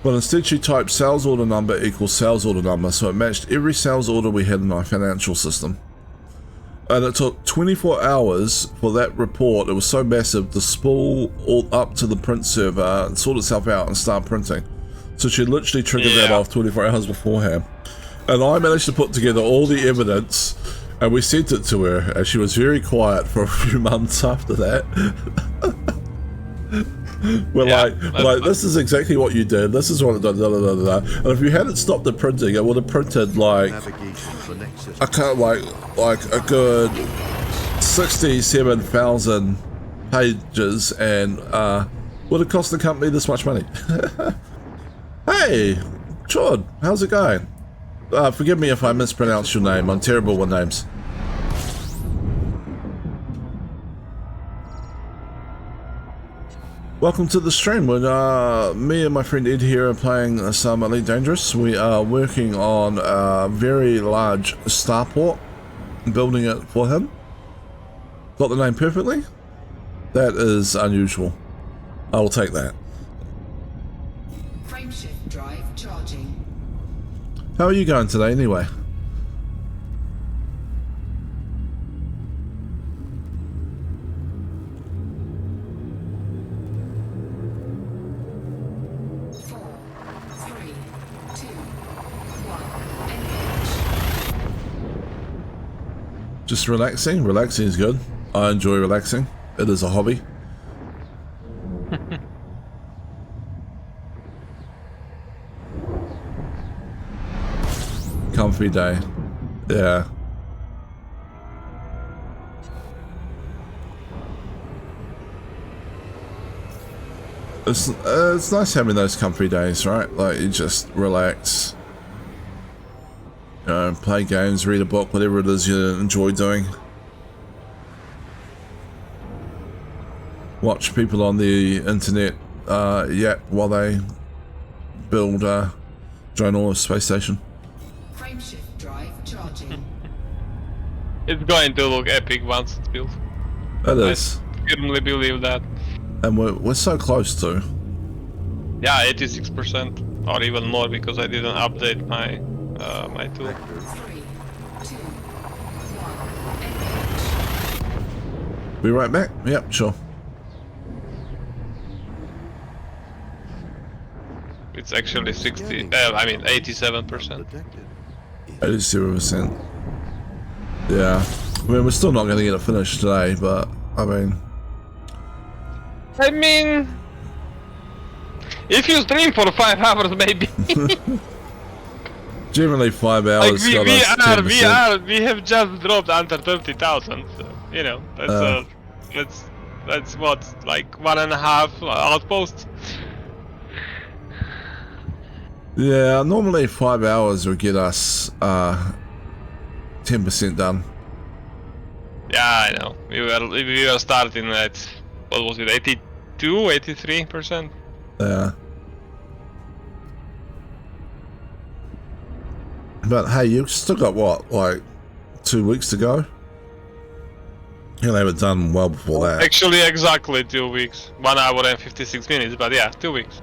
But instead she typed sales order number equals sales order number, so it matched every sales order we had in our financial system. And it took 24 hours for that report, it was so massive, to spool all up to the print server and sort itself out and start printing. So she literally triggered that off 24 hours beforehand. And I managed to put together all the evidence, and we sent it to her, and she was very quiet for a few months after that. We're like, this is exactly what you did, this is what it did, and if you hadn't stopped the printing, it would have printed like a good 67,000 pages, and would have cost the company this much money. Hey, Chod, how's it going? Forgive me if I mispronounce your name, I'm terrible with names. Welcome to the stream. When me and my friend Ed here are playing some Elite Dangerous, we are working on a very large starport, building it for him. Got the name perfectly? That is unusual. I will take that. Frameshift drive charging. How are you going today anyway? Just relaxing? Relaxing is good. I enjoy relaxing. It is a hobby. Comfy day. Yeah. It's nice having those comfy days, right? Like, you just relax. Play games, read a book, whatever it is you enjoy doing. Watch people on the internet yap while they build a drone or a space station. Frameshift drive charging. It's going to look epic once it's built. It is. I firmly believe that. And we're so close to. Yeah, 86% or even more because I didn't update my my tool. 3, 2, 1, Be right back? Yep, sure. It's actually 87%. 87%. Yeah. I mean, we're still not going to get it finished today, but, I mean, if you stream for 5 hours, maybe. generally 5 hours. Like we have just dropped under 30,000. So, you know, that's what, like 1.5 outposts. Yeah, normally 5 hours will get us 10% done. Yeah, I know. We were starting at, what was it, 82, 83%? Yeah. But hey, you've still got what, like 2 weeks to go? You'll have it done well before that. Actually, exactly 2 weeks. 1 hour and 56 minutes, but yeah, 2 weeks.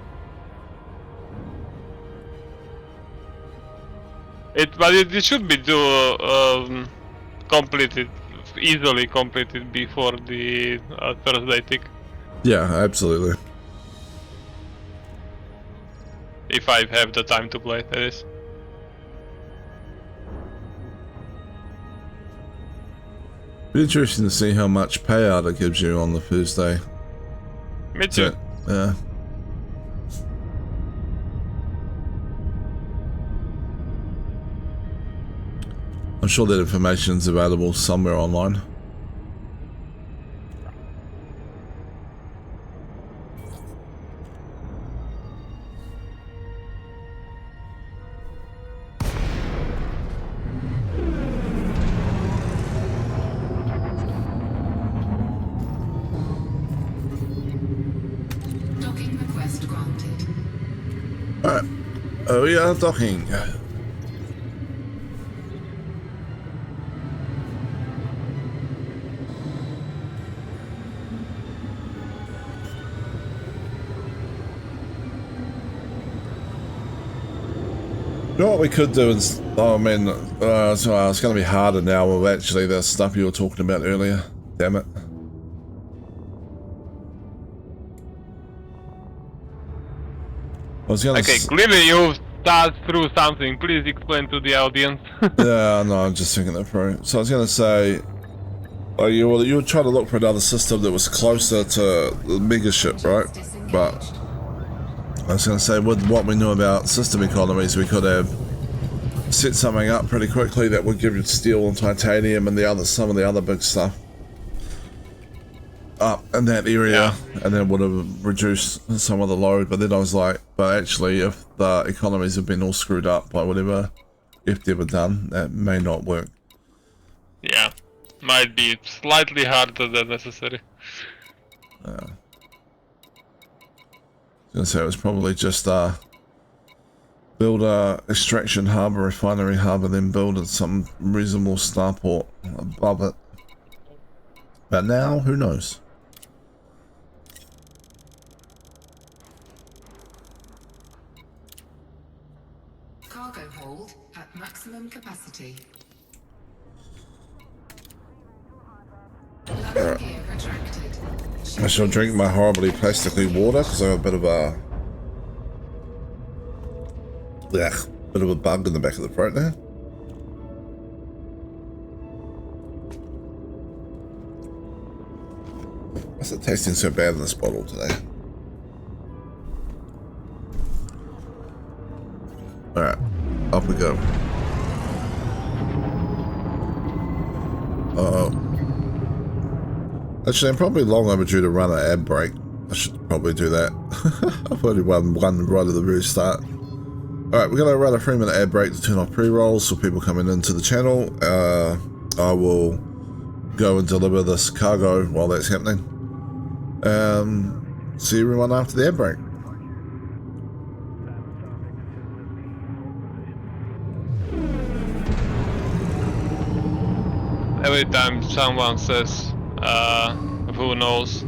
But it should be completed, easily completed before the Thursday tick. Yeah, absolutely. If I have the time to play, that is. Be interesting to see how much payout it gives you on the Thursday. Me too. Yeah. I'm sure that information is available somewhere online. Docking request granted. Alright. Oh, we are docking. You know what we could do is, oh man, so it's going to be harder now with actually the stuff you were talking about earlier. Damn it. I was going to... Okay, clearly you've thought through something. Please explain to the audience. Yeah, no, I'm just thinking that through. So I was going to say, you were trying to look for another system that was closer to the mega ship, right? But I was going to say, with what we knew about system economies, we could have set something up pretty quickly that would give you steel and titanium and some of the other big stuff up in that area, and then would have reduced some of the load. But then I was like, but actually, if the economies have been all screwed up by whatever they've ever done, that may not work. Yeah, might be slightly harder than necessary. So it was probably just build a extraction hub, a refinery hub, and then build some reasonable starport above it. But now, who knows? Cargo hold at maximum capacity. Landing gear retracted. I shall drink my horribly plastically water because I have a bit of a bug in the back of the throat there. Why's it tasting so bad in this bottle today? Alright, up we go. Uh-oh. Actually, I'm probably long overdue to run an ad break. I should probably do that. I've only run one right at the very start. Alright, we're going to run a 3-minute ad break to turn off pre-rolls for people coming into the channel. I will go and deliver this cargo while that's happening. See everyone after the ad break. Every time someone says, who knows,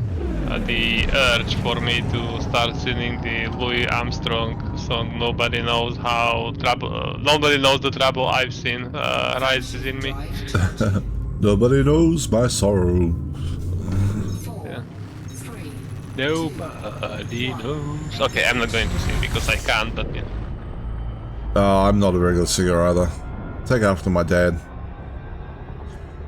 the urge for me to start singing the Louis Armstrong song, nobody knows nobody knows the trouble I've seen, rises in me. Nobody knows my sorrow. 4, Yeah. 3. Nobody knows. Okay, I'm not going to sing because I can't, but yeah. I'm not a regular singer either. Take after my dad.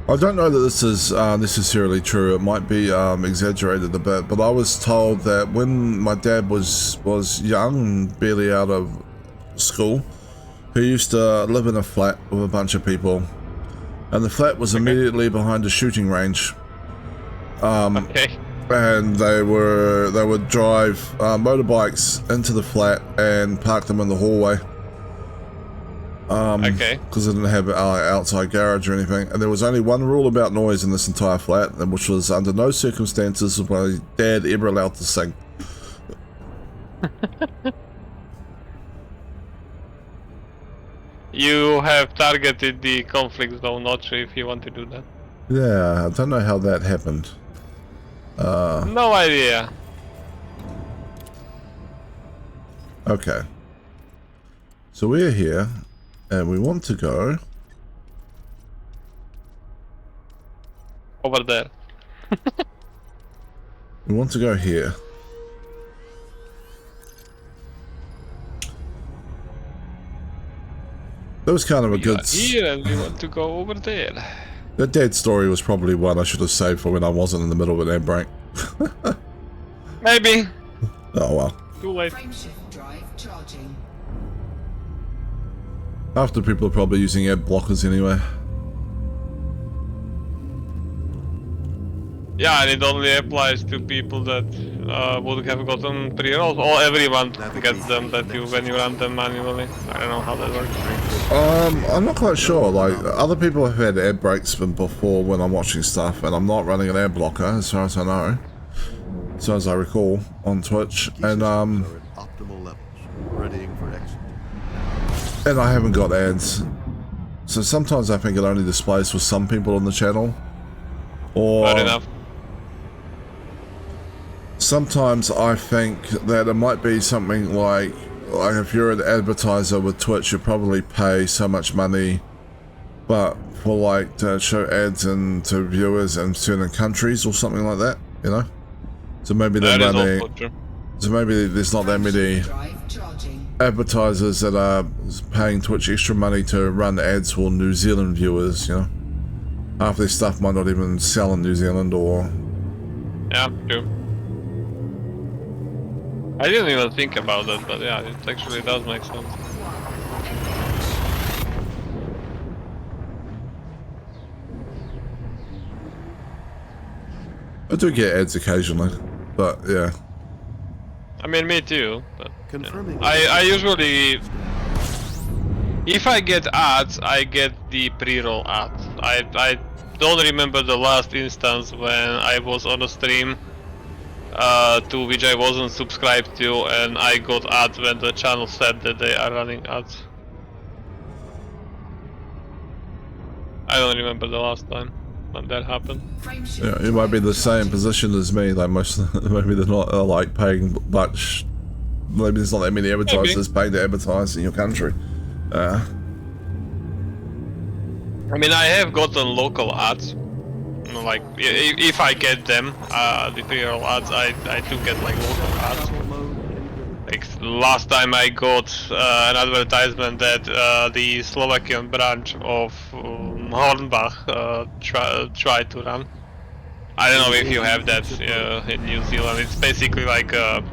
I don't know that this is necessarily true. It might be exaggerated a bit, but I was told that when my dad was young and barely out of school, he used to live in a flat with a bunch of people, and the flat was immediately behind a shooting range. Okay. And they would drive motorbikes into the flat and park them in the hallway. Okay. Because they didn't have an outside garage or anything. And there was only one rule about noise in this entire flat, which was under no circumstances was my dad ever allowed to sing. You have targeted the conflict zone, not sure if you want to do that. Yeah, I don't know how that happened. No idea. Okay. So we're here, and we want to go... Over there. We want to go here. That was kind of a We good... are here and we want to go over there. That dad story was probably one I should have saved for when I wasn't in the middle of an ad break. Maybe. Oh well. Too late. Frameshift drive charging. After people are probably using ad blockers anyway. Yeah, and it only applies to people that would have gotten pre-rolls, or everyone gets them that you when you run them manually. I don't know how that works. I'm not quite sure. Like, other people have had air brakes before when I'm watching stuff, and I'm not running an air blocker, as far as I know. As far as I recall, on Twitch. And, Are at optimal levels, readying for exit. and I haven't got ads. So sometimes I think it only displays for some people on the channel. Or... Fair enough. Sometimes I think that it might be something like if you're an advertiser with Twitch, you probably pay so much money, but for like to show ads to viewers in certain countries or something like that, you know. So maybe they're running. So maybe there's not that many advertisers that are paying Twitch extra money to run ads for New Zealand viewers, you know. Half their stuff might not even sell in New Zealand or. Yeah, true. I didn't even think about that, but yeah, it actually does make sense. I do get ads occasionally, but yeah. I mean, me too. But, Confirming. I usually, if I get ads, I get the pre-roll ads. I don't remember the last instance when I was on a stream to which I wasn't subscribed to, and I got ads when the channel said that they are running ads. I don't remember the last time when that happened. Yeah, it might be the same position as me. Like maybe they're not like paying much. Maybe there's not that many advertisers paying to advertise in your country. I mean, I have gotten local ads. Like, if I get them, the pre-roll ads, I do get like local ads. Like last time I got an advertisement that the Slovakian branch of Hornbach tried to run. I don't know if you have that in New Zealand. It's basically like a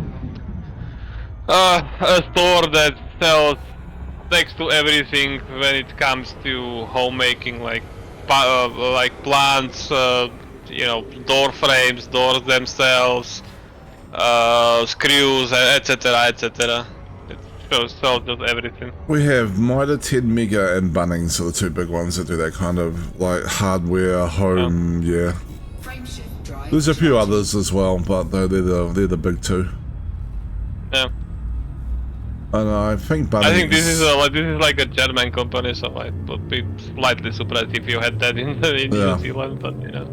store that sells next to everything when it comes to homemaking, like plants, you know, door frames, doors themselves, screws, etc., etc. It sells just everything. We have Mitre 10 Mega and Bunnings are the two big ones that do that kind of like hardware home. Yeah. There's a few others as well, but they're the big two. Yeah. And I think Bunnings... I think this is like a German company, so I would be slightly surprised if you had that in New Zealand, but you know.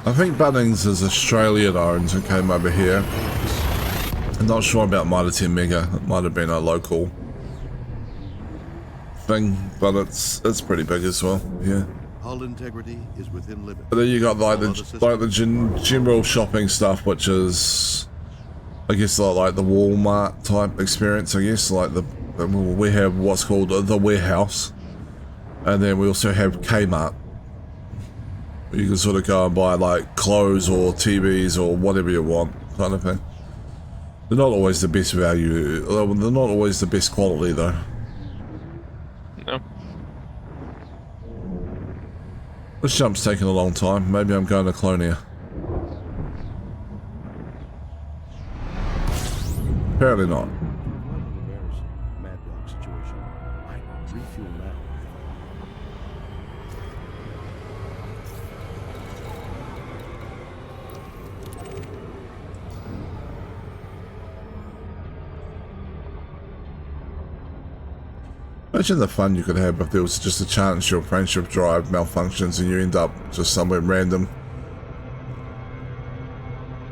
I think Bunnings is Australian owned and came over here. I'm not sure about Mitre 10 Mega. It might have been a local thing, but it's pretty big as well. Yeah. Hull integrity is within limits. But then you got like the general shopping stuff, which is, I guess, like the Walmart type experience. I guess like we have what's called the warehouse, and then we also have Kmart. You can sort of go and buy like clothes or TVs or whatever you want, kind of thing. They're not always the best value. They're not always the best quality though. No. This jump's taking a long time. Maybe I'm going to Clonia. Apparently not. Mad Dog situation. I refuel now. Imagine the fun you could have if there was just a chance your friendship drive malfunctions and you end up just somewhere random.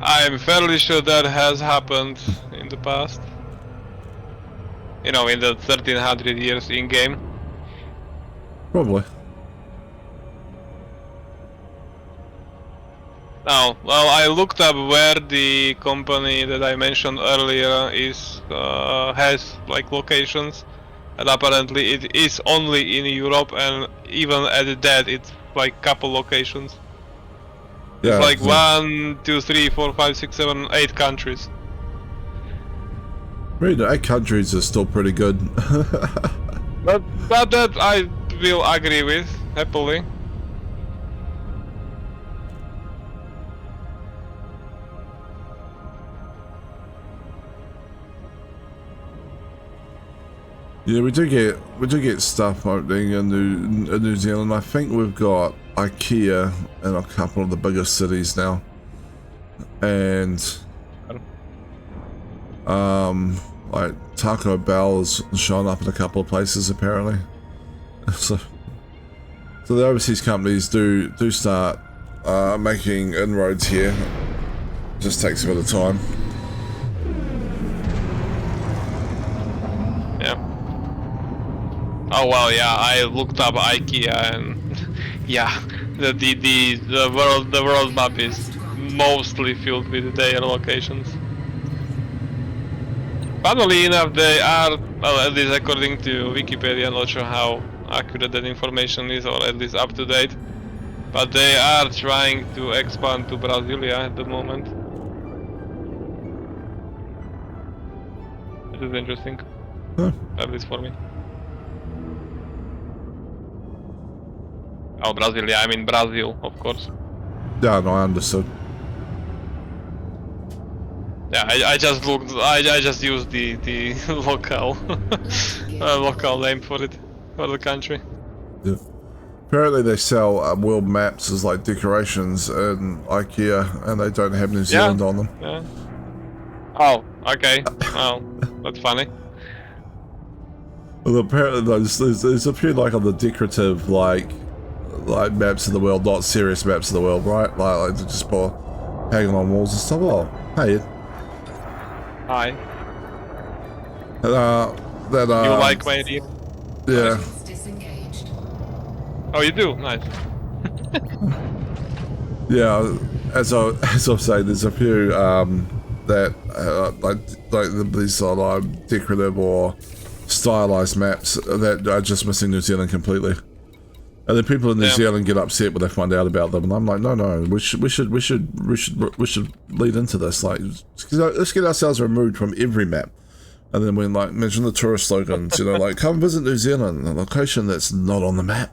I'm fairly sure that has happened in the past. You know, in the 1300 years in game. Probably. Now, well, I looked up where the company that I mentioned earlier has like locations, and apparently it is only in Europe, and even at that, it's like couple locations. Yeah, it's like 1, 2, 3, 4, 5, 6, 7, 8 countries. Really, 8 countries is still pretty good. But that I will agree with, happily. Yeah, we do get stuff opening in New Zealand. I think we've got IKEA in a couple of the biggest cities now, and like Taco Bell is showing up in a couple of places apparently. So the overseas companies do start making inroads here. Just takes a bit of time. Yeah. Oh well, yeah. I looked up IKEA and yeah, the world map is mostly filled with their locations. Funnily enough, they are, well, at least according to Wikipedia, I'm not sure how accurate that information is, or at least up to date. But they are trying to expand to Brasilia at the moment. This is interesting. Huh. At least for me. Oh, Brasilia, I mean Brazil, of course. Yeah, no, I understood. Yeah, I just looked, I just used the local local name for it, for the country. Yeah. Apparently they sell world maps as like decorations in IKEA, and they don't have New Zealand on them. Yeah. Oh, okay. Well, that's funny. Well, apparently there's a few like on the decorative like maps of the world, not serious maps of the world, right? Like they're just for hanging on walls and stuff. Oh, hey Ed. Hi. You like my idea? Yeah. Disengaged. Oh, you do? Nice. Yeah, as I was saying, there's a few that like these are like decorative or stylized maps that are just missing New Zealand completely. And then people in New Zealand get upset when they find out about them, and I'm like, no, we should lead into this. Like, let's get ourselves removed from every map, and then we like mention the tourist slogans. You know, like come visit New Zealand, a location that's not on the map.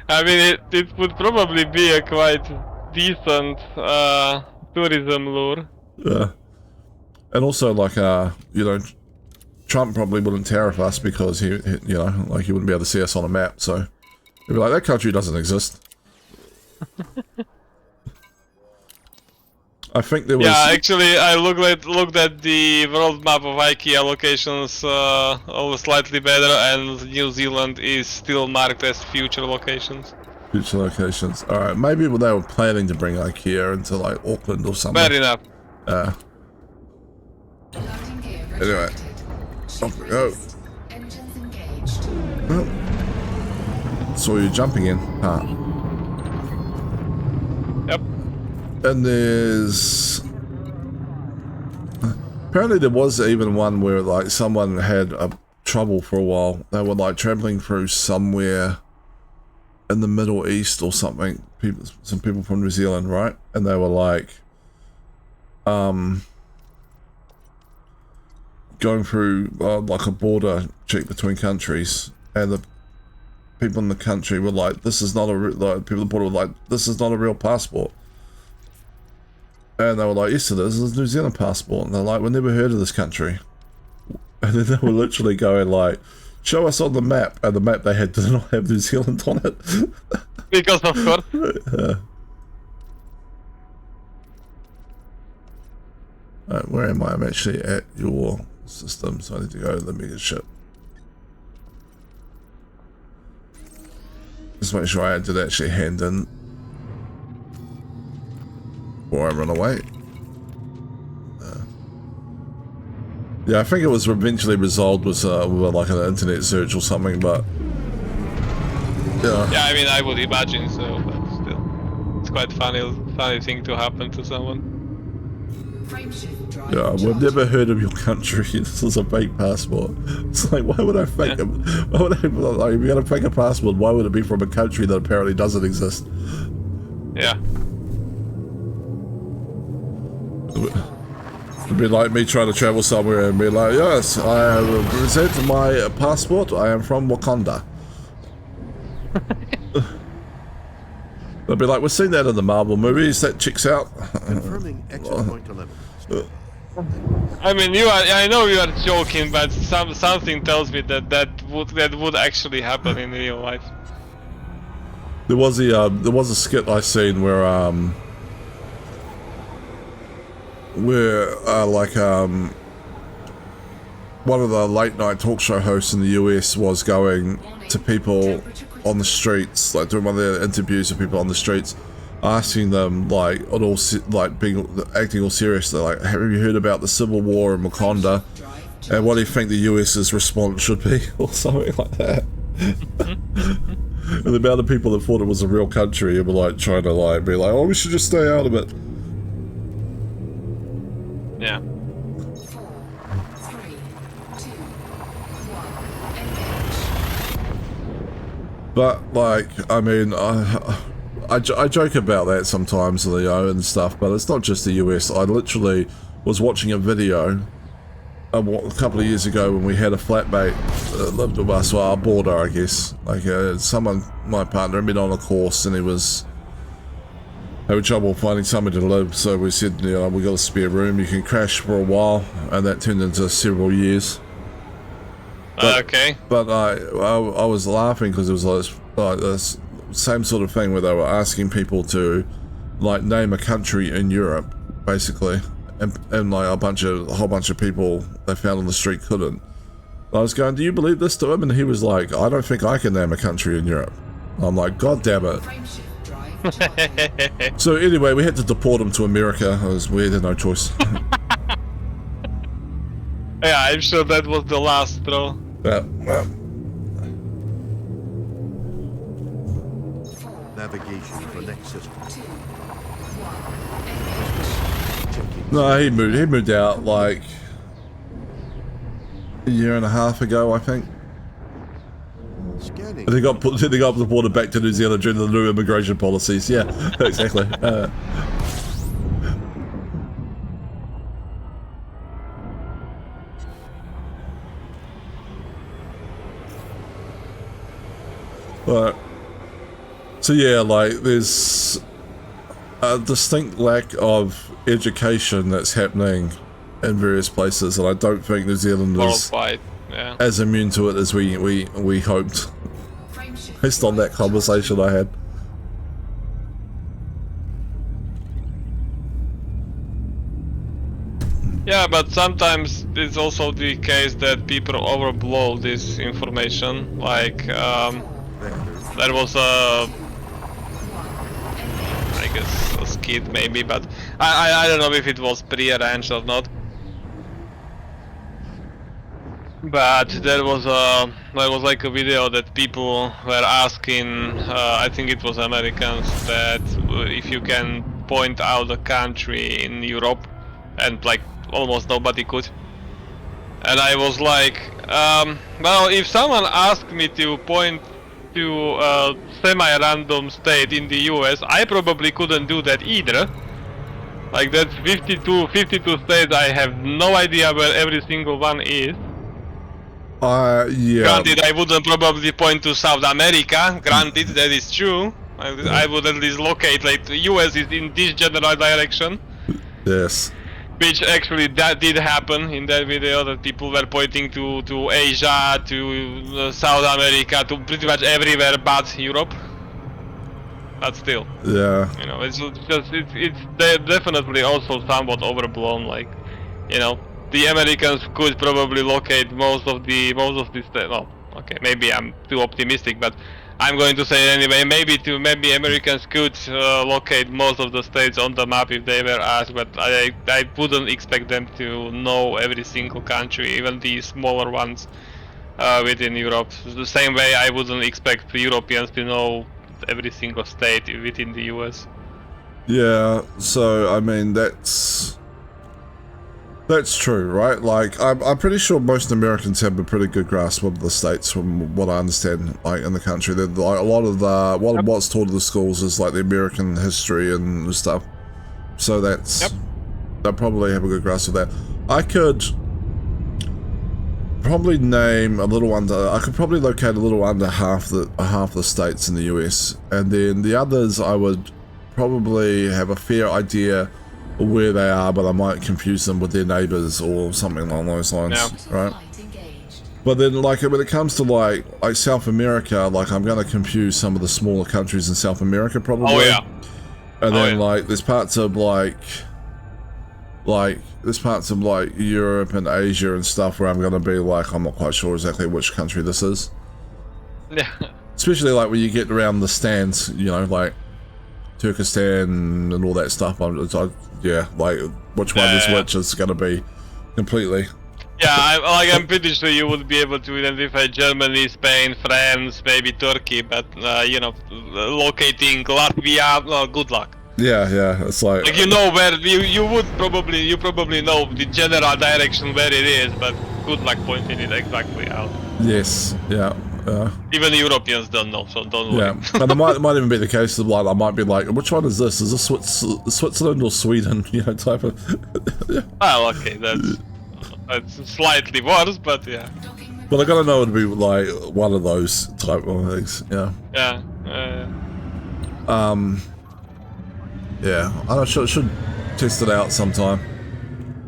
I mean, it would probably be a quite decent tourism lure. Yeah, and also like you know, Trump probably wouldn't tariff us because he you know, like he wouldn't be able to see us on a map. So he'd be like, that country doesn't exist. I think there was. Yeah, actually, I looked at the world map of IKEA locations slightly better, and New Zealand is still marked as future locations. Future locations. All right, maybe they were planning to bring IKEA into like Auckland or something. Fair enough. Loading gear Anyway, retracted. off we go. Engines engaged. Oh. Saw you jumping in. Huh. Yep. And there's apparently there was even one where like someone had trouble for a while. They were like traveling through somewhere in the Middle East or something. Some people from New Zealand, right? And they were like going through like a border check between countries, and the people in the country were like, "This is not a like." People at the border were like, "This is not a real passport." And they were like, yes it is, it's a New Zealand passport. And they're like, we've never heard of this country. And then they were literally going like, show us on the map. And the map they had did not have New Zealand on it. Because of course. Alright, where am I? I'm actually at your system, so I need to go to the mega ship. Just make sure I did actually hand in before I run away. Yeah, I think it was eventually resolved with like an internet search or something, but yeah. Yeah, I mean, I would imagine so, but still, it's quite funny thing to happen to someone. Frameshift drive Yeah, we've never heard of your country. This is a fake passport. It's like, why would I fake it? Why would I, like, if you're gonna fake a passport, why would it be from a country that apparently doesn't exist? Yeah. It'd be like me trying to travel somewhere and be like, yes, I present my passport, I am from Wakanda. They'd be like, we've seen that in the Marvel movies, that checks out. Confirming exit point 11. I mean, I know you are joking, but something tells me that that would actually happen in real life. There was a skit I seen where one of the late night talk show hosts in the US was going to people on the streets, like doing one of their interviews with people on the streets, asking them like acting all serious. They're like, "Have you heard about the Civil War in Wakanda? And what do you think the US's response should be?" or something like that. And the amount of people that thought it was a real country and were like trying to like be like, "Oh, we should just stay out of it." Yeah. 4, 3, 2, 1, engage. But like, I mean, I joke about that sometimes, you know, and stuff. But it's not just the US. I literally was watching a video a couple of years ago when we had a flatmate lived with us, well, our border, I guess. Like my partner had been on a course and he was having trouble finding somewhere to live, so we said, you know, we got a spare room, you can crash for a while, and that turned into several years. Okay. But I was laughing because it was like this same sort of thing where they were asking people to like name a country in Europe, basically. And like a whole bunch of people they found on the street couldn't. I was going, "Do you believe this to him?" And he was like, "I don't think I can name a country in Europe." I'm like, "God damn it." Frameshift drive. So anyway, we had to deport him to America. It was weird, had no choice. Yeah, I'm sure that was the last straw. Yeah. Navigation for next system. 2, 1, engage. Checking. No, he moved out like a year and a half ago, I think. Scanning. And they got deported back to New Zealand due to the new immigration policies. Yeah, exactly. But so yeah, like there's a distinct lack of education that's happening in various places, and I don't think New Zealand is Worldwide, yeah. as immune to it as we hoped, Frameshift based on that drive conversation I had. Yeah, but sometimes it's also the case that people overblow this information. Like, Vector. there was a, I guess, a skit maybe, but I don't know if it was pre-arranged or not. But there was like a video that people were asking, I think it was Americans, that if you can point out a country in Europe, and like almost nobody could. And I was like, well, if someone asked me to point to a semi-random state in the US, I probably couldn't do that either. Like that's 52 states, I have no idea where every single one is. Yeah. Granted, I wouldn't probably point to South America, granted, that is true. I would at least locate, like, the US is in this general direction. Yes. Which actually that did happen in that video, that people were pointing to Asia, to South America, to pretty much everywhere but Europe. But still, Yeah. you know, it's definitely also somewhat overblown. Like, you know, the Americans could probably locate most of the states. Well, okay, maybe I'm too optimistic, but I'm going to say anyway. Maybe Americans could locate most of the states on the map if they were asked, but I wouldn't expect them to know every single country, even the smaller ones within Europe. The same way I wouldn't expect the Europeans to know every single state within the US. Yeah, so I mean that's true, right? Like I'm pretty sure most Americans have a pretty good grasp of the states, from what I understand. Like in the country, like a lot of what's taught in the schools is like the American history and stuff. So that's they'll probably have a good grasp of that. I could probably name a little under. I could probably locate a little under half the states in the US, and then the others I would probably have a fair idea where they are, but I might confuse them with their neighbors or something along those lines, right? Flight engaged. But then, like, when it comes to like South America, like, I'm going to confuse some of the smaller countries in South America probably. Oh yeah. And then, yeah. like, there's parts of like Europe and Asia and stuff where I'm going to be like, I'm not quite sure exactly which country this is. Yeah. Especially like when you get around the stands, you know, like Turkestan and all that stuff. Yeah, like which one is which is going to be completely. Yeah, I'm pretty sure you would be able to identify Germany, Spain, France, maybe Turkey, but you know, locating Latvia, good luck. Yeah, it's like you know where you probably know the general direction where it is, but good luck pointing it exactly out. Yes, yeah. Even the Europeans don't know, so don't worry. Yeah, and it might even be the case of like I might be like, which one is this? Is this Switzerland or Sweden? You know, type of. Yeah. Oh, okay, that's slightly worse, but yeah. But I gotta know it'd be like one of those type of things. Yeah. Yeah. Yeah, I should test it out sometime.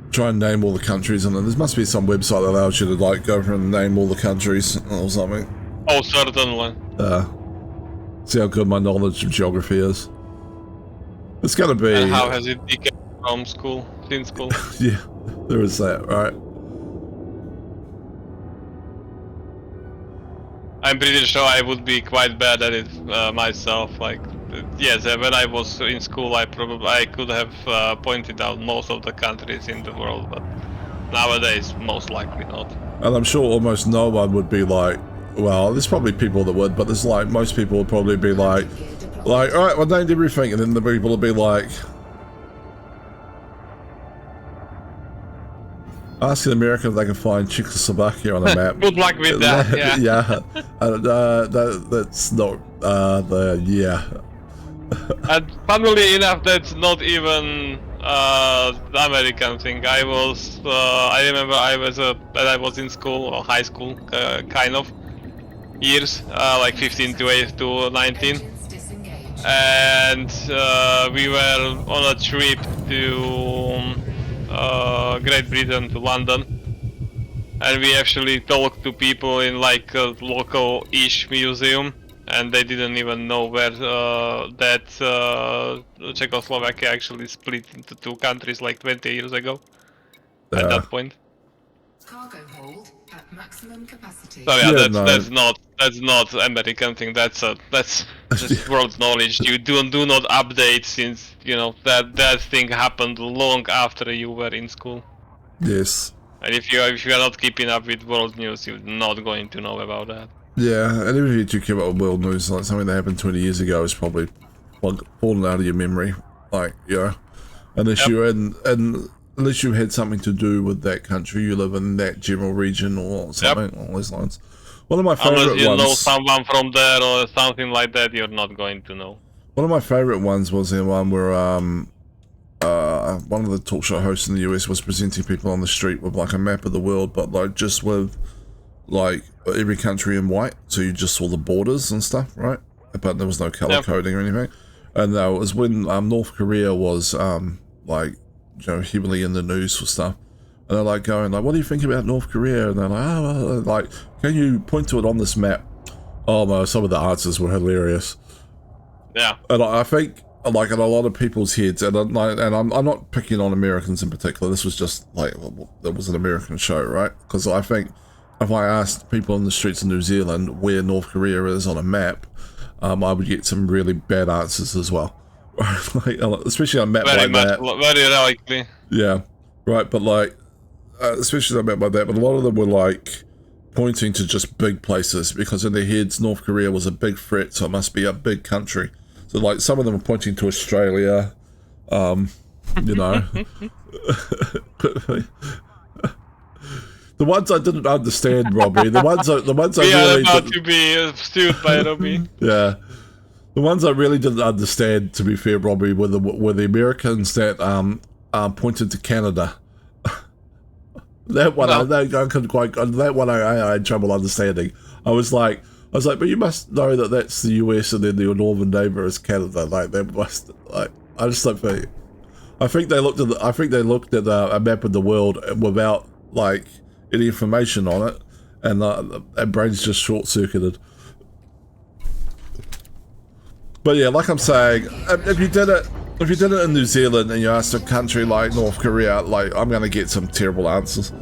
Try and name all the countries, and there must be some website that allows you to like go through and name all the countries or something. Oh, certainly. See how good my knowledge of geography is. It's gonna be. And how has it become from school, since school? Yeah, there is that, right? I'm pretty sure I would be quite bad at it myself. Like, yes, when I was in school, I could have pointed out most of the countries in the world, but nowadays, most likely not. And I'm sure almost no one would be like, well, there's probably people that would, but there's like most people would probably be like, all right, well, I named everything, and then the people would be like, asking America if they can find Czechoslovakia on a map. Good luck with that. Yeah. Yeah, that's not yeah. And funnily enough, that's not even the American thing. I remember when I was in school or high school, kind of years, like 15 to 19, and we were on a trip to Great Britain, to London, and we actually talked to people in like a local-ish museum, and they didn't even know where that Czechoslovakia actually split into two countries like 20 years ago. At that point. Cargo hold at maximum capacity. So yeah, Yeah, that's not American thing. That's just world knowledge. You do not update, since you know that thing happened long after you were in school. Yes. And if you are not keeping up with world news, you're not going to know about that. Yeah, and even if you do keep up with world news, like something that happened 20 years ago is probably like fallen out of your memory. Like, you know, unless you're unless you had something to do with that country, you live in that general region or something along those lines. One of my favorite Unless you ones, know someone from there or something like that, you're not going to know. one of my favorite ones was the one where one of the talk show hosts in the US was presenting people on the street with like a map of the world, but like just with like every country in white, so you just saw the borders and stuff, right? But there was no color coding or anything. And it was when North Korea was like, you know, heavily in the news for stuff. And they're like going like, what do you think about North Korea? And they're like, oh, like, can you point to it on this map? Oh no, some of the answers were hilarious. Yeah. And I think like in a lot of people's heads, and I'm not picking on Americans in particular. This was just like, it was an American show, right? Because I think if I asked people in the streets of New Zealand where North Korea is on a map, I would get some really bad answers as well. Like, especially on a map like that. Very likely. Yeah, right. But like, especially on a map like that. But a lot of them were like pointing to just big places because in their heads, North Korea was a big threat, so it must be a big country. So like, some of them were pointing to Australia. You know. The ones I didn't understand, Robbie. The ones I really about to be sued by Robbie. Yeah, the ones I really didn't understand, to be fair, Robbie, were the Americans that pointed to Canada. That one, I couldn't quite. That one, I had trouble understanding. I was like, but you must know that that's the US, and then your northern neighbor is Canada. Like, that must, like, I just don't think. I think they looked at a map of the world without like any information on it, and their brains just short-circuited. But yeah, like I'm saying, if you did it in New Zealand and you asked a country like North Korea, like I'm gonna get some terrible answers.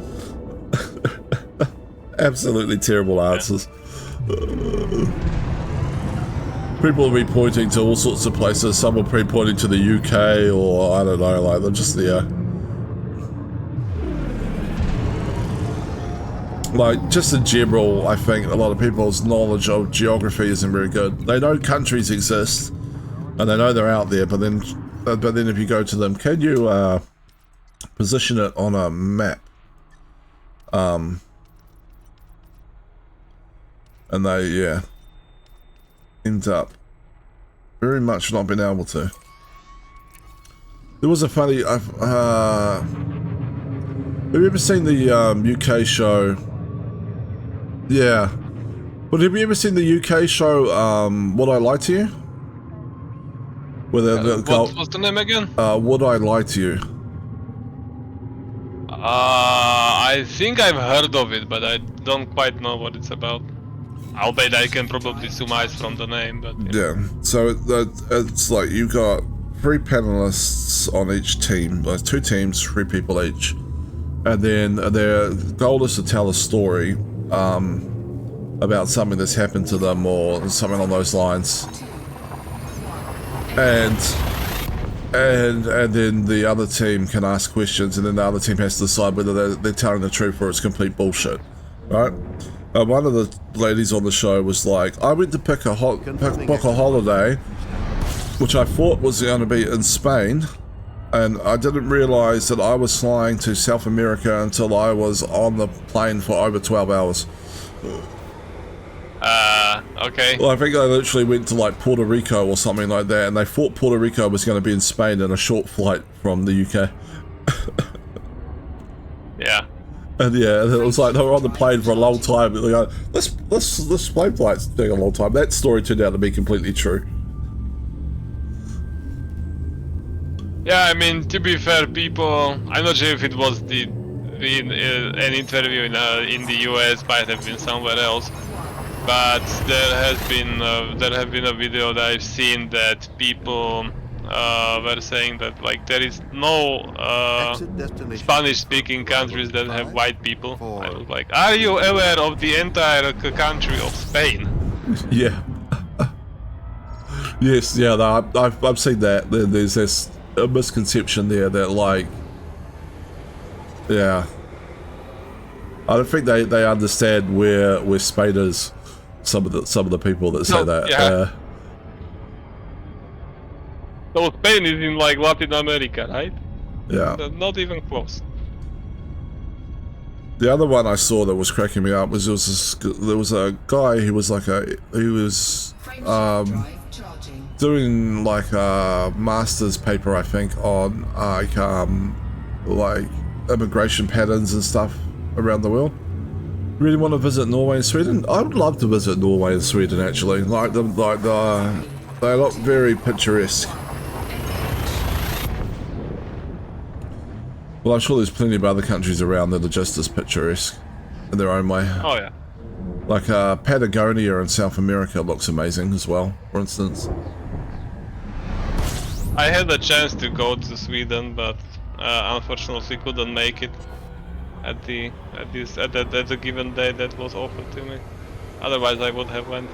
Absolutely terrible answers. People will be pointing to all sorts of places. Some will be pointing to the UK, or I don't know, like they're just like just in general, I think a lot of people's knowledge of geography isn't very good. They know countries exist, and they know they're out there, but then if you go to them, can you position it on a map? And they end up very much not being able to. There was a funny. Have you ever seen the UK show? Yeah. But have you ever seen the UK show, Would I Lie to You? Where what was the name again? Would I Lie to You? I think I've heard of it, but I don't quite know what it's about. I'll bet I can probably surmise from the name, but... Yeah, so it's like you got 3 panelists on each team. Like 2 teams, 3 people each. And then their goal is to tell a story about something that's happened to them or something on those lines. And then the other team can ask questions, and then the other team has to decide whether they're telling the truth or it's complete bullshit, right? One of the ladies on the show was like, I went to book a holiday, which I thought was going to be in Spain, and I didn't realise that I was flying to South America until I was on the plane for over 12 hours. Okay. Well, I think I literally went to like Puerto Rico or something like that, and they thought Puerto Rico was going to be in Spain in a short flight from the UK. Yeah. And yeah, it was like they were on the plane for a long time. They go, this plane flight's taking a long time. That story turned out to be completely true. Yeah, I mean, to be fair, people... I'm not sure if it was an interview in the US, might have been somewhere else. But there have been a video that I've seen that people were saying that like there is no Spanish-speaking countries that have white people. I was like, are you aware of the entire country of Spain? Yeah. Yes, yeah, I've seen that. There's this a misconception there that like, yeah, I don't think they understand where Spain is. Some of the people that say that. Yeah. So Spain is in like Latin America, right? Yeah. Not even close. The other one I saw that was cracking me up was there was a guy who was doing like a master's paper, I think, on like immigration patterns and stuff around the world. Really want to visit Norway and Sweden? I would love to visit Norway and Sweden actually. They look very picturesque. Well, I'm sure there's plenty of other countries around that are just as picturesque in their own way. Oh yeah. Like Patagonia in South America looks amazing as well, for instance. I had a chance to go to Sweden, but unfortunately couldn't make it at the given day that was offered to me. Otherwise, I would have went.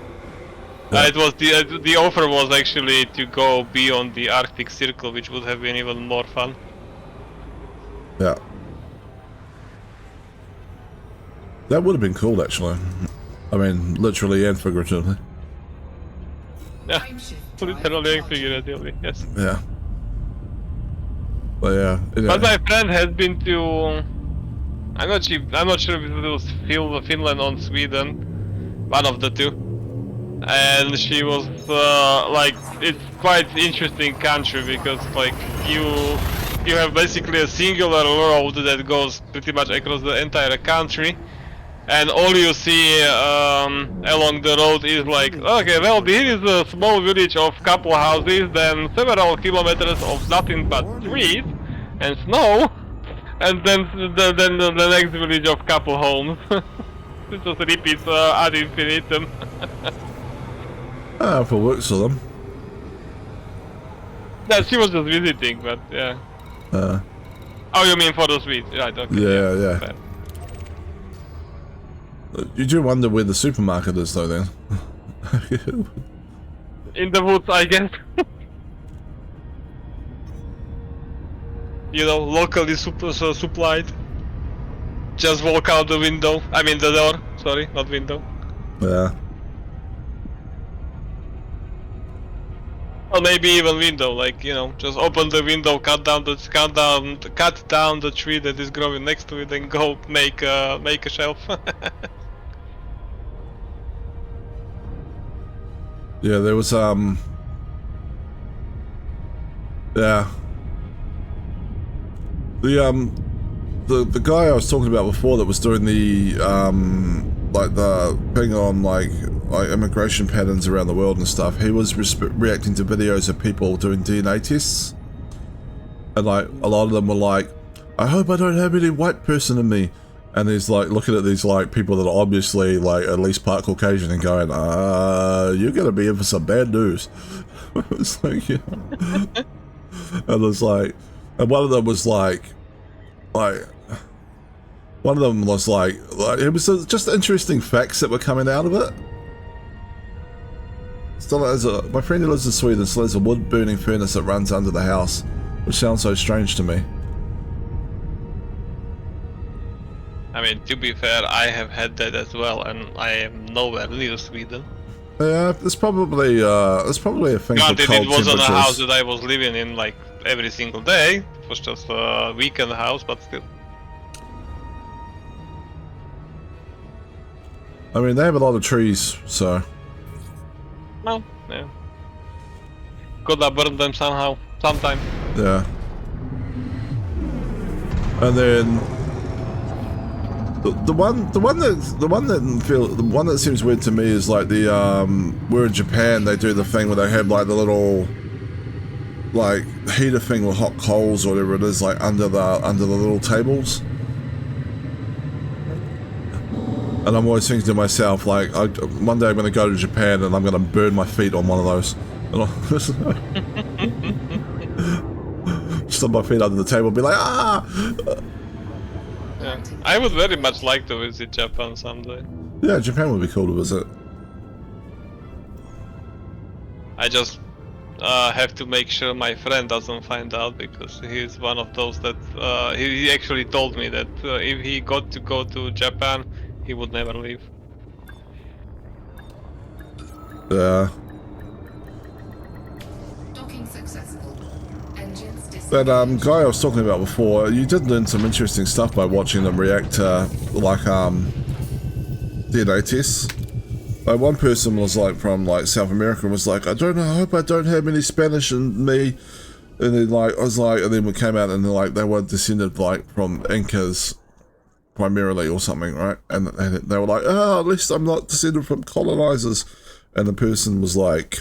Yeah. It was the offer was actually to go beyond the Arctic Circle, which would have been even more fun. Yeah. That would have been cool, actually. I mean, literally and figuratively. Yeah, literally and figuratively, yes. Yeah. But yeah. But my friend has been to... I'm not sure if it was Finland or Sweden, one of the two. And she was like, it's quite interesting country because like you have basically a singular road that goes pretty much across the entire country, and all you see along the road is like, okay, well, here is a small village of couple houses, then several kilometers of nothing but trees, and snow, and then the next village of couple homes. It just repeats ad infinitum. If it works for them. Yeah, she was just visiting, but yeah. Oh, you mean for the sweets? Right, okay. Yeah. Fair. You do wonder where the supermarket is, though, then. In the woods, I guess. You know, locally supplied. Just walk out the window. I mean the door. Sorry, not window. Yeah. Or maybe even window. Like, you know, just open the window, cut down the tree that is growing next to it, and go make a shelf. Yeah, there was yeah. The guy I was talking about before that was doing the like the thing on like immigration patterns around the world and stuff, he was reacting to videos of people doing DNA tests, and like a lot of them were like, I hope I don't have any white person in me, and he's like looking at these like people that are obviously like at least part Caucasian and going, you're gonna be in for some bad news. It's like, yeah. And it's like, and one of them was like one of them was like it was just interesting facts that were coming out of it. Still has my friend who lives in Sweden still has a wood burning furnace that runs under the house, which sounds so strange to me. I mean, to be fair, I have had that as well, and I am nowhere near Sweden. Yeah, it's probably a thing for cold Granted, it wasn't temperatures. a house that I was living in like every single day. It was just a weekend house, but still. I mean, they have a lot of trees, so. Well, yeah. Could have burned them somehow, sometime. Yeah. And then the one that seems weird to me is like the we're in Japan, they do the thing where they have like the little like heater thing with hot coals or whatever it is, like under the little tables. And I'm always thinking to myself, like, one day I'm going to go to Japan and I'm going to burn my feet on one of those. Just on my feet under the table, be like, ah! Yeah. I would very much like to visit Japan someday. Yeah, Japan would be cool to visit. I just have to make sure my friend doesn't find out, because he's one of those that he actually told me that if he got to go to Japan, he would never leave. Yeah. Docking successful. Engines That disengaged. guy I was talking about before, you did learn some interesting stuff by watching them react to, like, DNA tests. Like, one person was, like, from, like, South America and was like, I hope I don't have any Spanish in me. And then, like, I was like, and then we came out and, like, they were descended, like, from Incas primarily or something, right? And they were like, at least I'm not descended from colonizers. And the person was like,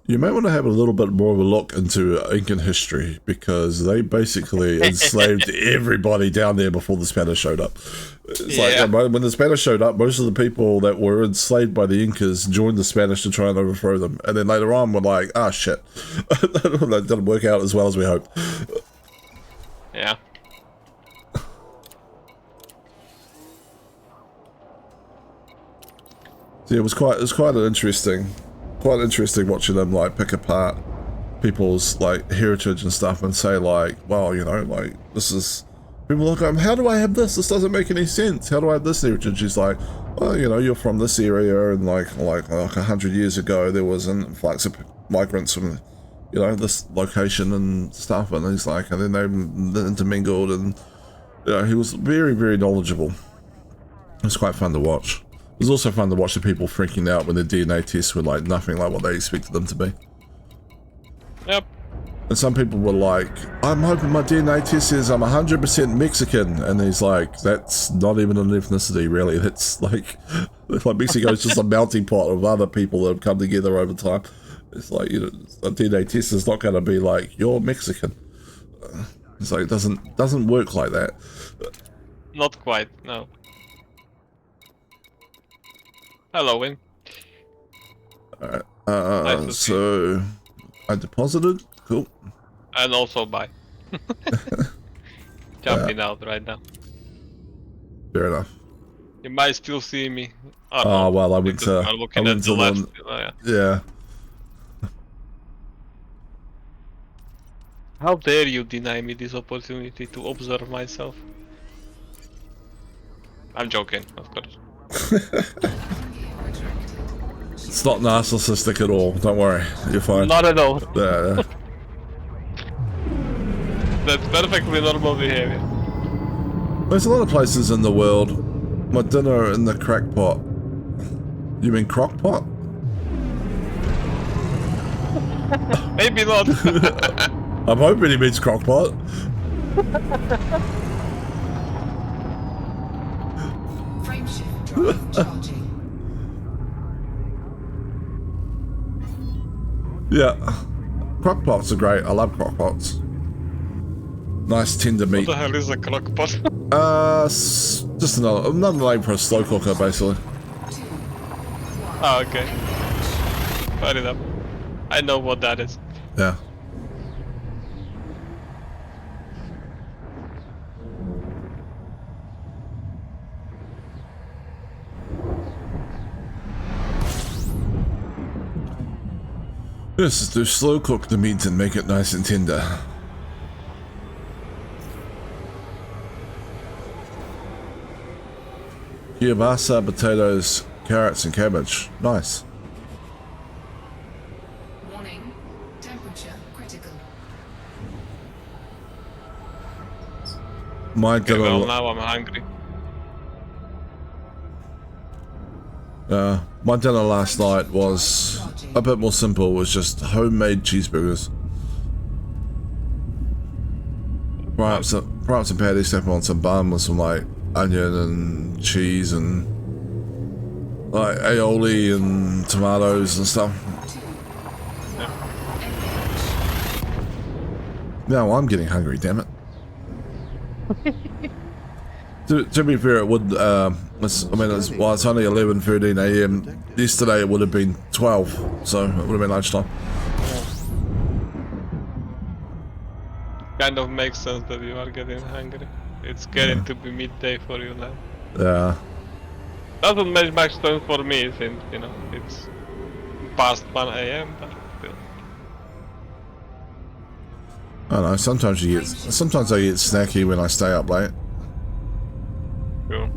you may want to have a little bit more of a look into Incan history, because they basically enslaved everybody down there before the Spanish showed up. It's like, when the Spanish showed up, most of the people that were enslaved by the Incas joined the Spanish to try and overthrow them. And then later on were like, shit. That didn't work out as well as we hoped. Yeah. Yeah, it was quite interesting watching them like pick apart people's like heritage and stuff and say like, well, you know, like this is, people look at him, how do I have this? This doesn't make any sense. How do I have this heritage? He's like, well, you know, you're from this area, and like 100 years ago there was an influx of migrants from, you know, this location and stuff, and he's like, and then they intermingled, and you know, he was very, very knowledgeable. It was quite fun to watch. It was also fun to watch the people freaking out when their DNA tests were like nothing like what they expected them to be. Yep. And some people were like, I'm hoping my DNA test says I'm 100% Mexican. And he's like, that's not even an ethnicity, really. That's like Mexico's just a melting pot of other people that have come together over time. It's like, you know, a DNA test is not going to be like, you're Mexican. It's like it doesn't work like that. Not quite, no. Hello, Win. Alright. Nice to see you. So I deposited. Cool. And also buy. Jumping out right now. Fair enough. You might still see me. Oh well, I went because to. I'm I looking went at to the left. the. Oh, yeah. Yeah. How dare you deny me this opportunity to observe myself? I'm joking, of course. It's not narcissistic at all. Don't worry, you're fine. Not at all. Yeah. That's perfectly normal behavior. There's a lot of places in the world. My dinner in the crack pot. You mean crock pot? Maybe not. I'm hoping he means crock pot. Frameshift drive charging. Yeah. Crock pots are great. I love crock pots. Nice tender meat. What the hell is a crock pot? Just another name for a slow cooker, basically. Oh, okay. Fair enough. I know what that is. Yeah. This is to slow cook the meat and make it nice and tender. Kielbasa, potatoes, carrots, and cabbage. Nice. Warning. Temperature critical. My Okay, well, dinner. now I'm hungry. My dinner last night was a bit more simple. It was just homemade cheeseburgers. Fry up some patties, step on some bun with some like onion and cheese and like aioli and tomatoes and stuff. Now I'm getting hungry, damn it. To be fair, it would. It's only 11:13 a.m. Yesterday it would have been 12, so it would have been lunchtime. Kind of makes sense that you are getting hungry. It's getting to be midday for you now. Yeah. Doesn't make much sense for me since, you know, it's past 1 a.m. but still. I don't know. Sometimes I get snacky when I stay up late. Cool.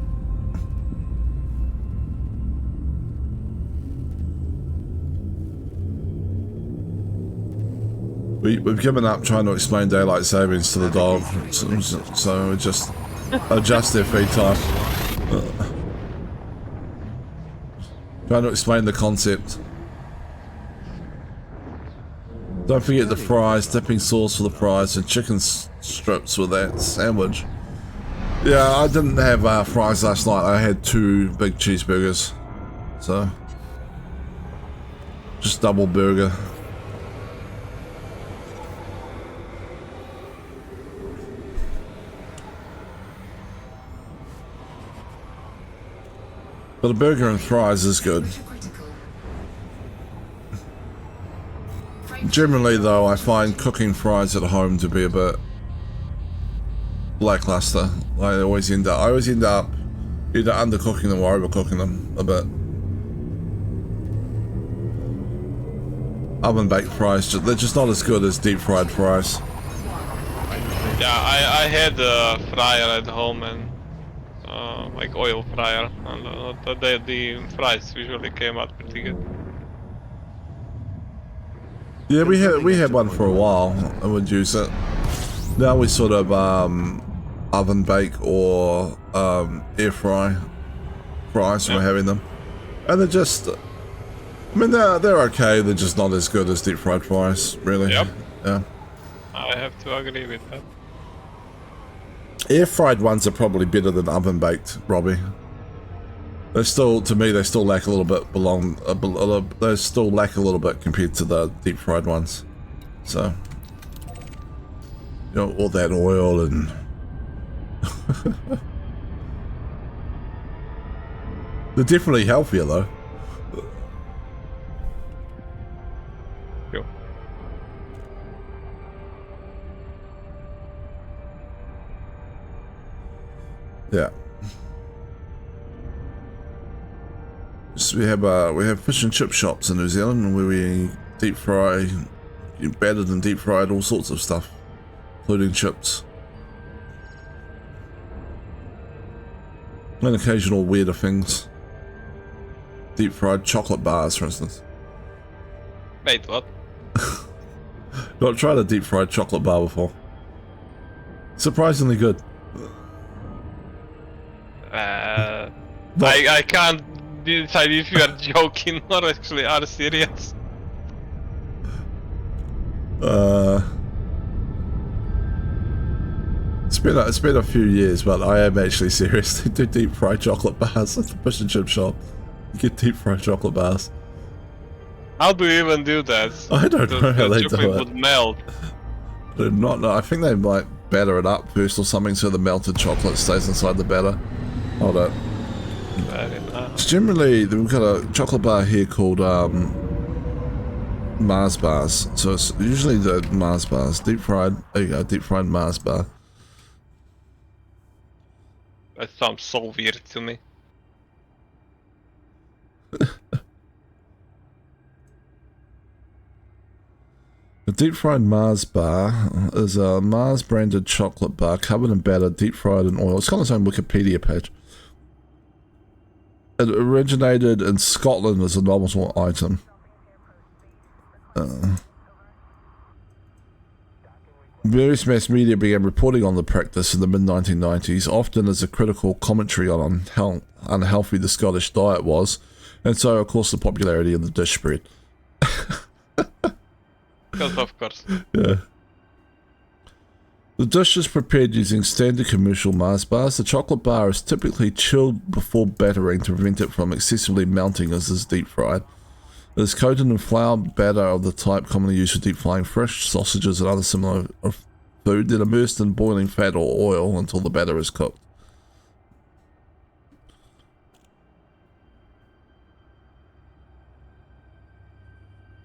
We've given up trying to explain daylight savings to the dog, so we just adjust their feed time. Trying to explain the concept. Don't forget the fries, dipping sauce for the fries, and chicken strips with that sandwich. Yeah, I didn't have fries last night. I had 2 big cheeseburgers, so just double burger. But a burger and fries is good. Generally though, I find cooking fries at home to be a bit lackluster. I always end up either undercooking them or overcooking them a bit. Oven baked fries, they're just not as good as deep fried fries. Yeah, I had a fryer at home and like oil fryer, and the fries usually came out pretty good. Yeah, we had one for a while and would use it. Now we sort of oven bake or air fry fries when we're having them, and they're just. I mean, they're okay. They're just not as good as deep fried fries, really. Yep. Yeah. I have to agree with that. Air fried ones are probably better than oven baked, Robbie. They still, to me, they still lack a little bit. They still lack a little bit compared to the deep fried ones. So. You know, all that oil and... They're definitely healthier though. Cool. Yeah. So we have fish and chip shops in New Zealand where we deep fry, battered and deep fried all sorts of stuff, including chips. And occasional weirder things. Deep fried chocolate bars, for instance. Wait, what? Not tried a deep fried chocolate bar before. Surprisingly good. I can't decide if you are joking or actually are serious. It's been a few years, but I am actually serious. They do deep fried chocolate bars at the fish and chip shop. You get deep fried chocolate bars. How do you even do that? I don't know how they do chocolate it. would melt. I do not know. I think they might batter it up first or something so the melted chocolate stays inside the batter. Hold on. It's generally, we've got a chocolate bar here called Mars bars. So it's usually the Mars bars. Deep fried, there you go, deep fried Mars bar. That sounds so weird to me. A deep fried Mars bar is a Mars branded chocolate bar covered in batter, deep fried in oil. It's got its own Wikipedia page. It originated in Scotland as a novel item. Various mass media began reporting on the practice in the mid-1990s, often as a critical commentary on how unhealthy the Scottish diet was, and so, of course, the popularity of the dish spread. Because of course. Yeah. The dish is prepared using standard commercial Mars bars. The chocolate bar is typically chilled before battering to prevent it from excessively melting as it is deep fried. It is coated in flour batter of the type commonly used for deep frying fish, sausages and other similar food, then immersed in boiling fat or oil until the batter is cooked.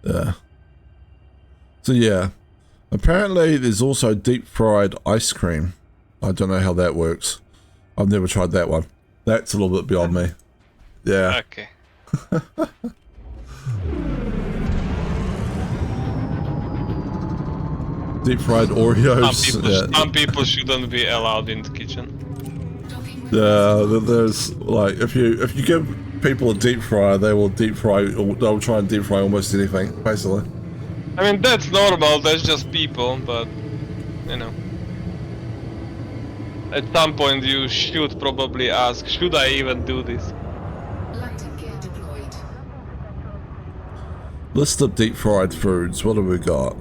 Yeah. So yeah. Apparently there's also deep fried ice cream. I don't know how that works. I've never tried that one. That's a little bit beyond me. Yeah. Okay. Deep fried Oreos. Some people shouldn't be allowed in the kitchen. Yeah, there's like if you give people a deep fryer, they will deep fry. Or they'll try and deep fry almost anything, basically. I mean, that's normal, that's just people, but, you know. At some point you should probably ask, should I even do this? Landing gear deployed. List of deep fried foods. What have we got?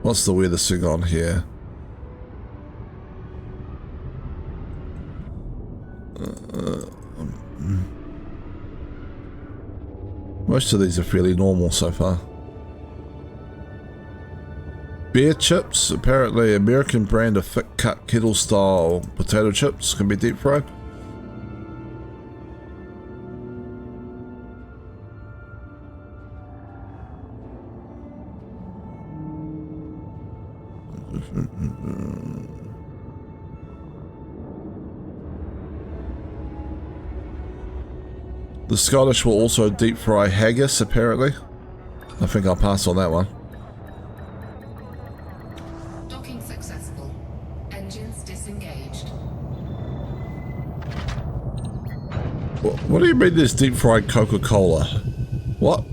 What's the weirdest thing on here? Most of these are fairly normal so far. Beer chips, apparently American brand of thick cut kettle style potato chips can be deep fried. The Scottish will also deep fry haggis, apparently. I think I'll pass on that one. Docking successful. Engines disengaged. What do you mean there's deep fried Coca-Cola? What?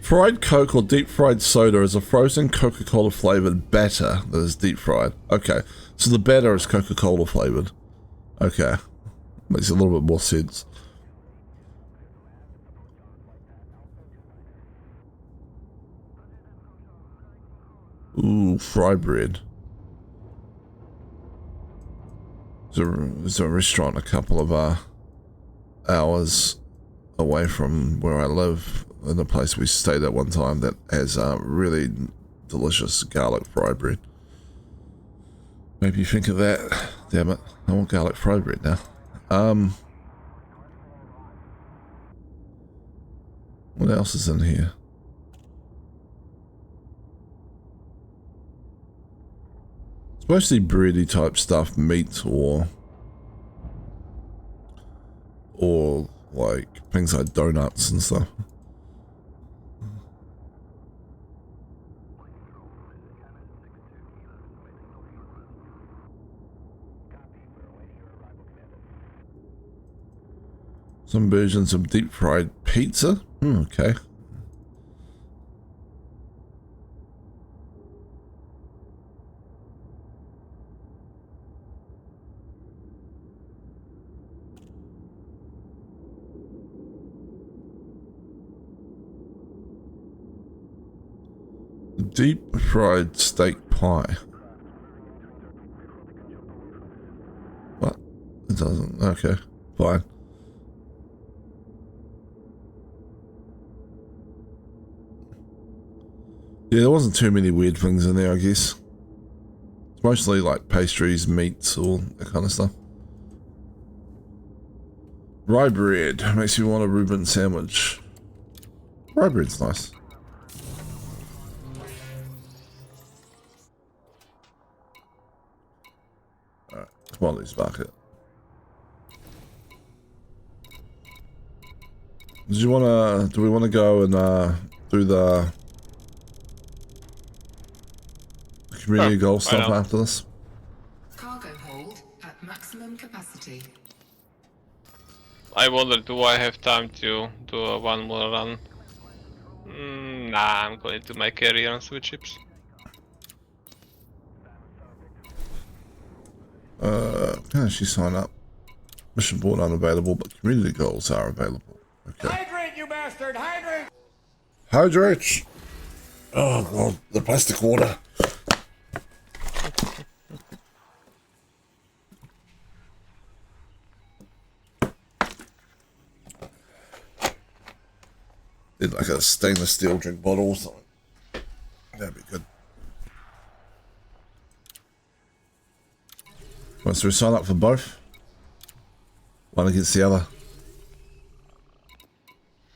Fried Coke or deep fried soda is a frozen Coca-Cola flavored batter that is deep fried. Okay, so the batter is Coca-Cola flavored. Okay, makes a little bit more sense. Ooh, fry bread. There's a restaurant a couple of hours away from where I live in the place we stayed at one time that has really delicious garlic fried bread. Maybe you think of that. Damn it, I want garlic fried bread now. What else is in here? It's mostly bready type stuff, meat or like things like donuts and stuff. Some versions of deep fried pizza. Okay. Deep fried steak pie. What? It doesn't. Okay. Fine. Yeah, there wasn't too many weird things in there, I guess. It's mostly like pastries, meats, all that kind of stuff. Rye bread makes me want a Reuben sandwich. Rye bread's nice. Alright, commodities market. Do we wanna go and do the community goal stuff after this? Cargo hold at maximum capacity. I wonder, do I have time to do one more run? Nah, I'm going to my carrier and switch ships. Can actually sign up. Mission board unavailable, but community goals are available. Okay. Hydrate, you bastard! Hydrate! Hydrate! Oh god, the plastic water. Need like a stainless steel drink bottle or something. That'd be good. Right, so we sign up for both. One against the other.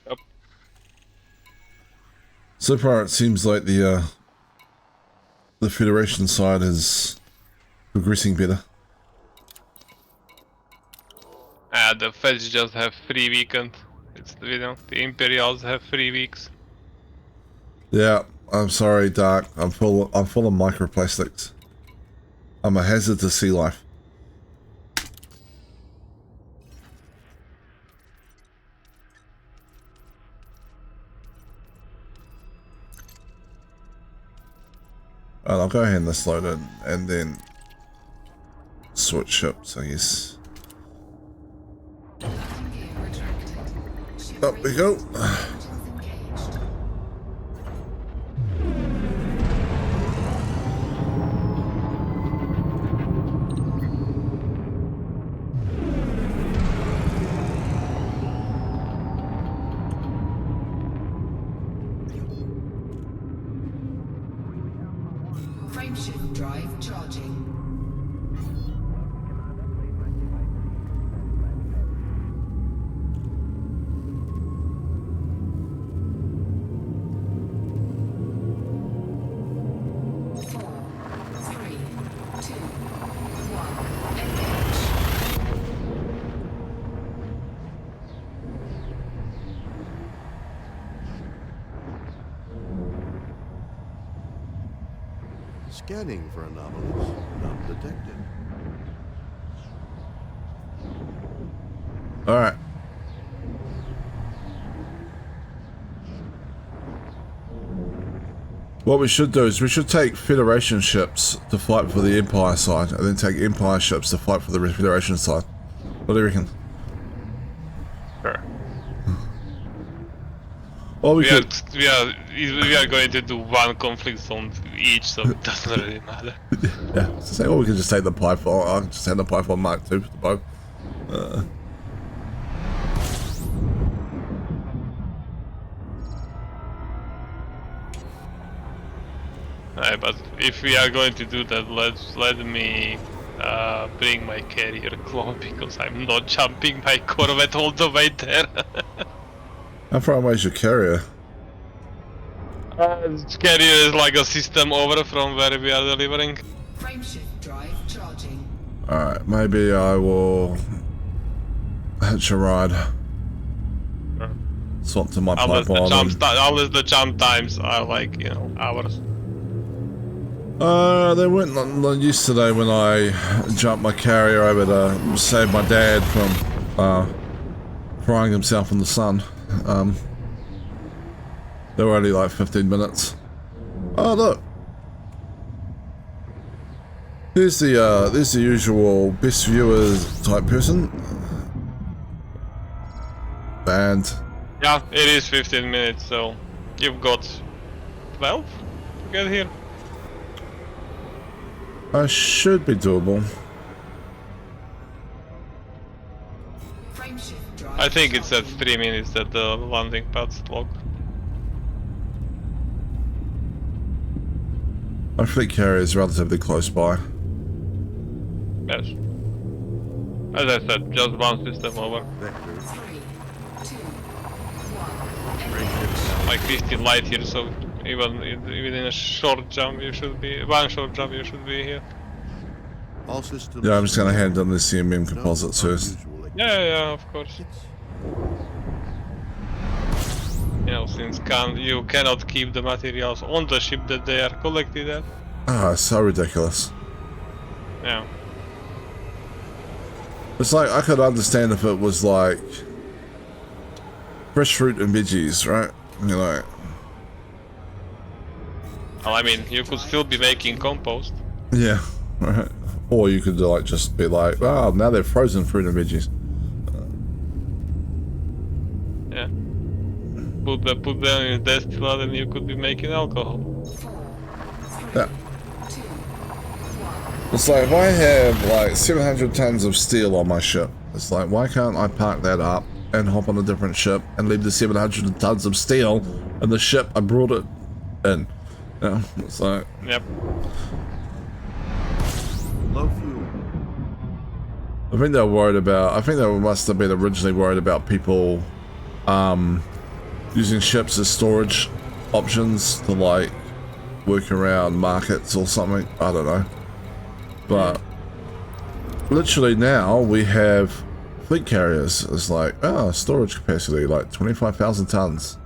Yep. So far, it seems like the Federation side is progressing better. The Feds just have free weekend. It's, you know, the Imperials have 3 weeks. Yeah, I'm sorry, Dark. I'm full of microplastics. I'm a hazard to sea life. Alright, I'll go ahead and let's load it and then switch ships, I guess. Landing gear retracted. Ship Up we go. raised. Engines engaged. Frameshift drive charging. Scanning for anomalies. None detected. Alright. What we should do is we should take Federation ships to fight for the Empire side, and then take Empire ships to fight for the Federation side. What do you reckon? Sure. Or we We are going to do one conflict zone each, so it doesn't really matter. yeah. So, or we can just take the Python. I'll just send the Python Mark II to both. But if we are going to do that, let me bring my carrier clone because I'm not jumping my Corvette all the way there. How far away is your carrier? This carrier is like a system over from where we are delivering. Frameshift drive charging. Alright, maybe I will hitch a ride. Swap to my Unless pipeline. unless the jump times are like, you know, hours. They weren't like yesterday when I jumped my carrier over to save my dad from frying himself in the sun. They were only like 15 minutes. Oh look, there's the usual best viewers type person. And Yeah, it is 15 minutes, so you've got 12 to get here. I should be doable. Frameshift drive I think it's at charging. 3 minutes that the landing pad's locked. My fleet carrier is relatively close by. Yes. As I said, just one system over. Vector. 3, 2, 1. Like 15 light years, so even in a short jump you should be, one short jump you should be here. All systems. Yeah, I'm just gonna hand in the CMM No composites first. unusual Yeah, of course. hits. You know, since you cannot keep the materials on the ship that they are collected at. Ah, so ridiculous. Yeah. It's like, I could understand if it was like fresh fruit and veggies, right? You know, Well, I mean, you could still be making compost. yeah, right. Or you could like just be like, oh, now they're frozen fruit and veggies. Yeah. Put them in distillate and you could be making alcohol. 4, 3, Yeah. 2, 1. It's like, if I have like 700 tons of steel on my ship, it's like, why can't I park that up and hop on a different ship and leave the 700 tons of steel in the ship I brought it in? You know, it's like, Yep. Low fuel. I think they were worried about, I think they must have been originally worried about people using ships as storage options to like work around markets or something. I don't know. But literally now we have fleet carriers. It's like, oh, storage capacity, like 25,000 tons.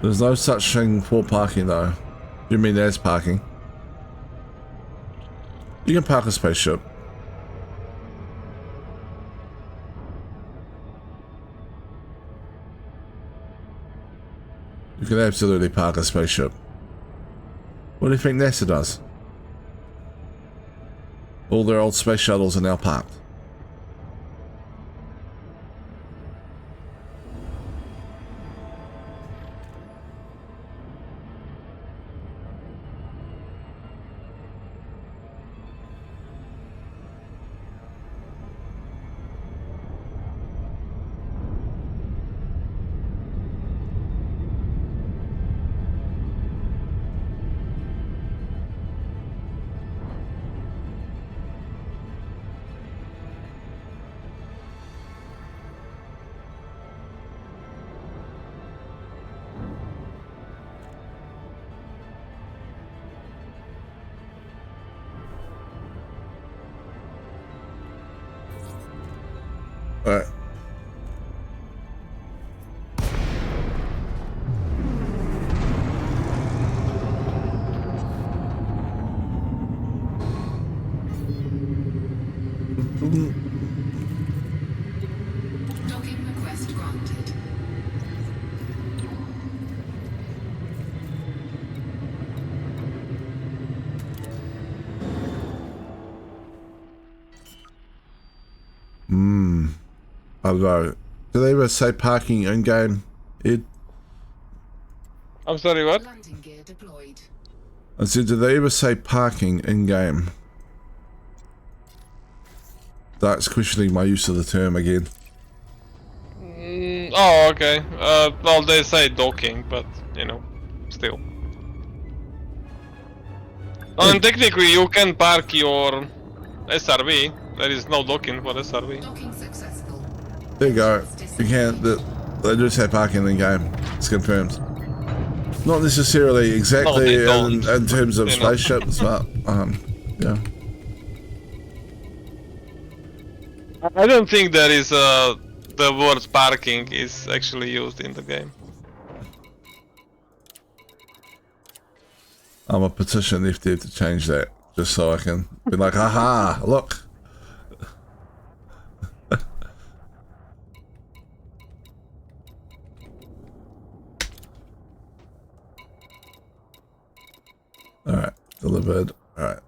There's no such thing for parking though. You mean there's parking? You can park a spaceship. You can absolutely park a spaceship. What do you think NASA does? All their old space shuttles are now parked. Alright. Docking request granted. I don't know. Do they ever say parking in game, Ed? I'm sorry, what? Landing gear deployed. I said, do they ever say parking in game? That's questioning my use of the term again. Oh, okay. Well, they say docking, but you know, still. And technically, you can park your SRV. There is no docking for SRV. Docking successful. There you go. You can't. They do say parking in the game. It's confirmed. Not necessarily exactly they don't, in terms of you know. spaceships, but yeah. I don't think there is the word parking is actually used in the game. I'm a petition FD to change that, just so I can be like, haha, look. Alright, delivered. Alright.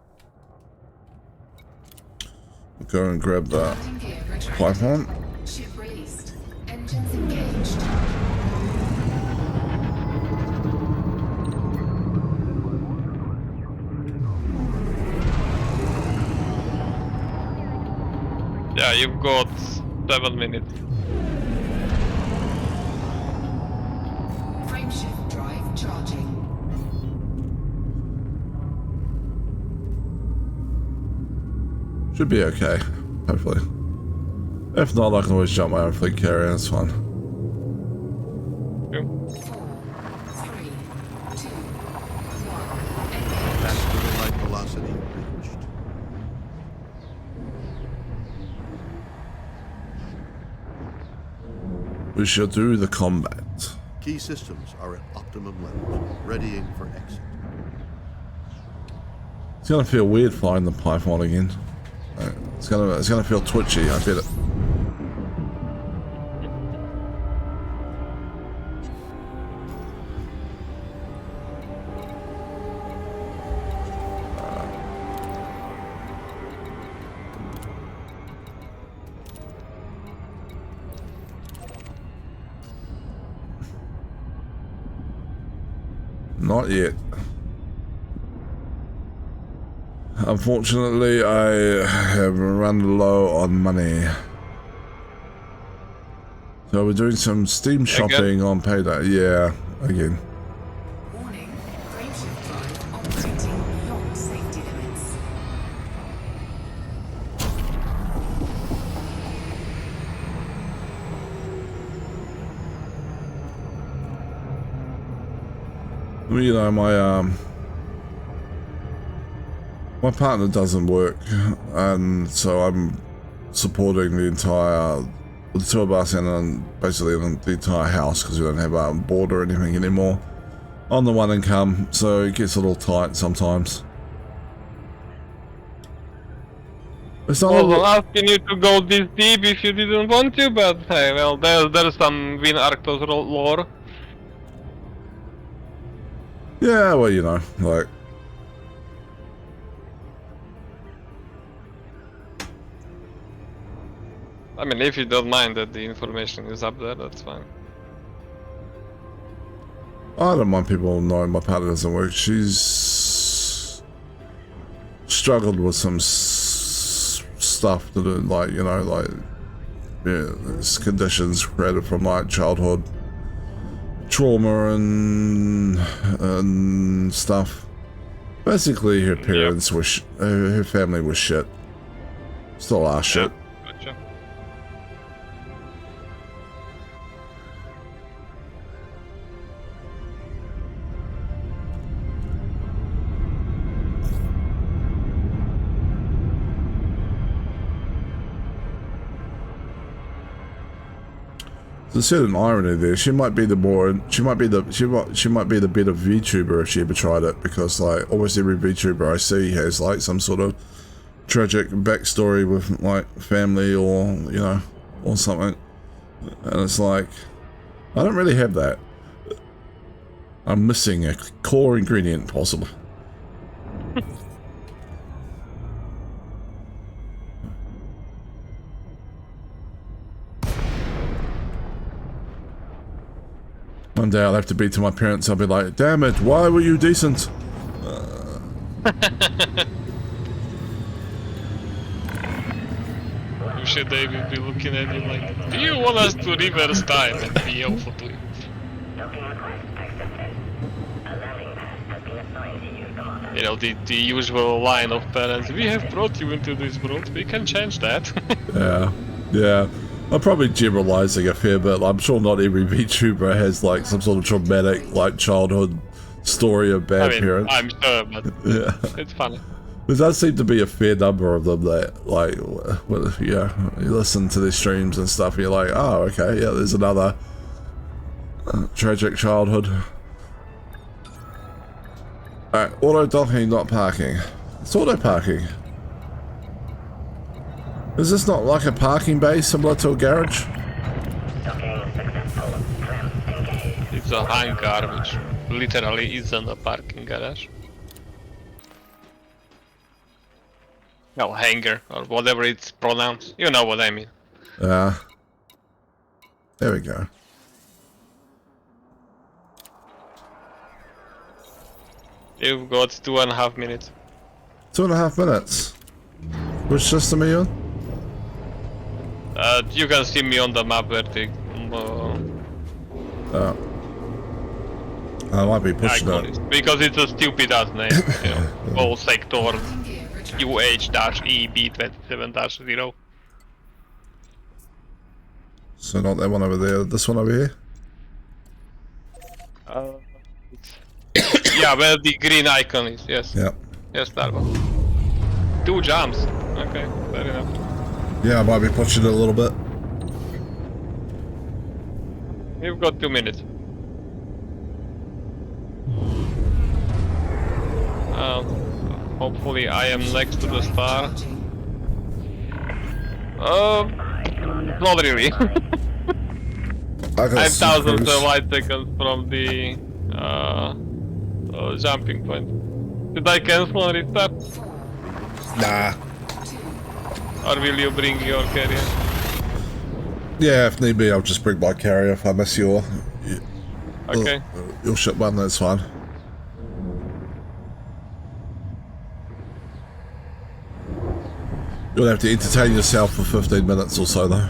We'll go and grab the Landing gear retracted. platform. Ship released. Engines engaged. Yeah, you've got 7 minutes. Frameshift drive charging. Should be okay, hopefully. If not, I can always jump my own fleet carrier, that's fine. 4, 3, 2, 1. Passenger light velocity reached. We shall do the combat. Key systems are at optimum levels, readying for exit. It's gonna feel weird flying the Python again. It's gonna feel twitchy, I bet it. Not yet. Unfortunately, I have run low on money. So we're doing some Steam shopping on payday. Yeah, again. Warning. Frameshift drive operating beyond safety limits. Well, you know, my partner doesn't work, and so I'm supporting the two of us and basically the entire house because we don't have a board or anything anymore on the one income, so it gets a little tight sometimes. It's not I a wasn't asking you to go this deep if you didn't want to, but hey, well, there's some Win Arctos lore. yeah, well, you know, like. I mean, if you don't mind that the information is up there, that's fine. I don't mind people knowing my partner doesn't work. She's struggled with some stuff that are like, you know, like, yeah, it's conditions created from like childhood trauma and stuff. Basically, her parents were her family was shit. Still are shit. Gotcha. There's a certain irony there. She might be the better VTuber if she ever tried it, because like almost every VTuber I see has like some sort of tragic backstory with like family or, you know, or something, and it's like I don't really have that. I'm missing a core ingredient possibly. One day I'll have to be to my parents, I'll be like, damn it, why were you decent? some shit, they will be looking at you like, do you want us to reverse time? And be awful to you. You know, the usual line of parents, we have brought you into this world, we can change that. Yeah. I'm probably generalizing a fair bit. I'm sure not every VTuber has like some sort of traumatic like childhood story of bad parents. I'm sure, but Yeah. it's funny. There does seem to be a fair number of them that, like, you listen to their streams and stuff, and you're like, oh, okay, yeah, there's another tragic childhood. Alright, auto docking, not parking. It's auto parking. Is this not like a parking bay similar to a garage? It's a hangar, which literally isn't a parking garage. No, hangar, or whatever it's pronounced. You know what I mean. There we go. You've got 2.5 minutes. 2.5 minutes. Which system are you on? You can see me on the map where the I might be pushing icon it. is. Because it's a stupid ass name. You know, all sector UH-EB27-0. So not that one over there, this one over here? Yeah, where the green icon is, yes. Yep. Yes, that one. 2 jumps. Okay, fair enough. Yeah, I might be pushing it a little bit. You've got 2 minutes. Hopefully I am next to the star. Not really. I got 5,000 light seconds from the jumping point. Did I cancel and restart? Nah. Or will you bring your carrier? Yeah, if need be, I'll just bring my carrier if I miss your Okay. your ship one, that's fine. You'll have to entertain yourself for 15 minutes or so, though.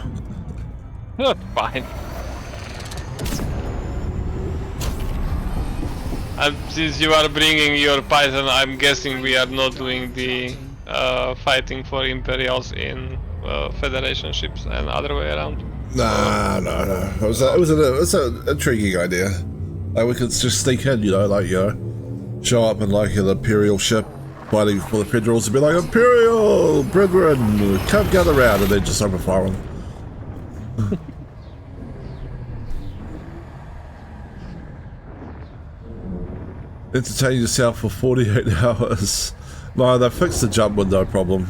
That's fine. And since you are bringing your Python, I'm guessing we are not doing the fighting for Imperials in Federation ships and other way around. Nah, no. It was an intriguing idea. Like, we could just sneak in, show up in like an Imperial ship fighting for the Federals and be like, Imperial brethren, come gather round, and then just overfire them. Entertain yourself for 48 hours. No, they fixed the jump window problem.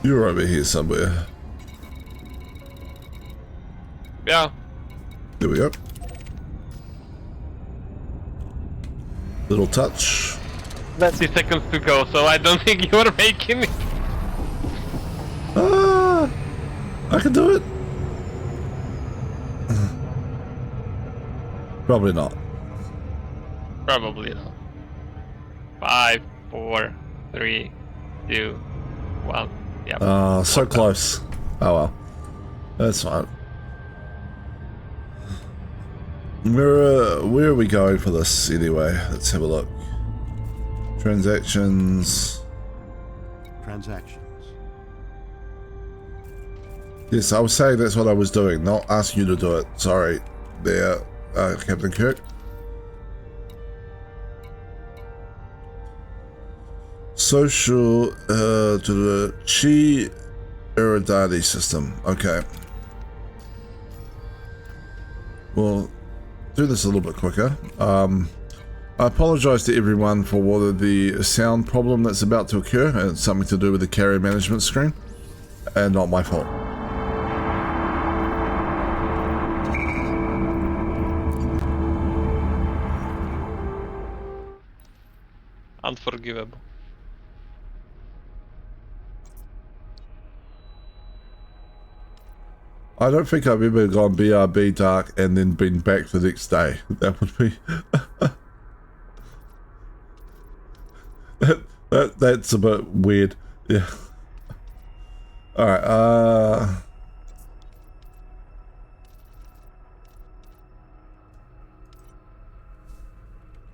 You're over here somewhere. Yeah. There we go. Little touch. 20 seconds to go, so I don't think you're making it. Ah, I can do it. Probably not. Probably not. 5, 4, 3, 2, 1. Yep. So close. Oh well. That's fine. Where are we going for this anyway? Let's have a look. Transactions. Yes, I was saying that's what I was doing, not asking you to do it. Sorry, there, Captain Kirk. Social, to the Chi Iridati system. Okay. We'll do this a little bit quicker. I apologize to everyone for the sound problem that's about to occur. It's something to do with the carrier management screen, and not my fault. Unforgivable. I don't think I've ever gone BRB dark and then been back the next day. That would be that's a bit weird. Yeah. Alright,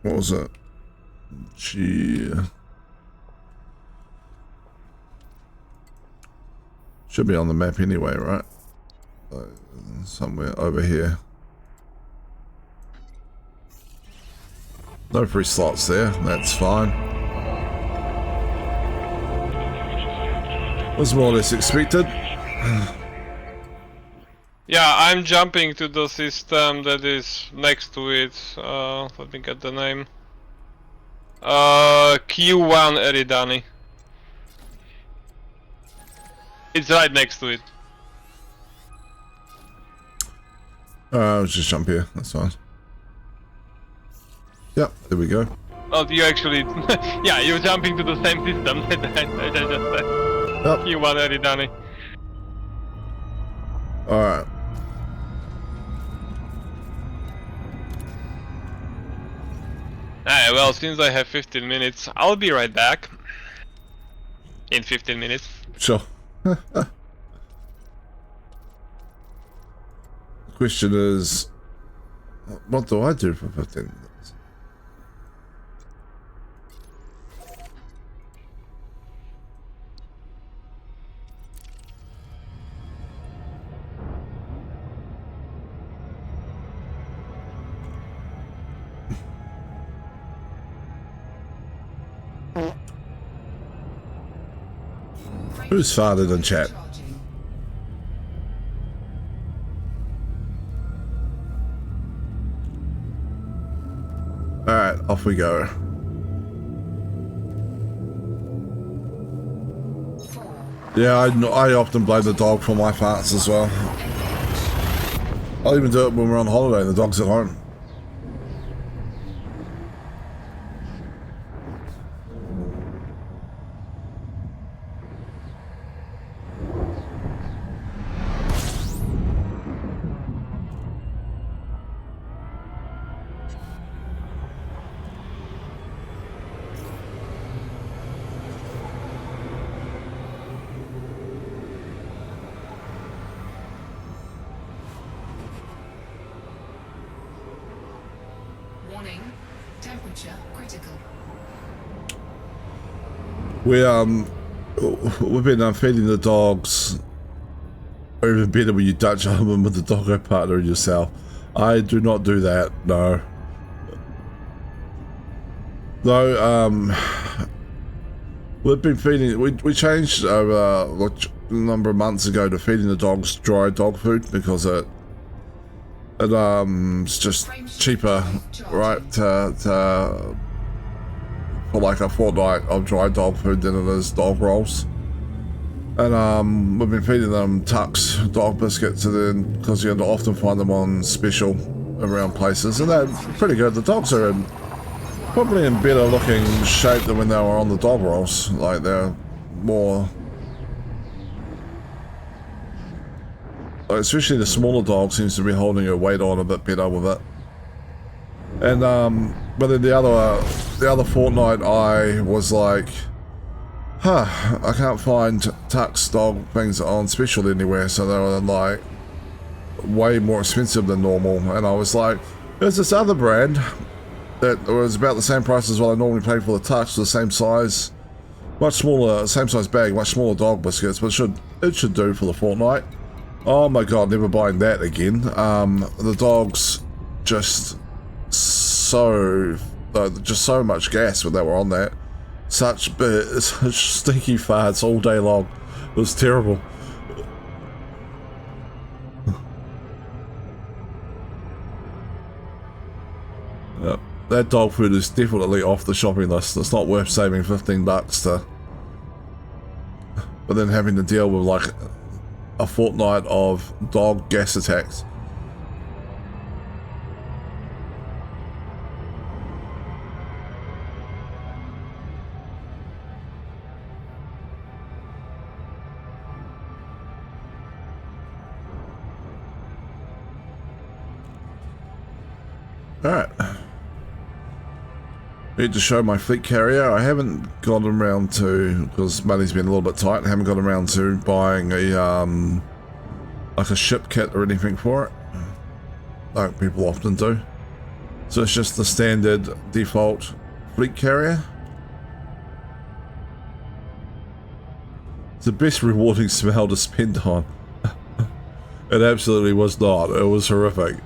what was it? Gee. Should be on the map anyway, right? Somewhere over here. No free slots there, that's fine. Was more or less expected. Yeah, I'm jumping to the system that is next to it. Let me get the name. Q1 Eridani. It's right next to it. I'll just jump here, that's fine. Yep, there we go. Oh, you actually... yeah, you're jumping to the same system that I just said. Yep. Q1 Eridani. Alright. Alright, well, since I have 15 minutes, I'll be right back. In 15 minutes. Sure. Question is, what do I do for 15 minutes? Who's farted in chat? Alright, off we go. Yeah, I often blame the dog for my farts as well. I'll even do it when we're on holiday and the dog's at home. Warning. Temperature critical. We've been feeding the dogs, or even better when you Dutch home them with the doggo partner and yourself. I do not do that, no. No, we've been feeding, we changed a number of months ago to feeding the dogs dry dog food because it's just cheaper, right, for like a fortnight of dry dog food than it is dog rolls. And we've been feeding them Tux dog biscuits, and then because you often find them on special around places, and they're pretty good. The dogs are probably in better looking shape than when they were on the dog rolls. Like they're more, like, especially the smaller dog seems to be holding her weight on a bit better with it. And but then the other fortnight I was like, I can't find Tux dog things on special anywhere, so they were like way more expensive than normal. And I was like, there's this other brand that was about the same price as what I normally pay for the Tux, the same size, much smaller, same size bag, much smaller dog biscuits, but it should do for the fortnight. Oh my god, never buying that again. The dogs just so much gas when they were on that. Such stinky farts all day long. It was terrible. Yep. That dog food is definitely off the shopping list. It's not worth saving $15 to, but then having to deal with like a fortnight of dog gas attacks. Alright. Need to show my fleet carrier. I haven't gotten around to, because money's been a little bit tight, I haven't gotten around to buying a, like a ship kit or anything for it, like people often do. So it's just the standard default fleet carrier. It's the best rewarding smell to spend on. It absolutely was not. It was horrific.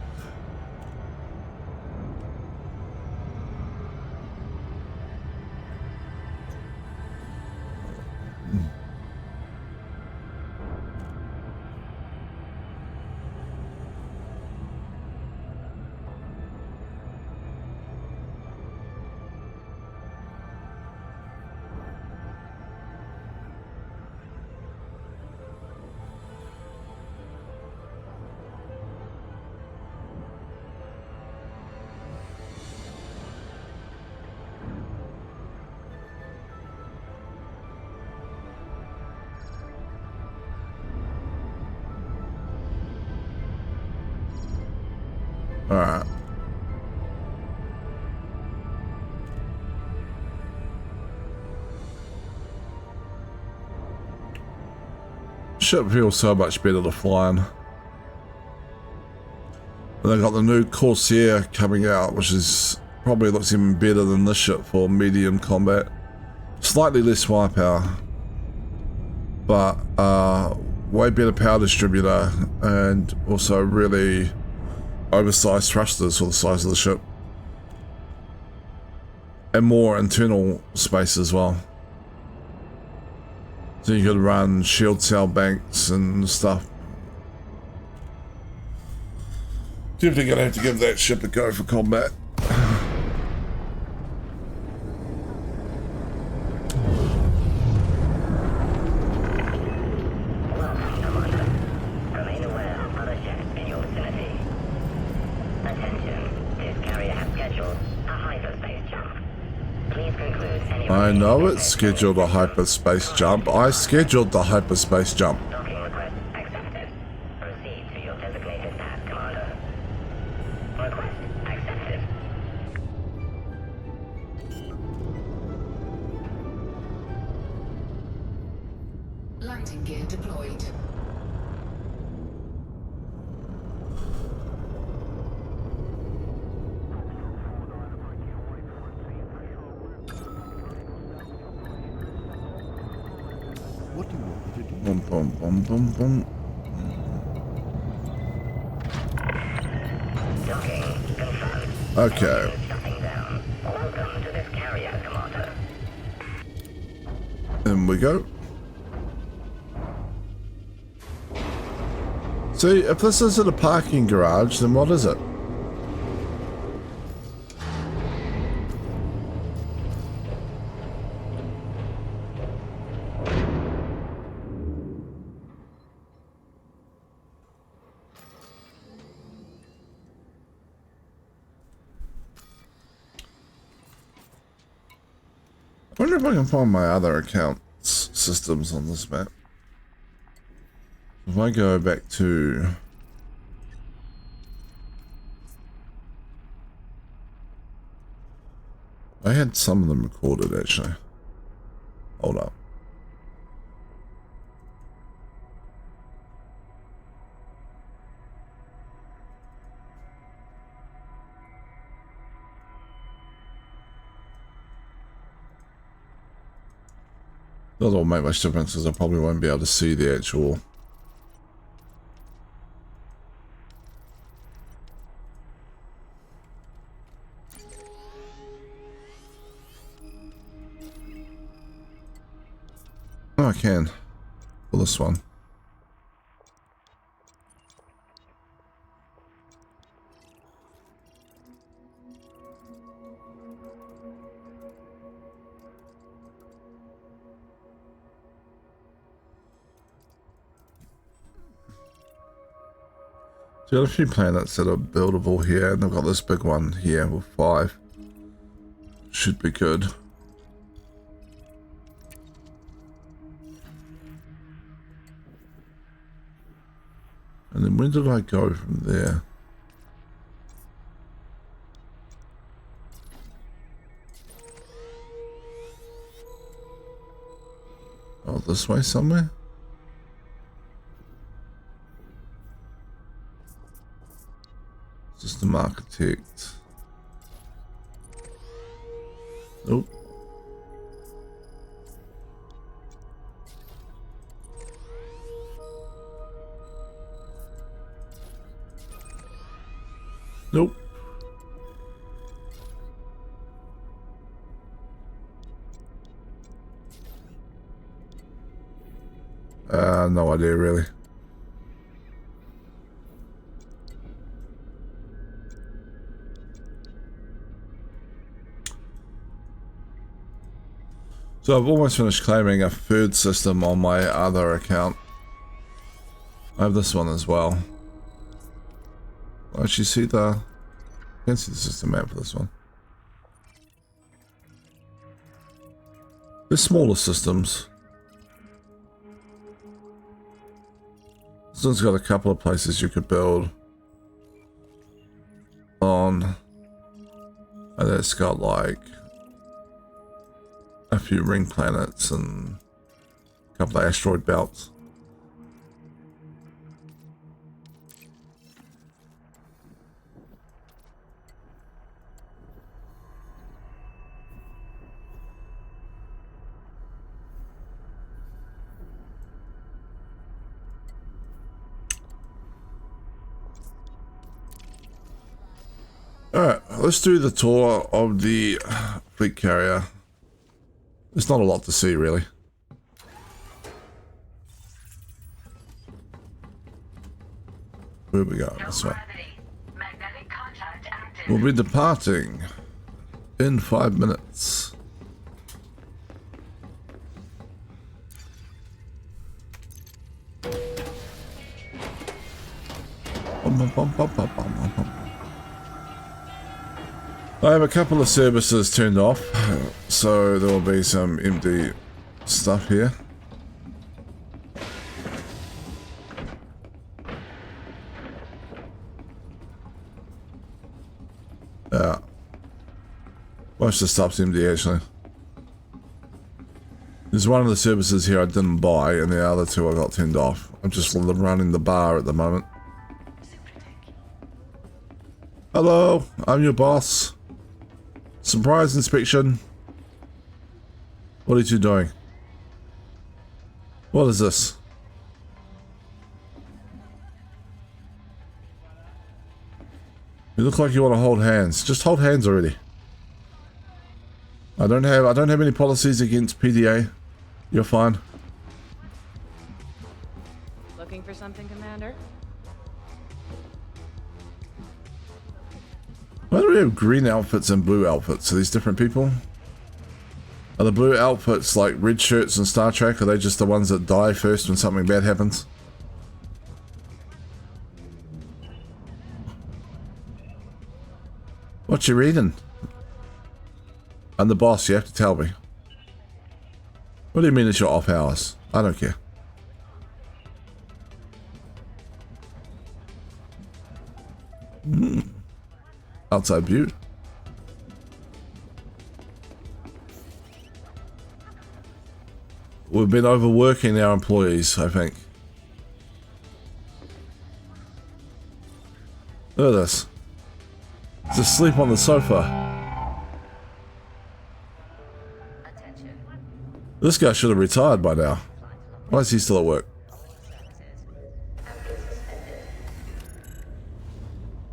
Alright. Ship feels so much better to fly in. And they got the new Corsair coming out, which is probably looks even better than this ship for medium combat. Slightly less firepower, but way better power distributor, and also really oversized thrusters for the size of the ship, and more internal space as well. So you could run shield cell banks and stuff. Definitely gonna have to give that ship a go for combat. I know it's scheduled a hyperspace jump. I scheduled the hyperspace jump. Docking request accepted. Proceed to your designated path, Commander. Request accepted. Landing gear deployed. What do you want me to do? Boom, boom, boom, boom, boom. Docking confirmed. Okay. Shutting down. Welcome to this carrier, Commander. In we go. See, if this isn't a parking garage, then what is it? I wonder if I can find my other accounts systems on this map. If I go back to... I had some of them recorded actually. Hold up. Doesn't make much difference because I probably won't be able to see the actual. Oh, I can for this one. So got a few planets that are buildable here, and they've got this big one here with 5. Should be good. And then when did I go from there? Oh, this way somewhere? System architect. Nope. Nope. No idea really. So I've almost finished claiming a food system on my other account. I have this one as well. Actually, see the... I can't see the system map for this one. There's smaller systems. This one's got a couple of places you could build on. And it's got like a few ring planets and a couple of asteroid belts. Alright, let's do the tour of the fleet carrier. There's not a lot to see, really. Where we go? This way. We'll be departing in 5 minutes. I have a couple of services turned off, so there will be some empty stuff here. Yeah. Most of the stuff's empty, actually. There's one of the services here I didn't buy, and the other two I got turned off. I'm just running the bar at the moment. Hello, I'm your boss. Surprise inspection. What are you doing? What is this? You look like you want to hold hands. Just hold hands already. I don't have any policies against PDA. You're fine. Looking for something, Commander? Why do we have green outfits and blue outfits? Are these different people? Are the blue outfits like red shirts in Star Trek? Are they just the ones that die first when something bad happens? What you reading? I'm the boss, you have to tell me. What do you mean it's your off hours? I don't care. Outside view. We've been overworking our employees, I think. Look at this. Just sleep on the sofa. This guy should have retired by now. Why is he still at work?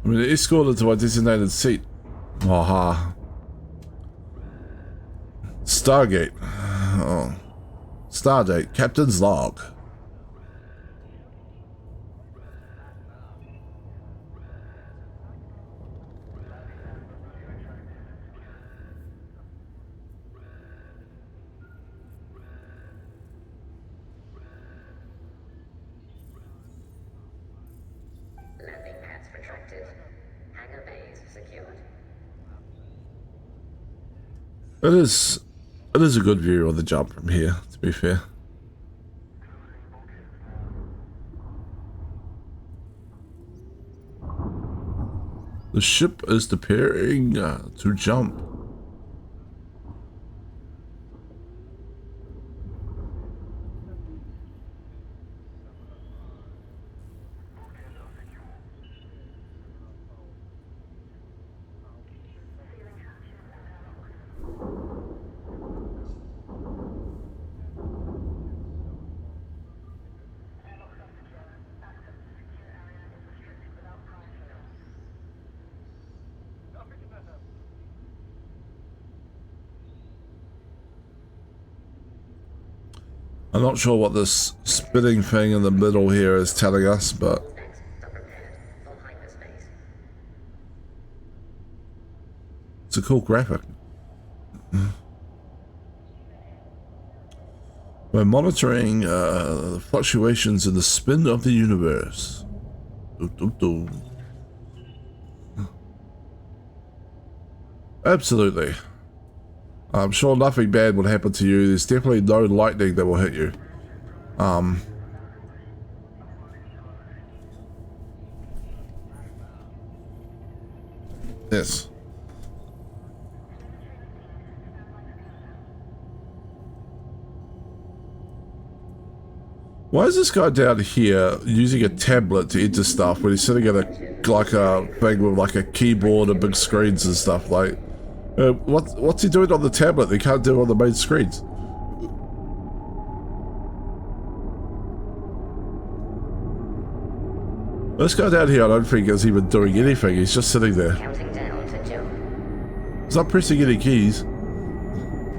I mean, escorted to a designated seat. Aha. Stargate. Oh. Stardate. Captain's log. Landing pads retracted. Hangar bays secured. It is a good view of the jump from here, to be fair. The ship is preparing to jump. I'm not sure what this spinning thing in the middle here is telling us, but it's a cool graphic. We're monitoring the fluctuations in the spin of the universe. Absolutely. I'm sure nothing bad would happen to you. There's definitely no lightning that will hit you. Yes. Why is this guy down here using a tablet to enter stuff when he's sitting at a thing with like a keyboard and big screens and stuff? Like, what's he doing on the tablet that he can't do on the main screens? This guy down here I don't think is even doing anything, he's just sitting there. Counting down to 2. He's not pressing any keys.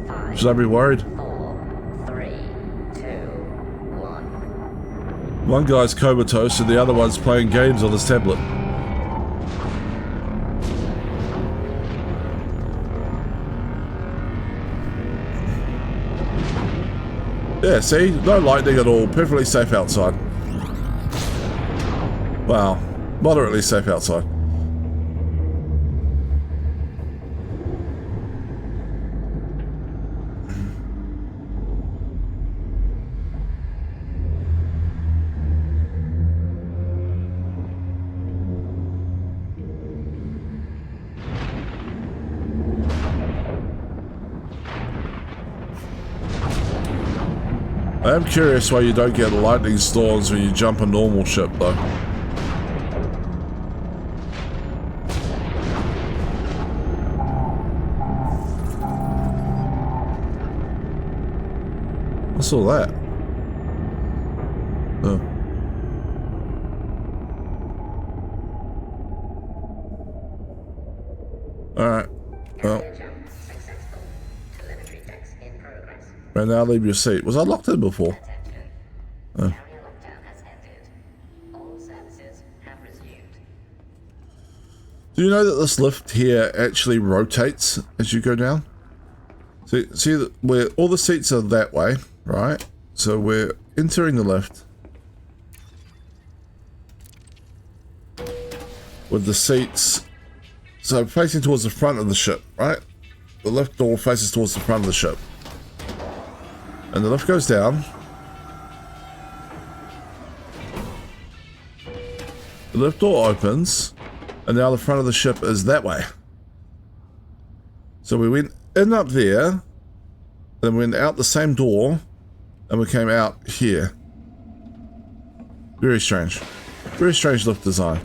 5, Should I be worried? 4, 3, 2, 1. One guy's comatose and the other one's playing games on his tablet. Yeah, see? No lightning at all. Perfectly safe outside. Wow. Moderately safe outside. I am curious why you don't get lightning storms when you jump a normal ship, though. What's all that? Oh. Alright. Well. And now leave your seat. Was I locked in before? Oh. Do you know that this lift here actually rotates as you go down? See where all the seats are that way, right? So we're entering the lift with the seats so facing towards the front of the ship, right? The lift door faces towards the front of the ship. And the lift goes down. The lift door opens, and now the front of the ship is that way. So we went in up there, then we went out the same door, and we came out here. Very strange. Very strange lift design.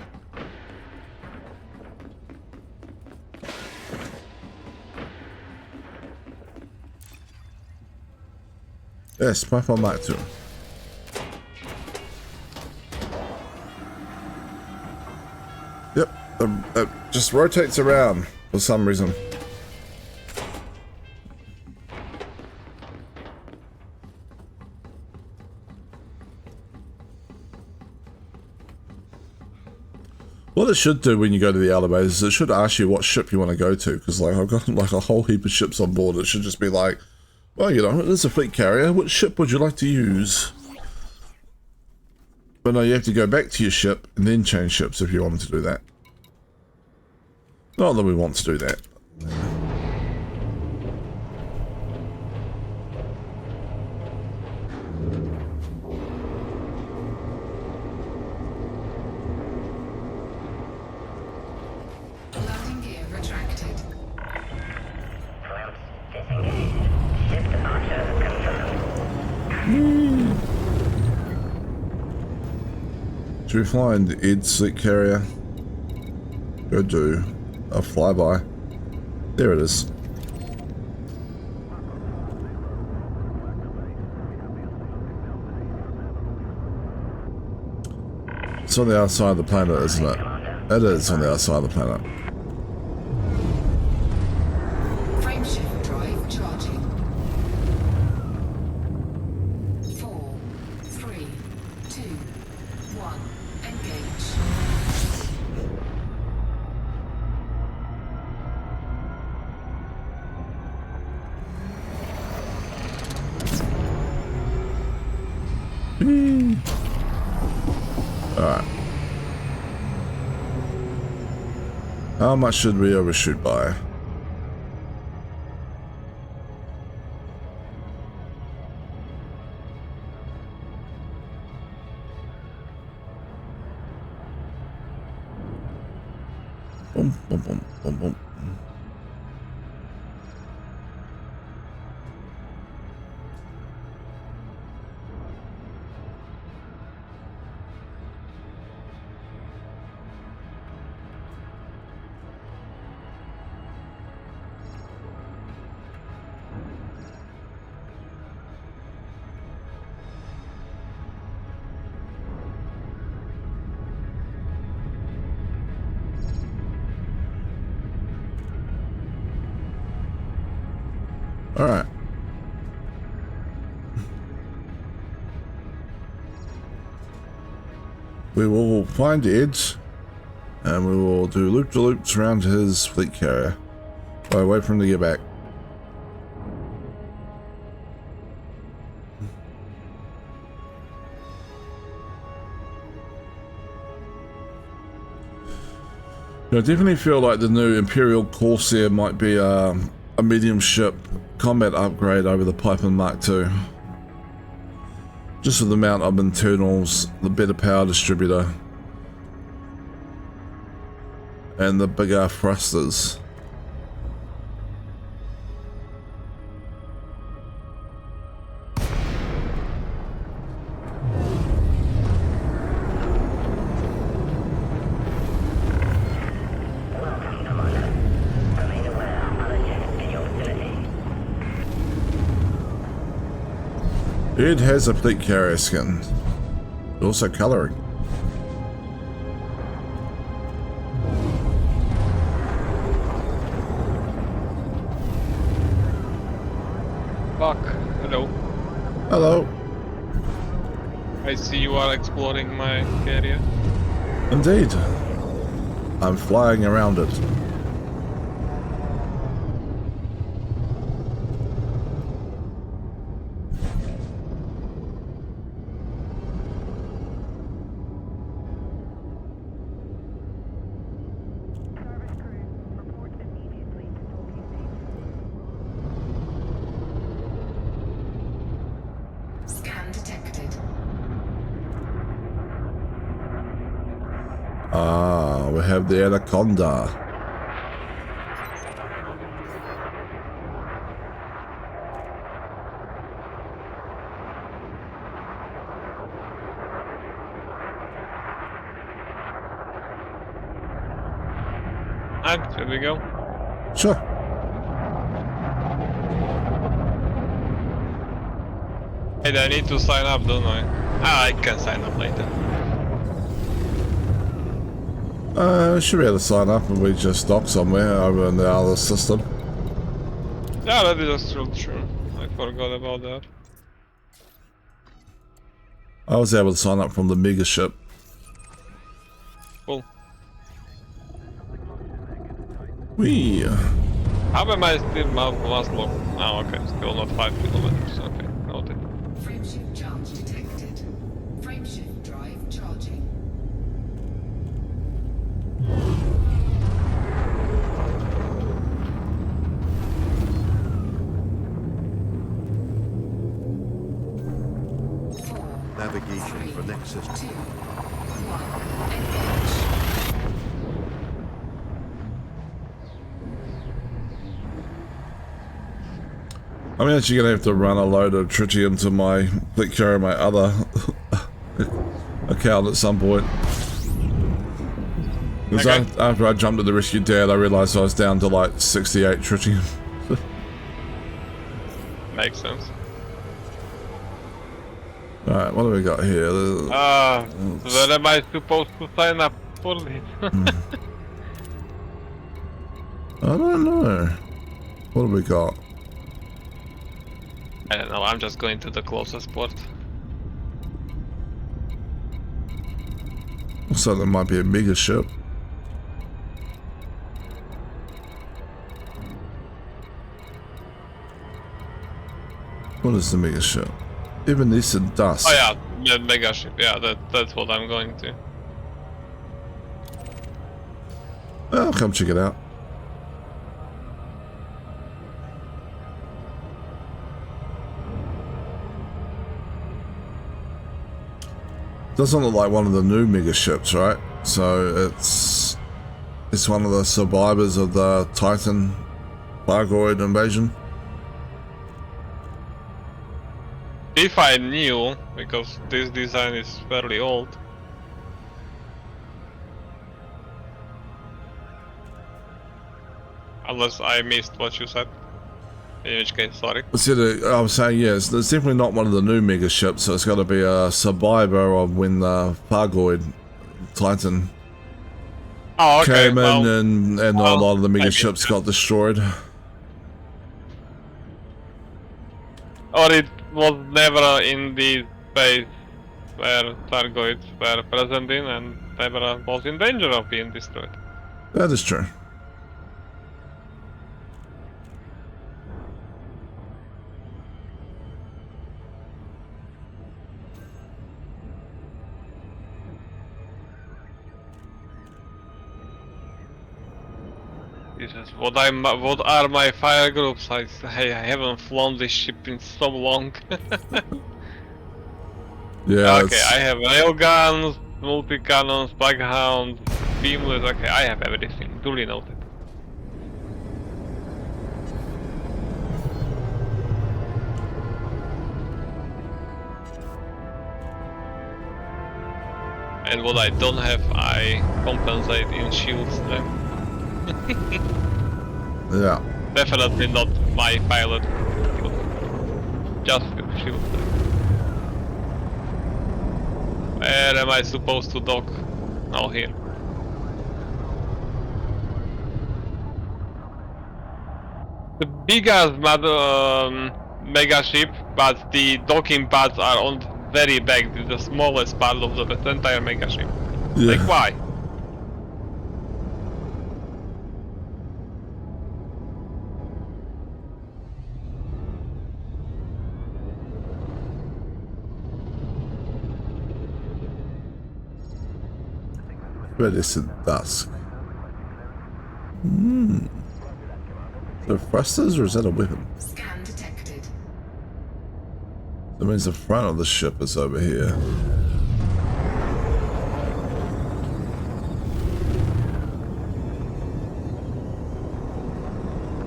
Yes, pipe on that too. Yep, it just rotates around for some reason. What it should do when you go to the elevators is it should ask you what ship you want to go to, because like I've got like a whole heap of ships on board. It should just be like, well, you know, it is a fleet carrier. Which ship would you like to use? But no, you have to go back to your ship and then change ships if you wanted to do that. Not that we want to do that. Landing gear retracted. Clamps disengaged. Ship departure confirmed. Should we find Ed's fleet carrier? Go do a flyby. There it is. It's on the other side of the planet, isn't it? It is on the other side of the planet. Frameshift drive charging. 4, 1. Engage. Alright. How much should we overshoot by? Boom, boom, boom, boom, boom. All right. We will find Ed, and we will do loop-de-loops around his fleet carrier. I'll wait for him to get back. I definitely feel like the new Imperial Corsair might be a medium ship combat upgrade over the Piper Mark II. Just with the amount of internals, the better power distributor, and the bigger thrusters. It has a fleet carrier skin. Also coloring. Fuck. Hello. Hello. I see you are exploring my area. Indeed. I'm flying around it. Scan detected. Ah, we have the Anaconda. And should we go? Sure. Hey, I need to sign up, don't I? Ah, I can sign up later. Should be able to sign up and we just dock somewhere over in the other system. Yeah, that is true. I forgot about that. I was able to sign up from the mega ship. Cool. Whee! How am I still last lock? Oh, okay, still not 5 kilometers. Okay, noted. Frameshift charge detected. Frameshift drive charging. Navigation for next system. 2, 1. Engage. I'm actually gonna have to run a load of tritium to my fleet carrier, my other account at some point. Because Okay. after I jumped at the rescue dad, I realized I was down to like 68 tritium. Makes sense. Alright, what do we got here? Where am I supposed to sign up for this? I don't know. What do we got? I don't know, I'm just going to the closest port. Looks like there might be a mega ship. What is the mega ship? Even this in dust. Oh yeah, the mega ship. Yeah, that's what I'm going to. I'll come check it out. Doesn't look like one of the new mega ships, right? So it's one of the survivors of the Titan Thargoid invasion. If I knew, because this design is fairly old. Unless I missed what you said. In which case, sorry. I was saying, yes, it's definitely not one of the new mega ships, so it's got to be a survivor of when the Thargoid Titan came in and a lot of the mega ships got destroyed. Or it was never in the space where Thargoids were present in and never was in danger of being destroyed. That is true. Jesus, what are my fire groups? I haven't flown this ship in so long. Yeah. Okay, I have railguns, multi-cannons, bughounds, beamless. Okay, I have everything. Duly noted. And what I don't have, I compensate in shields then. Yeah. Definitely not my pilot skills. Just with shields then. Where am I supposed to dock? Oh, here. The biggest mega ship, but the docking pads are on the very back. The smallest part of the entire mega ship. Yeah. Like why? Red is in dusk. Hmm. Is there thrusters or is that a weapon? Scan detected. That means the front of the ship is over here.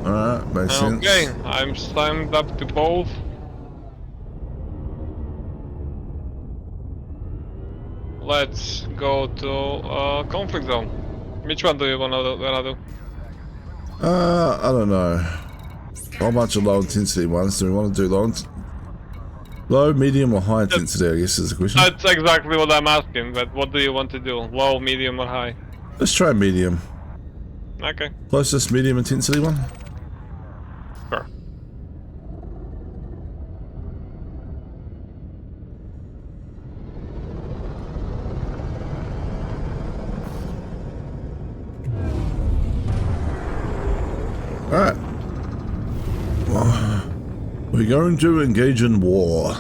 Alright, makes sense. Okay, I'm signed up to both. Let's go to conflict zone. Which one do you wanna do? I don't know. A whole bunch of low intensity ones. Do we want to do low, medium, or high intensity? I guess is the question. That's exactly what I'm asking. But what do you want to do? Low, medium, or high? Let's try medium. Okay. Closest medium intensity one. Sure. Alright. Well, we're going to engage in war.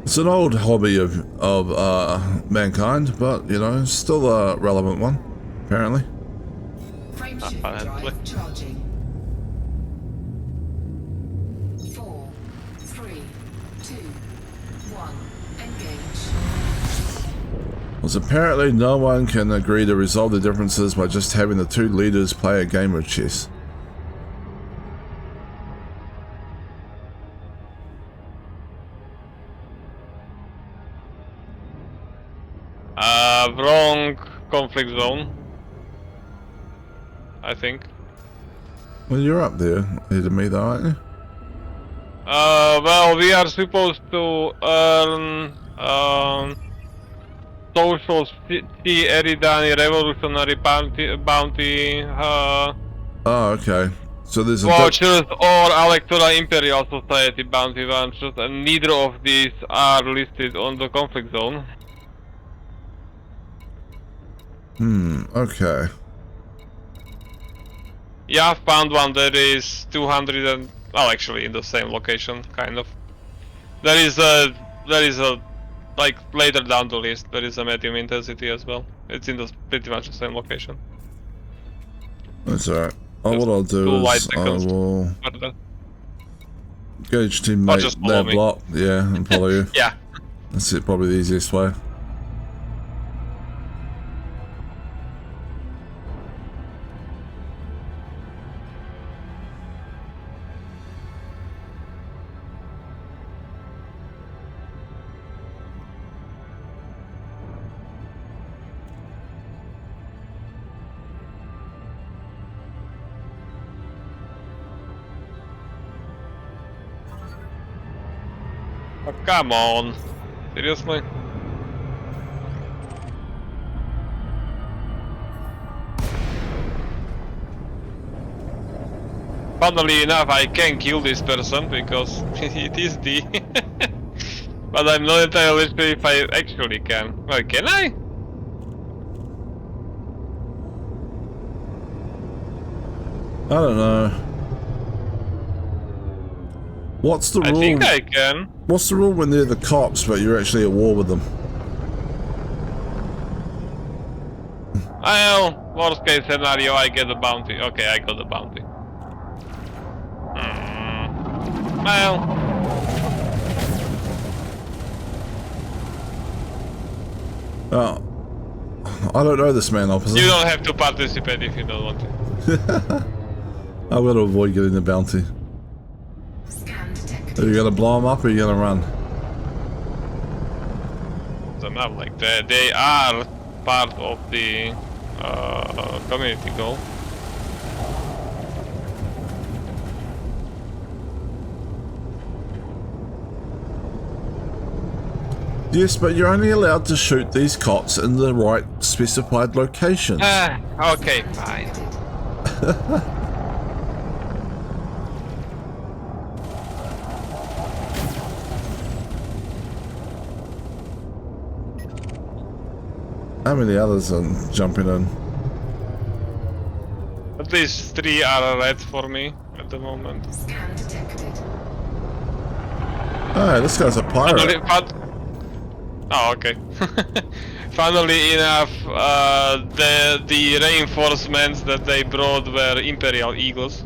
It's an old hobby of mankind, but, you know, still a relevant one, apparently. Frameshift Apparently. drive charging. 4, 3, 2, 1. Engage. Well, apparently no one can agree to resolve the differences by just having the two leaders play a game of chess. Wrong conflict zone. I think. Well, you're up there ahead of me though, aren't you? Well, we are supposed to earn social Eridani revolutionary bounty Oh, okay. So there's a vouchers or Electoral Imperial Society bounty vouchers, and neither of these are listed on the conflict zone. Okay. Yeah, found one. There is 200 and... well, actually in the same location, kind of. There is a... like, later down the list, there is a medium intensity as well. It's in the pretty much the same location. That's alright. Oh, Just what I'll two do light is I seconds will further. gauge Or teammate just follow that me. block. Yeah, and follow you. Yeah. That's it, probably the easiest way. Oh, come on. Seriously? Funnily enough, I can kill this person because it is D. But I'm not entirely sure if I actually can. Well, can I? I don't know. What's the I rule? think I can. What's the rule when they're the cops, but you're actually at war with them? Well, worst case scenario, I get the bounty. Okay, I got the bounty. Well, Oh, I don't know this man, officer. you don't have to participate if you don't want to. I'm gonna avoid getting the bounty. Scan detected. Are you gonna blow him up or are you gonna run? Them up like that. They are part of the community goal. Yes, but you're only allowed to shoot these cops in the right specified locations. Okay, fine. How many others are jumping in? At least 3 are red for me at the moment. Scan detected. Hey, this guy's a pirate. Oh, okay. Funnily enough, the reinforcements that they brought were Imperial Eagles.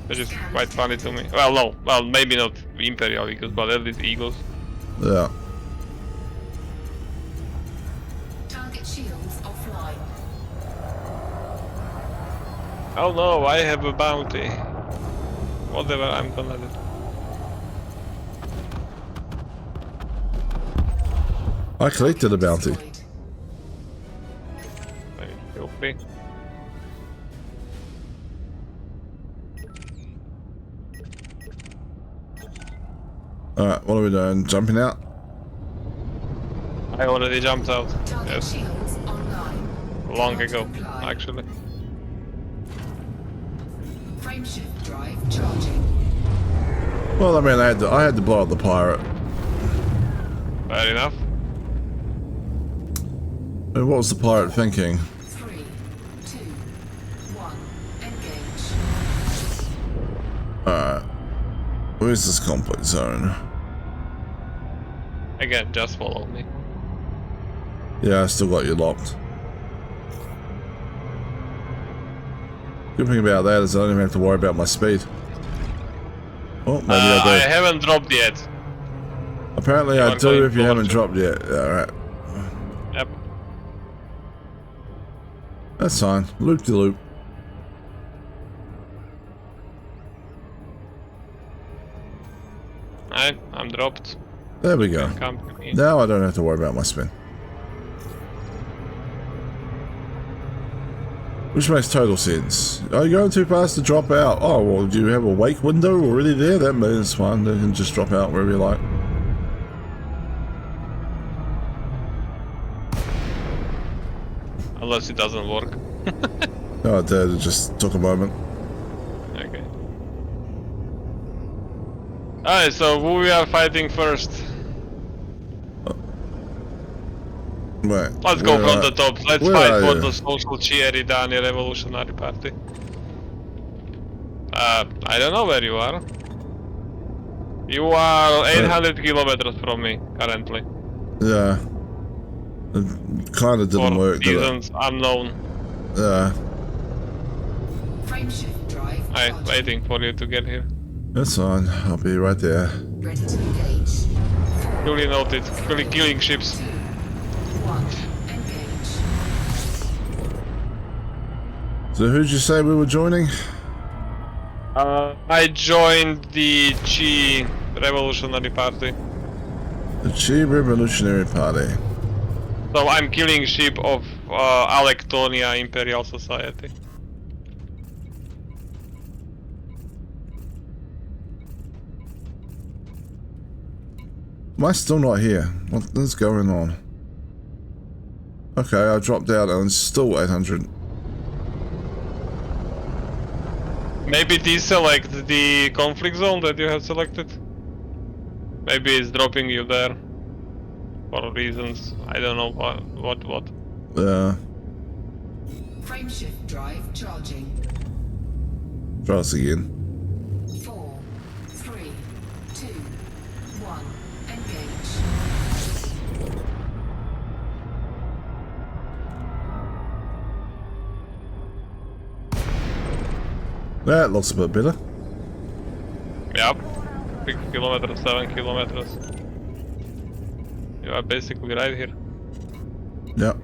Which is quite funny to me. Well, no. Well, maybe not Imperial Eagles, but at least Eagles. Yeah. Target shields offline. Oh no, I have a bounty. Whatever, I'm gonna do. I collected a bounty. Destroyed. Feel free. Alright, what are we doing? Jumping out? I already jumped out. Target Yes, shields online. long ago, actually. Frameshift drive charging. Well, I mean, I had to blow up the pirate. Fair enough. I mean, what was the pirate thinking? 3, 2, 1. Engage. Alright. Where's this conflict zone? Again, just follow me. Yeah, I still got you locked. Good thing about that is I don't even have to worry about my speed. Oh, maybe I do. I haven't dropped yet. Apparently I I'm do going if you haven't forward. dropped yet. Alright. Yep. That's fine. Loop de loop. I'm dropped. There we go. Come to me. Now I don't have to worry about my spin. Which makes total sense. Are you going too fast to drop out? Oh, well, do you have a wake window already there? That means fine. They can just drop out wherever you like. Unless it doesn't work. No, it did. It just took a moment. Okay. Alright, so who we are fighting first? Right. Let's go where from are- the top. Let's where fight are for you? the social Eridani Revolutionary Party. I don't know where you are. You are 800 kilometers from me currently. Yeah. It kind of didn't For work, did it? reasons unknown. Yeah. Frameshift drive I'm charging. waiting for you to get here. That's fine. I'll be right there. Ready to engage. Duly noted. Killing ships. 2, 1. Engage. So who'd you say we were joining? I joined the Chi Revolutionary Party. The Chi Revolutionary Party. So I'm killing ship of Alectonia Imperial Society. Am I still not here? What is going on? Okay, I dropped out and it's still 800. Maybe deselect the conflict zone that you have selected. Maybe it's dropping you there. For reasons, I don't know what. Frameshift drive charging. Try us again. 4, 3, 2, 1. Engage. That looks a bit better. Yep. 6 kilometers, 7 kilometers. You are basically right here. Yep.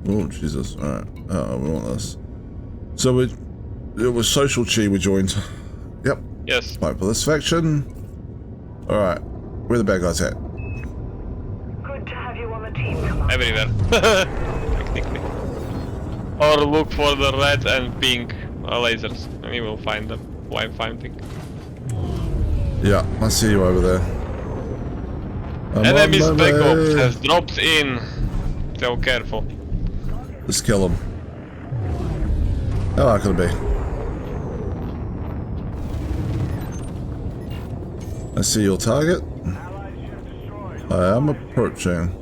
Oh, Jesus. Alright. We want this. So it was Social Chi we joined. Yep. Yes. Fight for this faction. Alright. Where the bad guys at? Good to have you on the team, Commander. Everywhere. Technically. Or look for the red and pink lasers, and you will find them. While I'm fighting. Yeah, I see you over there. I'm Enemy on my spec ops way. has dropped in. So careful. Let's kill him. How hard can it be? I see your target. I am approaching.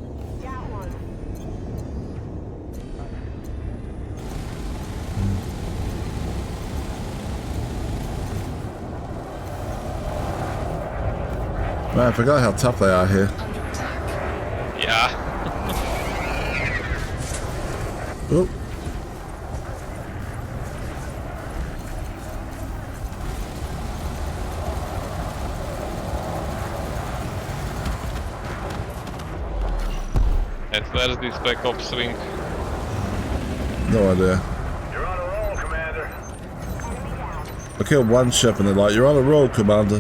Man, I forgot how tough they are here. Under attack. Yeah. Oh. And where's the spec ops swing? No idea. You're on a roll, Commander. I killed one ship and they're like, you're on a roll, Commander.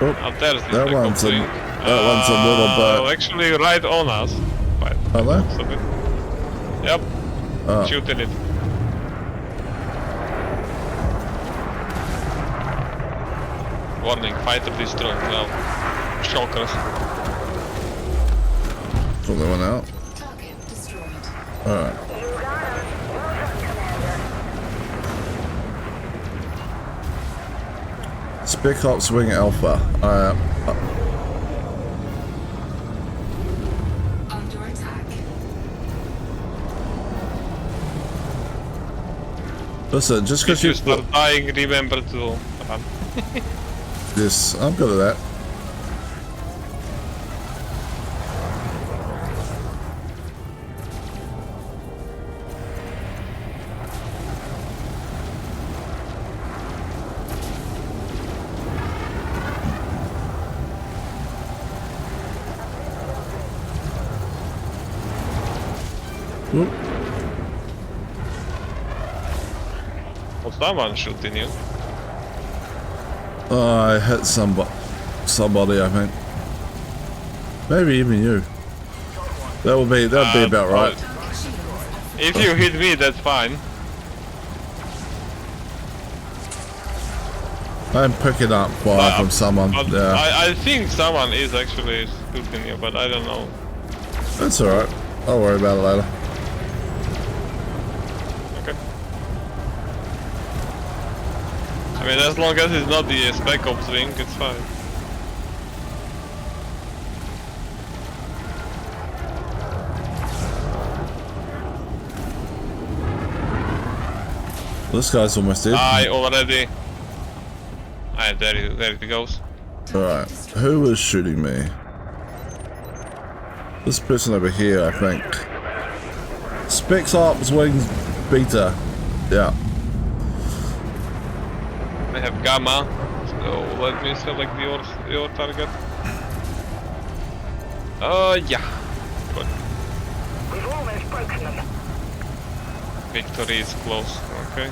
Oh, Oh, there's the that spec one's ops a, swing. that one's a little bit. Actually, right on us. By Are they? looks of it. Yep. Oh. Shooting it. Warning, fighter destroyed. Well, shockers. Pull that one out. Target destroyed. Alright. You got us. Welcome, Commander. Spec Ops Wing Alpha. Under attack. Listen, just If because you you start dying, remember to run. Yes, I'm good at that. Oop. Well, someone shooting you. I hit somebody, I think. Maybe even you. That'd be about right. Target shields off. If you hit me, that's fine. I'm picking up fire from someone. But Yeah, I think someone is actually shooting you, but I don't know. that's alright. I'll worry about it later. Okay. I mean, as long as it's not the spec ops wing, it's fine. This guy's almost dead. I already. There it goes. Alright, who is shooting me? This person over here, I think. Specs Ops Wings Beta. Yeah. I have Gamma, so let me select your target. Yeah. Good. We've almost broken them. Victory is close. Okay.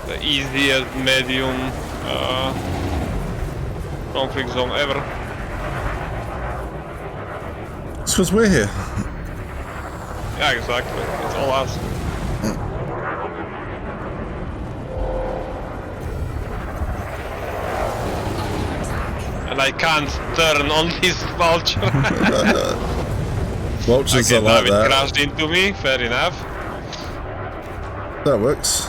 The easiest medium conflict zone ever. It's because we're here. Yeah, exactly. It's all us. And I can't turn on this vulture. Vultures Okay, are now like it that. crashed into me. Fair enough. That works.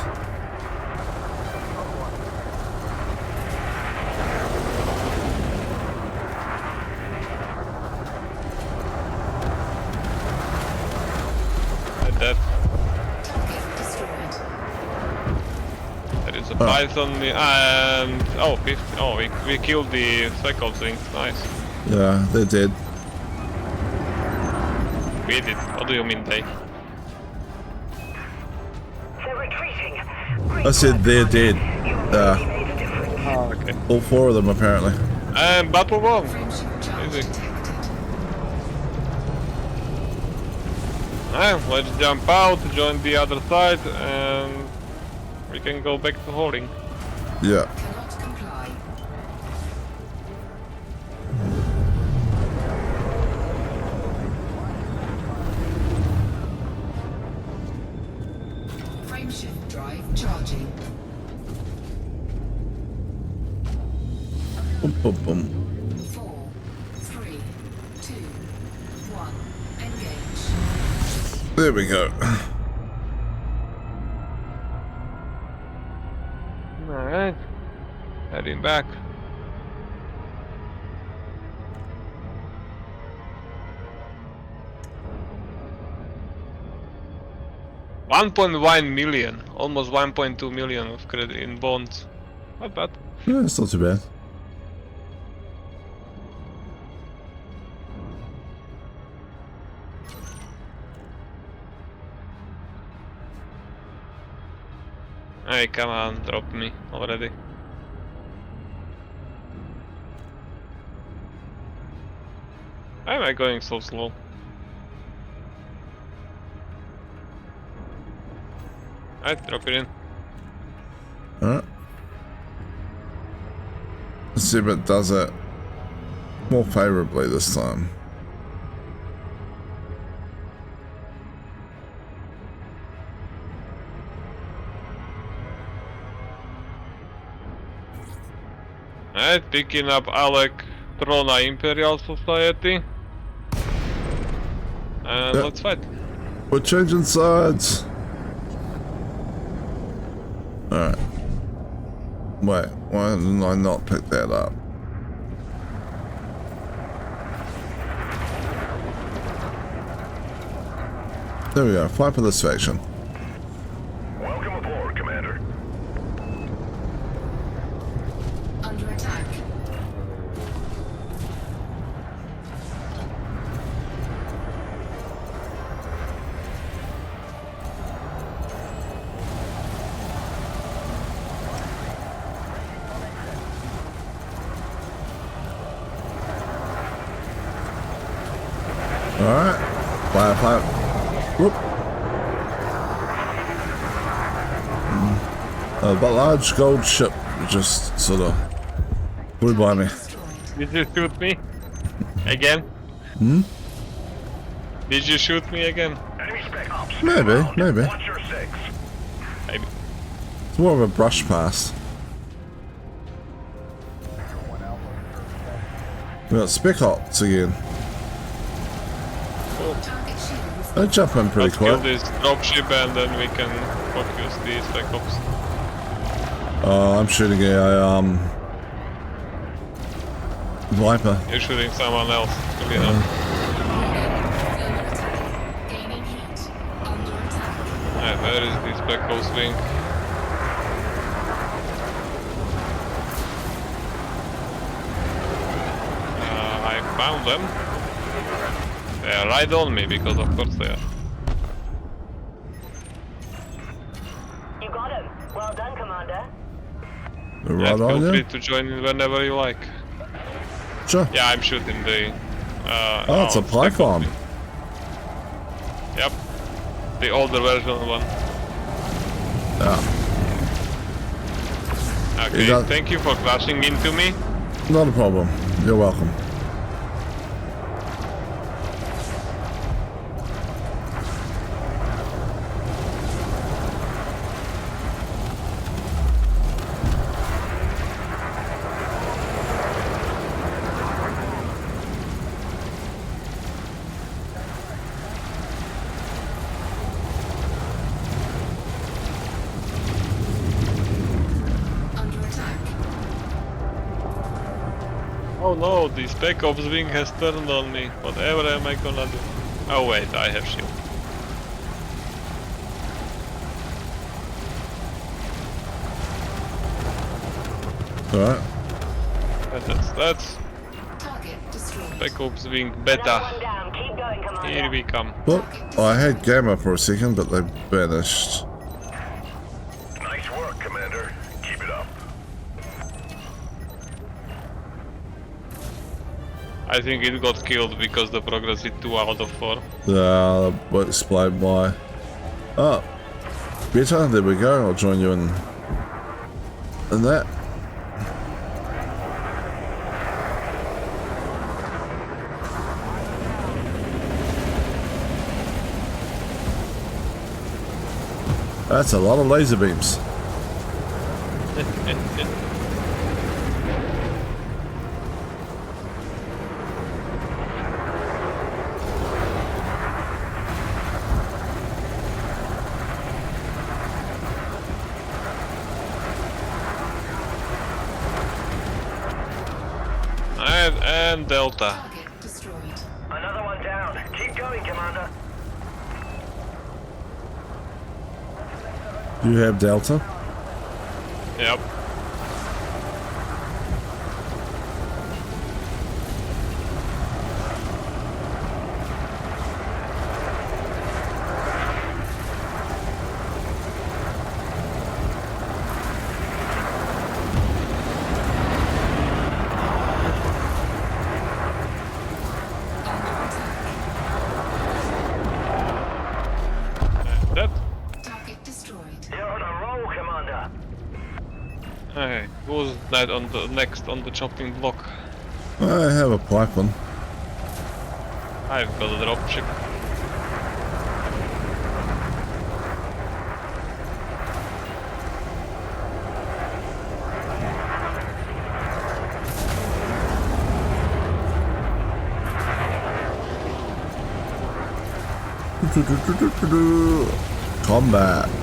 And that Target destroyed. there is a python and we killed the cycle thing. Nice. Yeah, they're dead. We did. What do you mean they? They're retreating. I said they're dead. Made a difference. Oh, okay. All 4 of them apparently. And battle one. Frameship charge Easy. detected. Let's jump out, join the other side, and we can go back to holding. Yeah. Cannot comply. Frameshift drive charging. Boom, boom, boom. 4, 3, 2, 1. Engage. There we go. Alright. Heading back. $1.1 million, almost 1.2 million of credit in bonds. Not bad. Yeah, it's not too bad. Hey, come on, drop me already. Why am I going so slow? Alright, drop it in. Alright. Let's see if it does it more favorably this time. Alright, picking up Electrona Imperial Society. And Yep. let's fight. We're changing sides. Alright. Wait, why didn't I not pick that up? There we go, fight for this faction. Welcome aboard, Commander. Under attack. Alright. Fire. Whoop. But large gold ship just sort of flew by me. Destroyed. Did you shoot me? Again? Did you shoot me again? Enemy spec ops. Maybe, inbound. maybe. Watch your 6. Maybe. It's more of a brush pass. We got spec ops again. Target shields. They jump in pretty Let's kill quick. this dropship and then we can focus the spec ops. Oh, I'm shooting a Viper. You're shooting someone else, to be honest. Thermal attack. Gaining heat. Under attack. Where is the spec ops wing? Found them. They are right on me, because of course they are. You got him. Well done, Commander. They're Yeah, right feel on free you. to join in whenever you like. Sure. Yeah, I'm shooting the... Oh, it's a python. Yep. The older version one. Yeah. Okay, that- thank you for crashing into me. Not a problem. You're welcome. Under attack. Oh no, the Spec Ops wing has turned on me. Whatever am I gonna do? Oh wait, I have shield. Alright. That's Target destroyed. Spec Ops wing Another beta. one down. Keep going, Commander. Here we come. Well, I had Gamma for a second, but they vanished. Nice work, Commander. Keep it up. I think it got killed because the progress is 2 out of 4. That will explain why. Oh, better. There we go. I'll join you in that. That's a lot of laser beams. And Delta. Target destroyed. Another one down. Keep going, Commander. You have Delta. Yep. That. Target destroyed. You're on a roll, Commander. Okay, who's that on the next on the chopping block? I have a pipeline. I've got a dropship. Combat. Warning.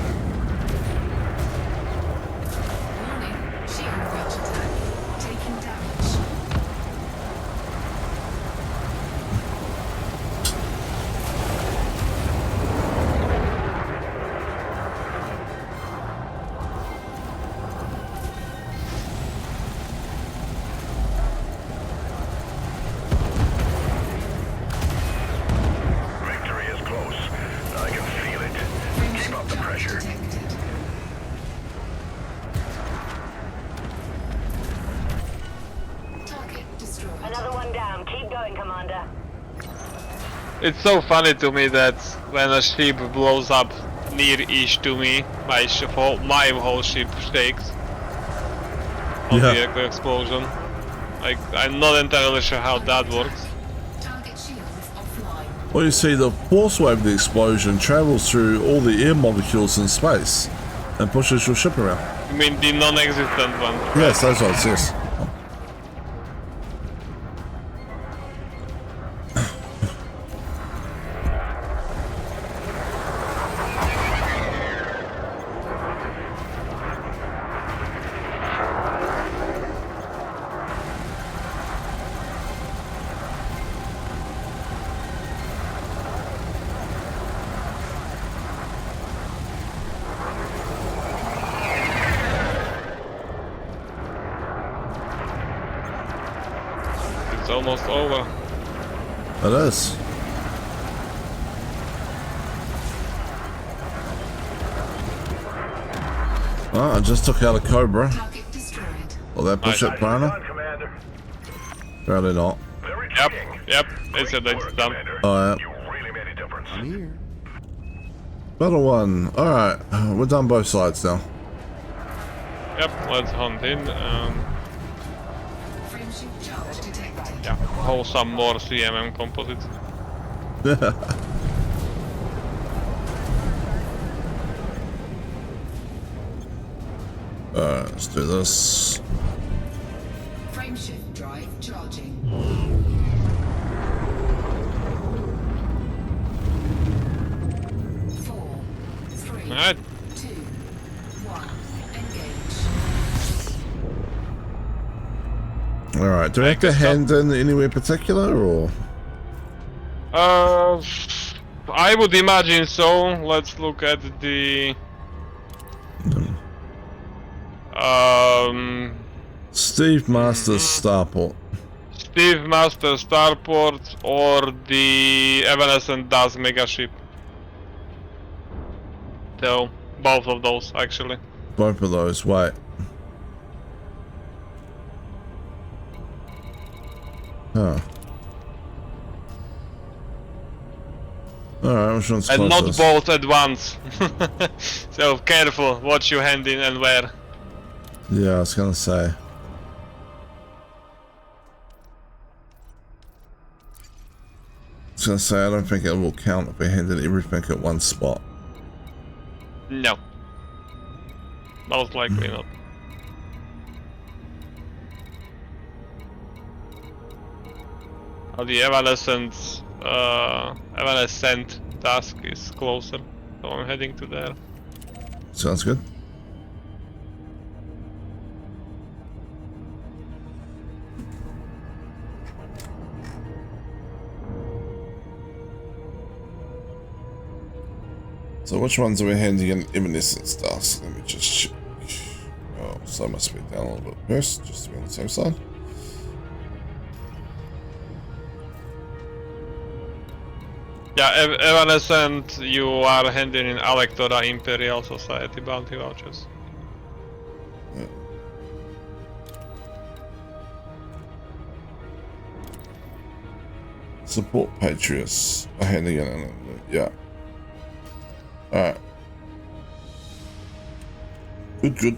Shield breach attack. Taking damage. Victory is close. I can feel it. Keep up the pressure. Detected. Target destroyed. Another one down. Keep going, Commander. It's so funny to me that when a ship blows up near-ish to me, my whole ship shakes on Yeah. the echo explosion. Like, I'm not entirely sure how that works. Target shields offline. Well, you see, the force wave of the explosion travels through all the air molecules in space and pushes your ship around. I mean, the non-existent one. Yes, that's what it says. It's almost over. It is. Oh, I just took out a Cobra. Target destroyed. Will that push it, Prana? Done, Commander. Probably not. Very Yep, cheating. yep. They said Good it's work, done. Commander. Oh, yeah. You really made a difference. I'm here. Battle 1. Alright, we're done both sides now. Yep, let's hunt in. Frameshift charge detected. Yeah, haul some more CMM composites. Alright, let's do this. Frameshift drive charging. 4, 3, Alright. 2, 1. Engage. Alright, do we have to hand in anywhere particular, or? I would imagine so. Let's look at the Steve Masters Starport. Steve Master Starport or the Evanescent Das Megaship. So, both of those actually. Both of those, wait. Huh. Alright, which one's And not closest? both at once. So careful what you hand in and where. Yeah, I was gonna say. I don't think it will count if we handed everything at one spot. No. Most likely not. The Evanescent task is closer, so I'm heading to there. Sounds good. So which ones are we handing in Evanescence task? Let me just check. Oh, so I must be down a little bit first, just to be on the safe side. Yeah, Evanescent, you are handing in Alectora Imperial Society bounty vouchers. Support Patriots are handing in, yeah. Alright. Good.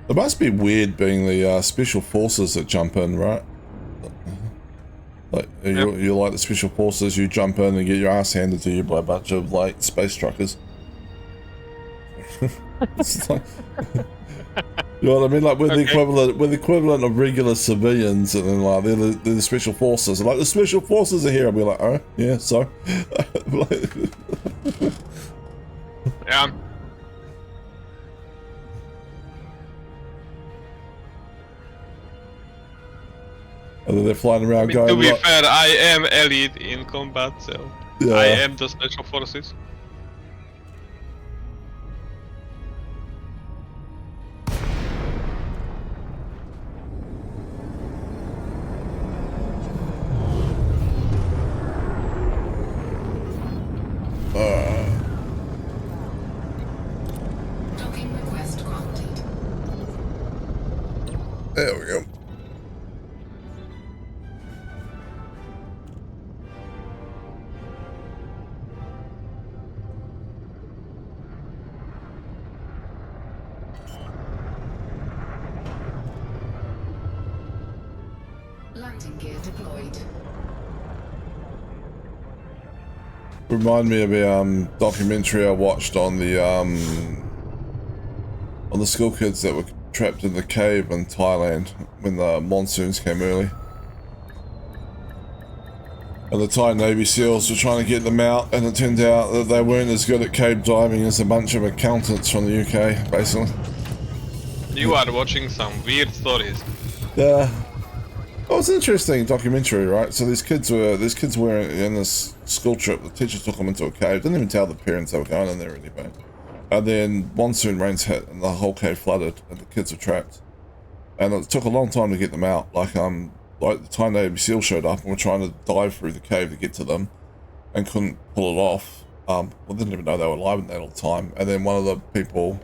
It must be weird being the special forces that jump in, right? Like you're like the special forces, you jump in and get your ass handed to you by a bunch of like space truckers. It's like, you know what I mean? Like we're the equivalent of regular civilians, and then like they're the special forces. Like the special forces are here, and we're like, oh yeah, so. Yeah. And then they're flying around going. To be like, fair, I am elite in combat, so yeah. I am the special forces. Docking request granted. There we go. Landing gear deployed. Remind me of a documentary I watched on the school kids that were trapped in the cave in Thailand when the monsoons came early. And the Thai Navy SEALs were trying to get them out, and it turned out that they weren't as good at cave diving as a bunch of accountants from the UK, basically. You are watching some weird stories. Yeah. Oh, it's an interesting documentary, right? So these kids were in this school trip. The teacher took them into a cave. Didn't even tell the parents they were going in there or anything. And then monsoon rains hit, and the whole cave flooded, and the kids were trapped. And it took a long time to get them out. Like the time Navy SEAL showed up and were trying to dive through the cave to get to them, and couldn't pull it off. Well, didn't even know they were alive at that time. And then one of the people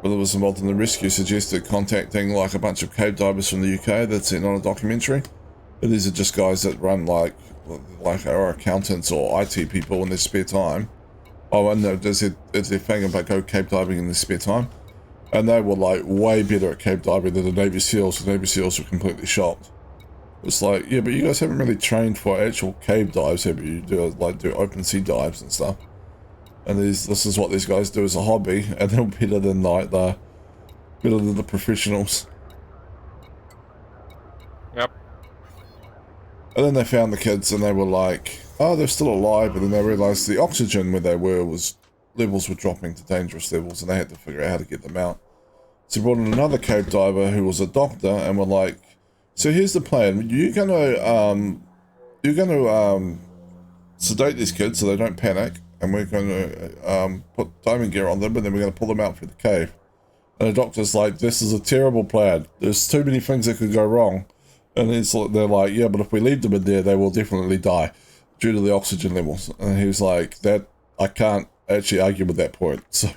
that was involved in the rescue suggested contacting like a bunch of cave divers from the UK that's seen on a documentary. And these are just guys that run like are accountants or IT people in their spare time. Oh, and there's their thing about go cave diving in their spare time. And they were like way better at cave diving than the Navy SEALs. The Navy SEALs were completely shocked. It's like, yeah, but you guys haven't really trained for actual cave dives, have you? You do open sea dives and stuff. And this is what these guys do as a hobby, and they're better than the professionals. Yep. And then they found the kids, and they were like, "Oh, they're still alive." And then they realized the oxygen where they were levels were dropping to dangerous levels, and they had to figure out how to get them out. So they brought in another cave diver who was a doctor, and were like, "So here's the plan. You're gonna sedate these kids so they don't panic, and we're going to put diving gear on them, and then we're going to pull them out through the cave." And the doctor's like, "This is a terrible plan. There's too many things that could go wrong." And they're like, "Yeah, but if we leave them in there, they will definitely die due to the oxygen levels." And he was like, "That I can't actually argue with that point." So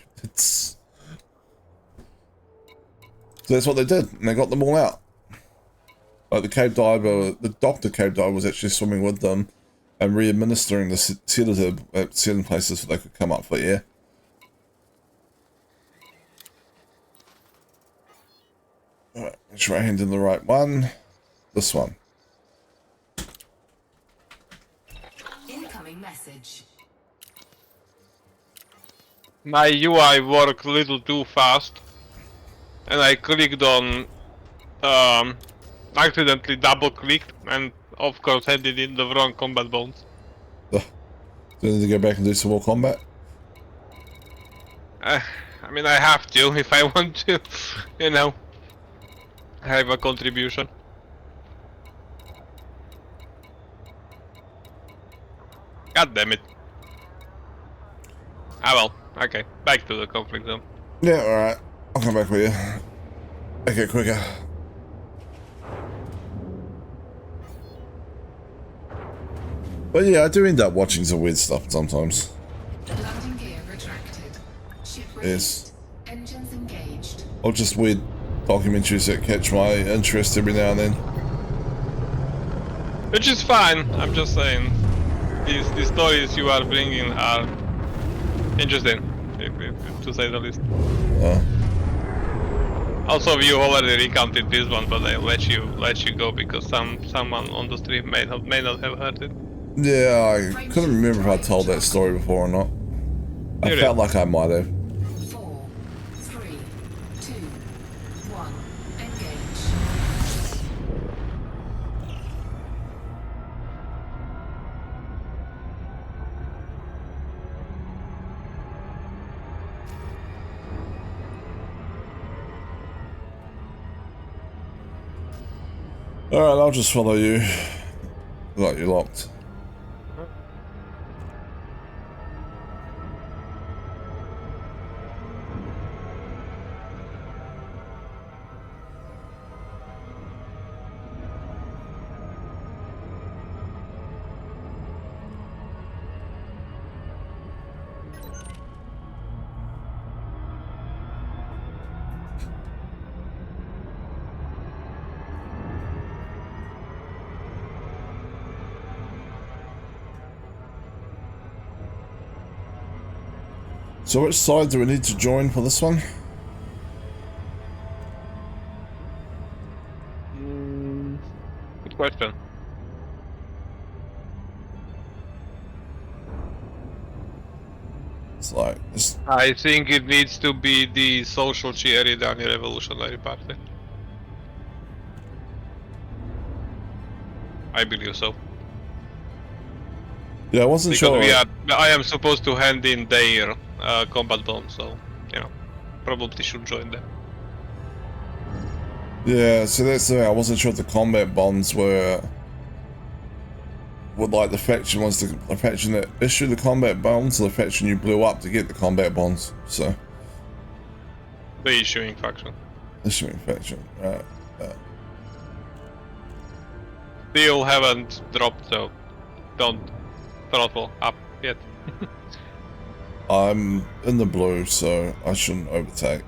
that's what they did, and they got them all out. Like the doctor cave diver was actually swimming with them and re-administering the sedative at certain places so they could come up for air. Alright, make sure I hand in the right one. This one. Incoming message. My UI worked a little too fast, and I clicked on, accidentally double clicked, and of course handed in the wrong combat bones. Do you need to go back and do some more combat? I mean, I have to if I want to, you know, have a contribution. God damn it. Ah well, okay, back to the conflict zone. Yeah, alright. I'll come back with you. Make it quicker. But yeah, I do end up watching some weird stuff sometimes. Landing gear retracted. Ship Yes. raised. Engines engaged. Or just weird documentaries that catch my interest every now and then. Which is fine, I'm just saying. These stories you are bringing are interesting, to say the least. Also, you already recounted this one, but I let you go because someone on the stream may not have heard it. Yeah, I couldn't remember if I told that story before or not. I You felt did. like I might have. 4, 3, 2, 1. Engage. Alright, I'll just follow you. Got you locked. So which side do we need to join for this one? Good question. It's like, it's, I think it needs to be the social Chiaridani Revolutionary Party. I believe so. yeah, I wasn't sure. I am supposed to hand in their combat bomb, so you know, probably should join them. Yeah, so that's the thing. I wasn't sure if the combat bonds were like the faction was the faction that issued the combat bonds, or the faction you blew up to get the combat bonds. So The issuing faction. issuing faction, right? Still haven't dropped, so don't throttle up yet. I'm in the blue, so I shouldn't overtake.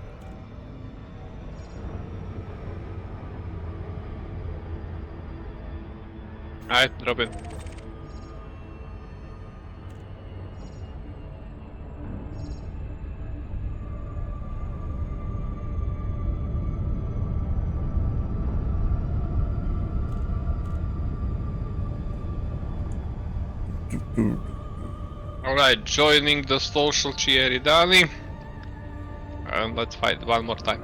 Alright, drop in. Alright, joining the social Chieridani. And let's fight one more time.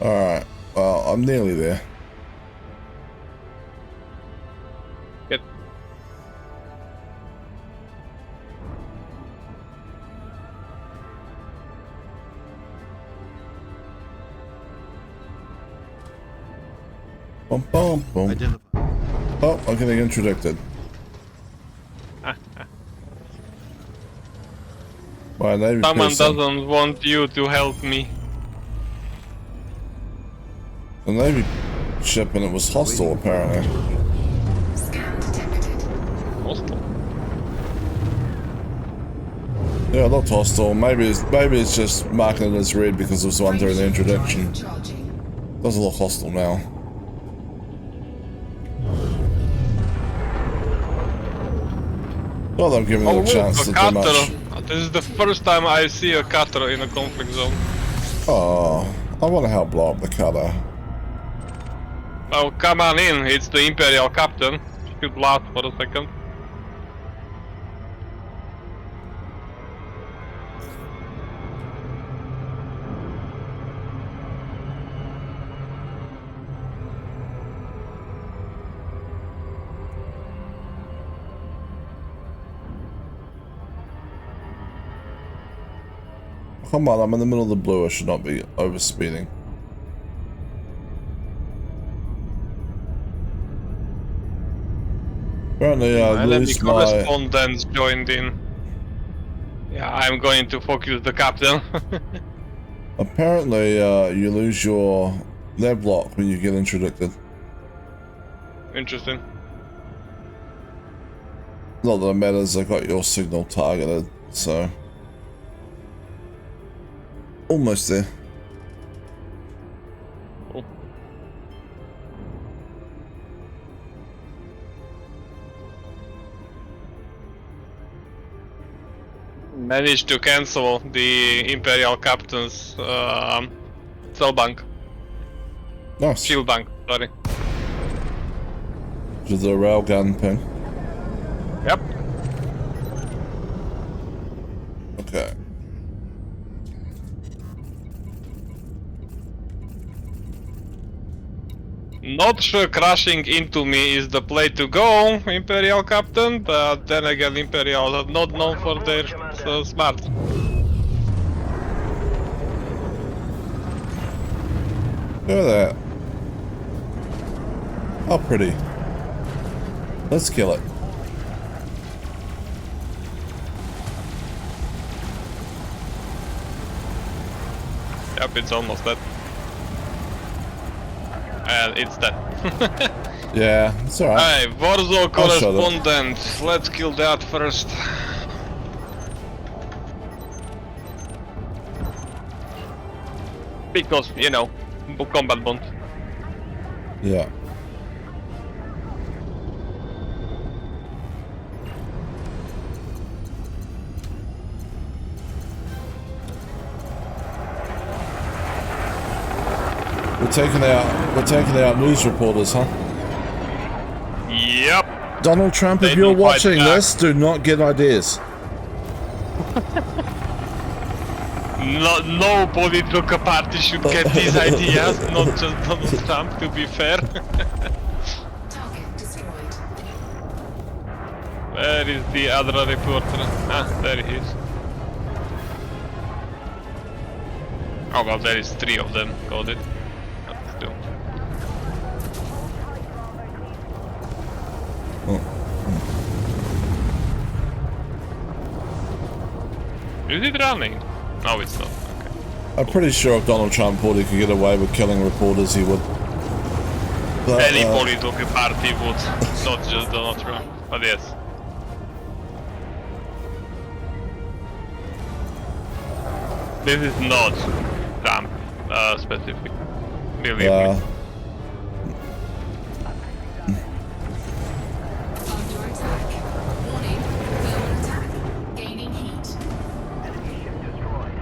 Alright, well, I'm nearly there. Good. Bum, bum, bum. Identify. Oh, I'm getting interdicted. My Navy Someone person. doesn't want you to help me. The Navy ship, and it was hostile apparently. Scan detected. Hostile. Yeah, not hostile. Maybe it's just marking it as red because it was the one during the introduction. Charging. Doesn't look hostile now. Not that I'm giving them a chance to do much. cutter. This is the first time I see a cutter in a conflict zone. Oh, I want to help blow up the cutter. Oh, come on in. It's the Imperial Captain. Should last for a second. Come on, I'm in the middle of the blue. I should not be overspeeding. Apparently, I Enemy lose my... correspondents joined in. Yeah, I'm going to focus the captain. Apparently, you lose your nav lock when you get interdicted. Interesting. Not that it matters, I got your signal targeted, so... Almost there. Cool. Managed to cancel the Imperial Captain's cell bank. Nice. Shield bank, sorry. Just a railgun ping. Yep. Okay. Not sure crashing into me is the play to go, Imperial Captain, but then again Imperials are not known for their smarts. Look at that. How pretty. Let's kill it. Yep, it's almost dead. And it's dead. Yeah, it's alright. Hey, Warsaw I'll shut up. correspondent, let's kill that first. Because, you know, combat bond. Yeah. We're taking out news reporters, huh? Yep. Donald Trump, They if you're don't fight watching back. this, do not get ideas. No, no political party should get these ideas, not just Donald Trump, to be fair. Target destroyed. Where is the other reporter? Ah, there he is. Oh well, there is 3 of them, got it. Not 2. Is it running? No, it's not. Okay. I'm pretty sure if Donald Trump thought he could get away with killing reporters, he would. But, Any political party would, not just Donald Trump, but yes. This is not Trump specific. Believe me. Under attack. Warning. Global attack. Gaining heat. Enemy ship destroyed.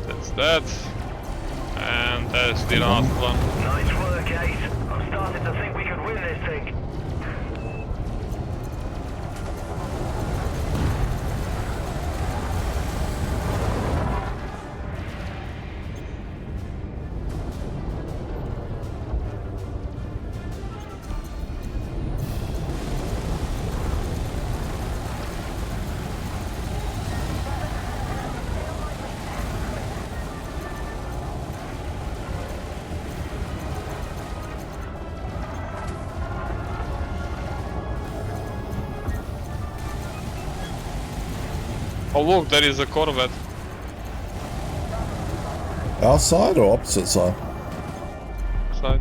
That's that. And there's the last one. Nice work, Ace. I'm starting to think we could win this thing. Oh look, there is a Corvette. our side or opposite side? Side.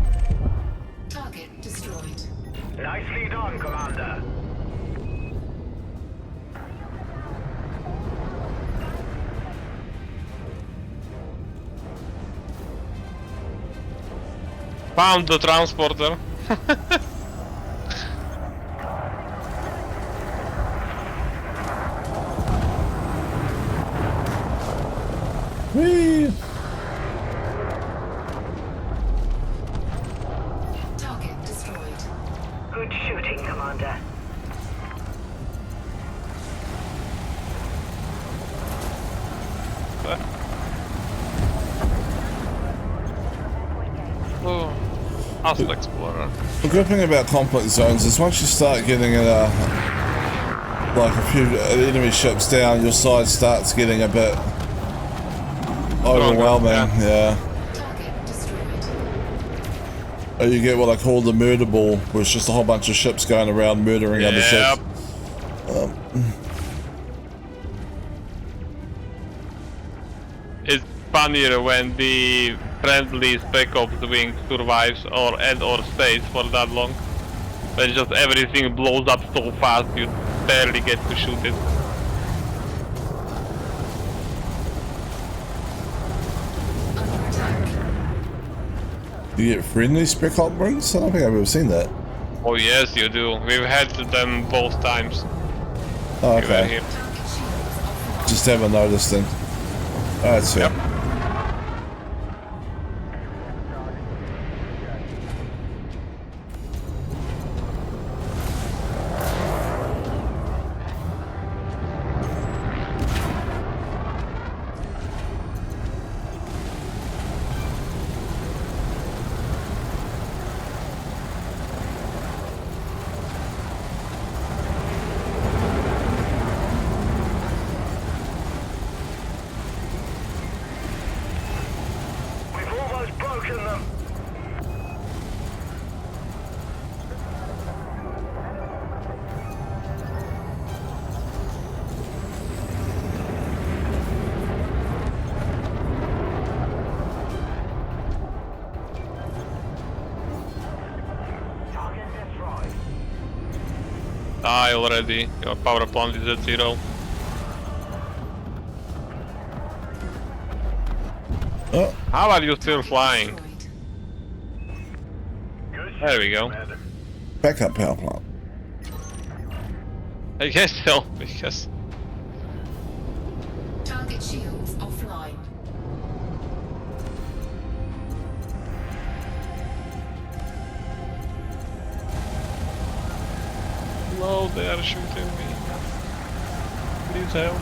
Target destroyed. Nicely done, Commander. Found the transporter. Whee! Target destroyed. Good shooting, Commander. Oh, Asset Explorer. The good thing about conflict zones is once you start getting like a few enemy ships down, your side starts getting a bit overwhelming. Yeah. Target destroyed. Or you get what I call the murder ball, where it's just a whole bunch of ships going around murdering other ships. It's funnier when the friendly Spec Ops wing survives or stays for that long. Then just everything blows up so fast you barely get to shoot it. Under attack. Do you get friendly spec op rings? I don't think I've ever seen that. Oh yes, you do. We've had them both times. Oh, We were okay. here. Target shields offline. Just haven't noticed then. Alright, so. Yep. We've almost broken them. Target destroyed. Die already. Your power plant is at 0. Oh, How are you still flying? Destroyed. Good There we shooting, go. Commander. backup power plant. I guess so, because Target shields offline. No, they are shooting me. Please help.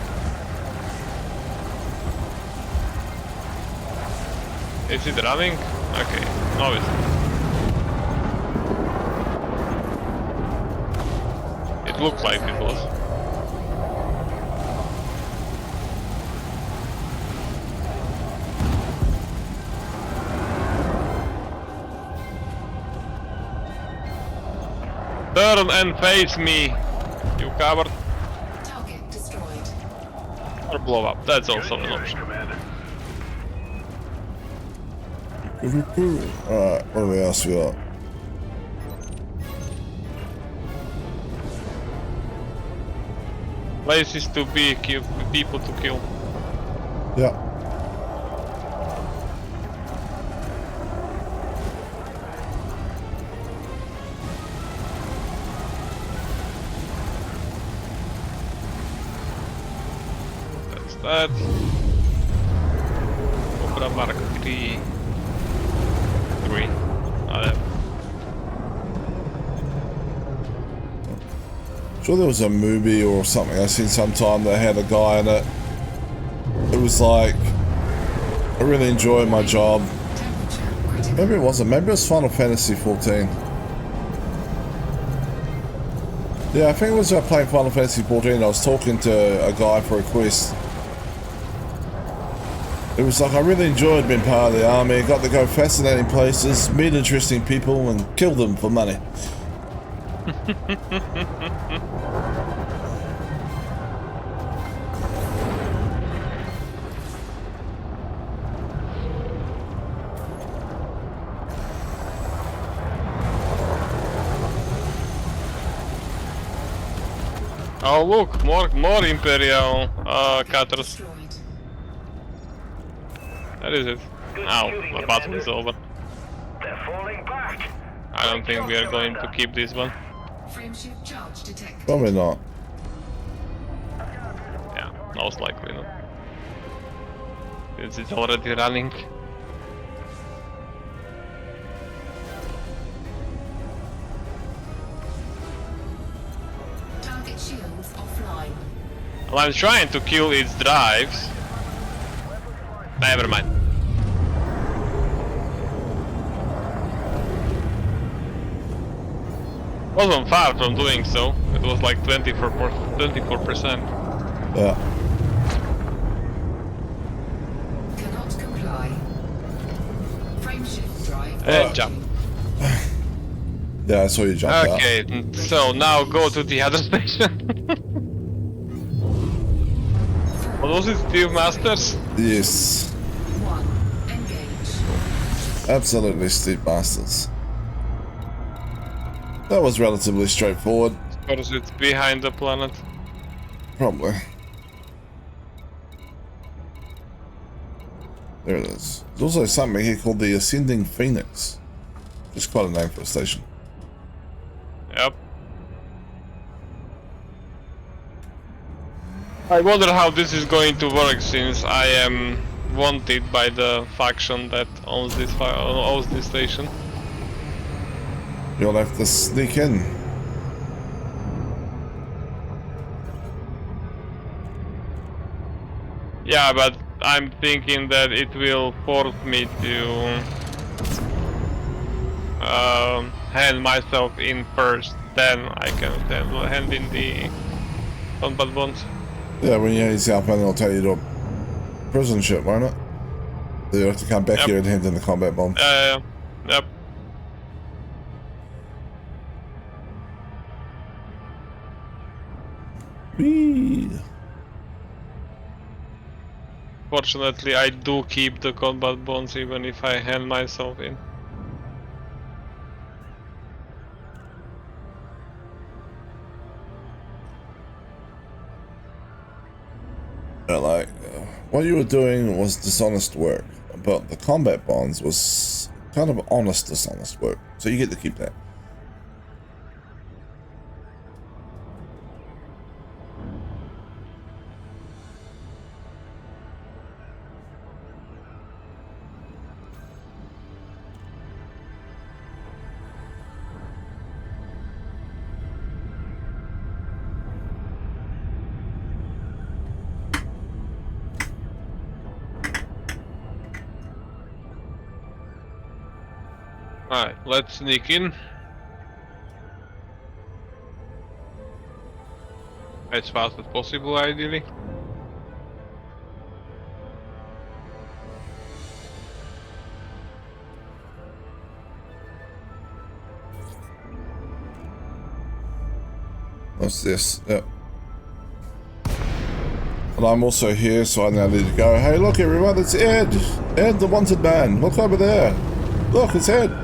Is it running? Okay, no it's not. It looked like it was. Turn and face me, you coward. Target destroyed. Or blow up, that's also an option. Commander. Alright, what do we else we got? Places to be, people to kill. Yeah. That's that. Cobra Mark 3. Sure there was a movie or something I seen sometime that had a guy in it. It was like, I really enjoyed my job. Temperature critical. Maybe it wasn't, maybe it was Final Fantasy 14. Yeah, I think it was playing Final Fantasy 14. I was talking to a guy for a quest. It was like, I really enjoyed being part of the army, got to go fascinating places, meet interesting people, and kill them for money. Oh look, more Imperial cutters. Destroyed. That is it. Now, my battle is over. They're falling back. I don't think we are going to keep this one. Frameshift charge detected. Probably not. Yeah, most likely not. Since it's already running. Target shields offline. Well, I'm trying to kill its drives. Never mind. Wasn't far from doing so. It was like 24%. Yeah. Cannot comply. Frameshift drive. And jump. Yeah, I saw you jump out. Okay, so now go to the other station. What was it, Steve Masters? Yes. 1. Engage. Absolutely, Steve Masters. That was relatively straightforward. Of course, it's behind the planet. Probably. There it is. There's also something here called the Ascending Phoenix. Just quite a name for a station. Yep. I wonder how this is going to work, since I am wanted by the faction that owns this station. You'll have to sneak in. Yeah, but I'm thinking that it will force me to hand myself in first, then I can hand in the combat bonds. Yeah, when you hand yourself in, they'll tell you to prison ship, won't it? You have to come back Yep. here and hand in the combat bomb. Yep. Whee! Fortunately, I do keep the combat bonds even if I hand myself in. Yeah, like, what you were doing was dishonest work, but the combat bonds was kind of honest, dishonest work. So you get to keep that. Alright, let's sneak in. As fast as possible, ideally. What's this? Yep. And I'm also here, so I now need to go. Hey, look, everyone, it's Ed. Ed, the wanted man. Look over there. Look, it's Ed.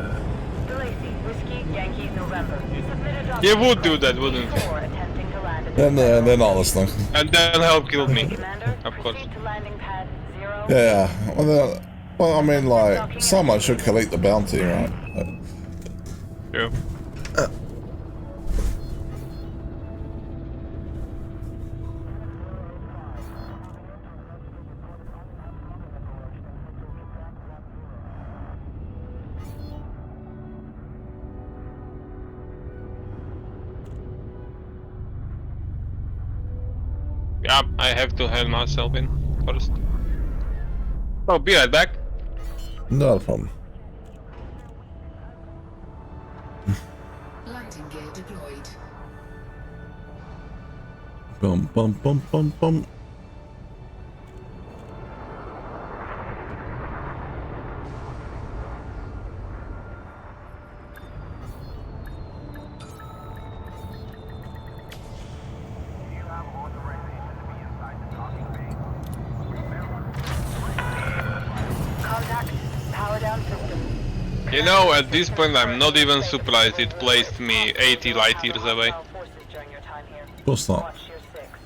You would do that, wouldn't you? And they're not listening. And then help kill me. Of course. Yeah. Well, I mean, like, someone should collect the bounty, right? True. Yep, I have to hand myself in first. Oh, be right back. Not a problem. Landing gear deployed. Bum, bum, bum, bum, bum. You know, at this point I'm not even surprised it placed me 80 light years away. Of course not.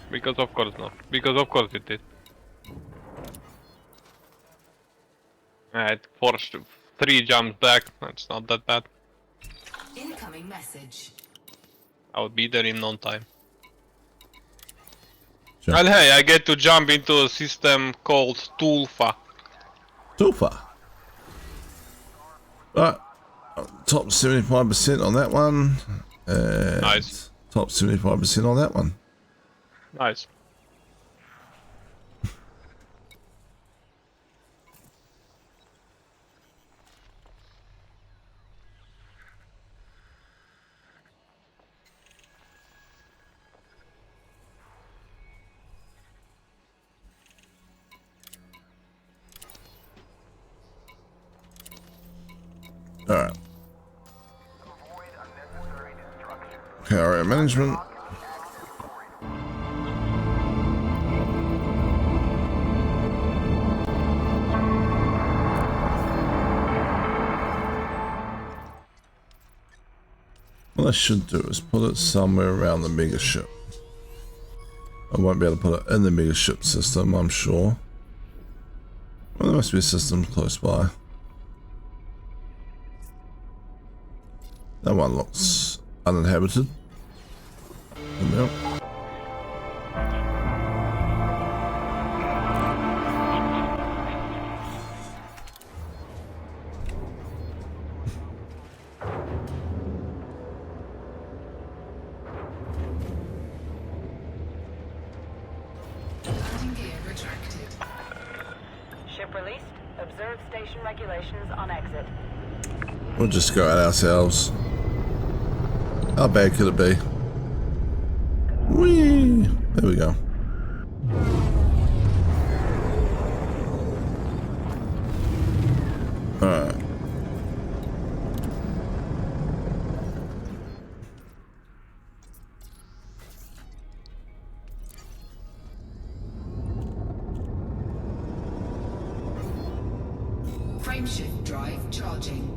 Because of course not. Because of course it did. It forced 3 jumps back, that's not that bad. Incoming message. I would be there in no time. Sure. And hey, I get to jump into a system called Tulfa. Tulfa. Right. Top 75% on that one. Nice. Top 75% on that one. Nice. Alright. Area management. What I should do is put it somewhere around the mega ship. I won't be able to put it in the mega ship system, I'm sure. Well, there must be a system close by. That one looks uninhabited. There. Landing gear retracted. Ship released. Observe station regulations on exit. We'll just go out ourselves. How bad could it be? Whee! There we go. Alright. Frameshift drive charging.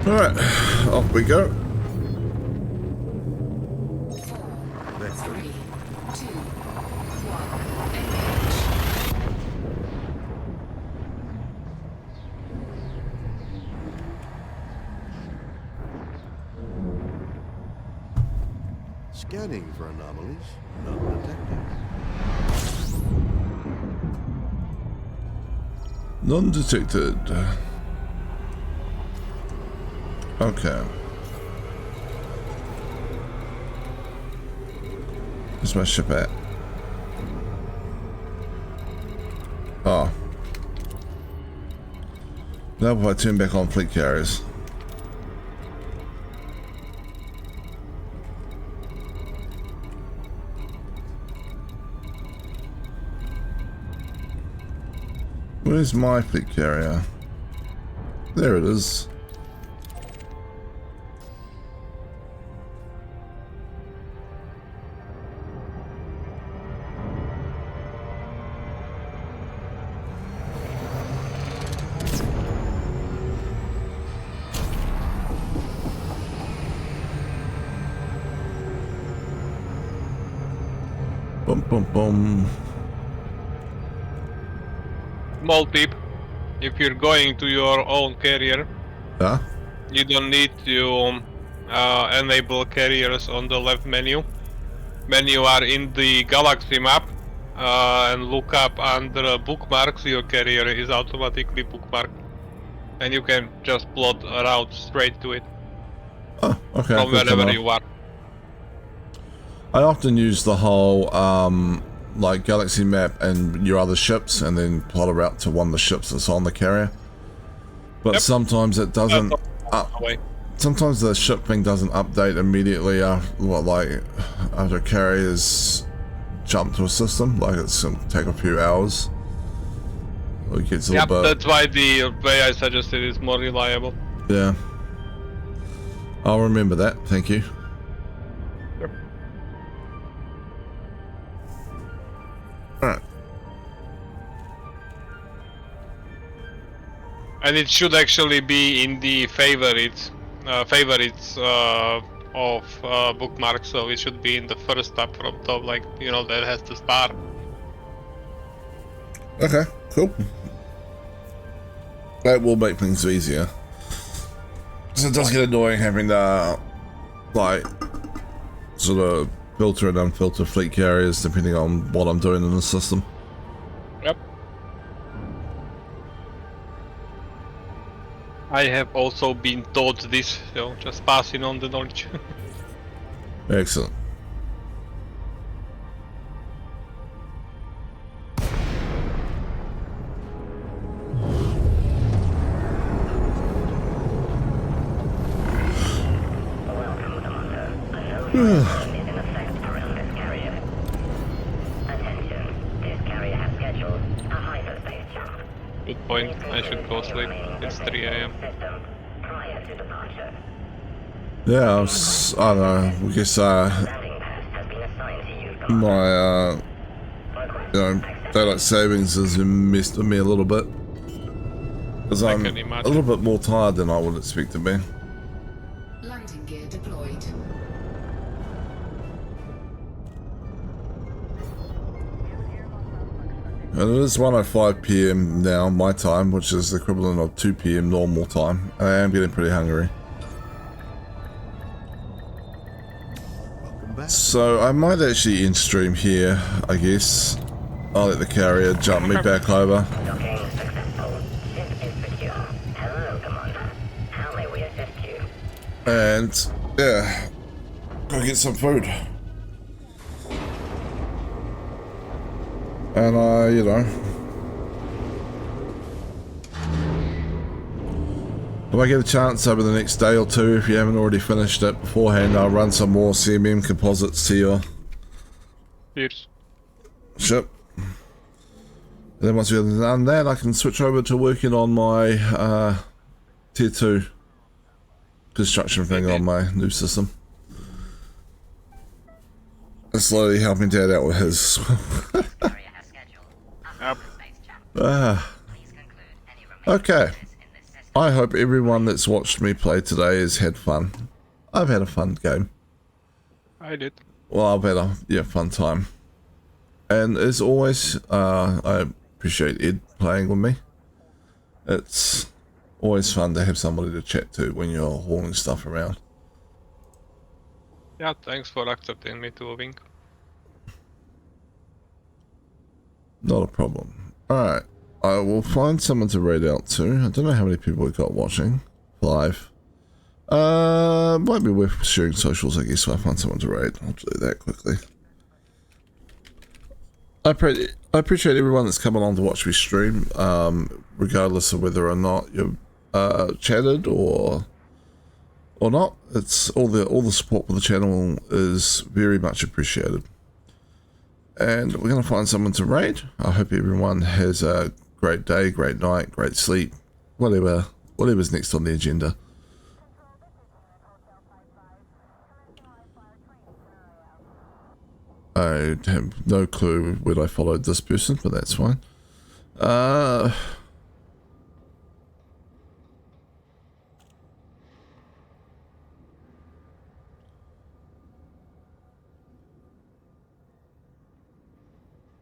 Alright, off we go. 4, 3, 2, 1, engage. Scanning for anomalies. None detected. None detected. Okay. Where's my ship at? Now if I turn back on fleet carriers. Where's my fleet carrier? There it is. Boom, boom, boom. Small tip: if you're going to your own carrier, Yeah? you don't need to enable carriers on the left menu. When you are in the galaxy map and look up under bookmarks, your carrier is automatically bookmarked, and you can just plot a route straight to it Oh, okay. from good to wherever know. you are. I often use the whole, like, galaxy map and your other ships, and then plot a route to one of the ships that's on the carrier. But Yep. sometimes it doesn't. Away. Sometimes the ship thing doesn't update immediately after, after carriers jump to a system. Like, it's going to take a few hours. It gets a Yep, little bit. that's why the way I suggested is more reliable. Yeah. I'll remember that. Thank you. Yep. Alright. And it should actually be in the favorites of bookmarks, so it should be in the first tab from top, like, you know, that has the star. Okay, cool. That will make things easier. So it does get annoying having to, like, sort of filter and unfilter fleet carriers depending on what I'm doing in the system. Yep. I have also been taught this, so just passing on the knowledge. Excellent. Welcome, Commander. A no-fly zone is in effect around this carrier. Attention, this carrier has scheduled a hyperspace jump. Good point. I should go sleep. It's 3 AM. System prior to departure. Yeah, I don't know. I guess Landing pad has been assigned to you, Commander. my daylight savings has messed with me a little bit. Because I'm can a imagine. little bit more tired than I would expect to be. Landing gear deployed. And it is 1:05 PM now, my time, which is the equivalent of 2 PM normal time. I am getting pretty hungry. Welcome back. So I might actually end stream here, I guess. I'll let the carrier jump me back over. Docking successful. Ship is secure. Hello, Commander. How may we assist you? And, yeah, go get some food. And you know, if I get a chance over the next day or two, if you haven't already finished it beforehand, I'll run some more CMM composites to your Cheers. ship. And then once we've done that, I can switch over to working on my tier 2 construction thing on my new system. And slowly helping Dad out with his. Carrier has scheduled a hyperspace jump. Please conclude any remaining Okay. business in this system. I hope everyone that's watched me play today has had fun. I've had a fun game. I did. Well, I've had a fun time. And as always, I appreciate Ed playing with me. It's always fun to have somebody to chat to when you're hauling stuff around. Yeah, thanks for accepting me to a wing. Not a problem. Alright. I will find someone to raid out to. I don't know how many people we've got watching. 5. Might be worth sharing socials, I guess, if I find someone to raid. I'll do that quickly. I appreciate everyone that's come along to watch me stream, regardless of whether or not you're chatted or not. It's all the support for the channel is very much appreciated. And we're gonna find someone to raid. I hope everyone has a great day, great night, great sleep, whatever's next on the agenda. I have no clue when I followed this person, but that's fine.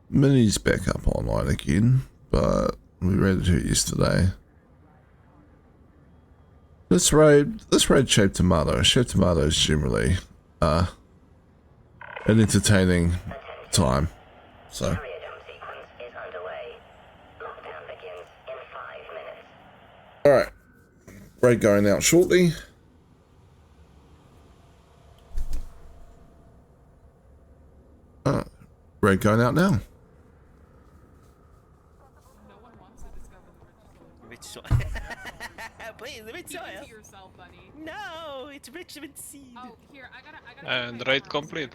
Minnie's back up online again, but we raided her yesterday. This raid Shaped Tomato. Shaped Tomato is generally an entertaining time. So Area jump sequence is underway. Lockdown begins in 5 minutes. alright. Raid going out shortly. Raid going out now. Rich soil. Please, rich soil. Keep it to yourself, buddy. No, it's vitamin C. Oh, here, I gotta. And raid complete.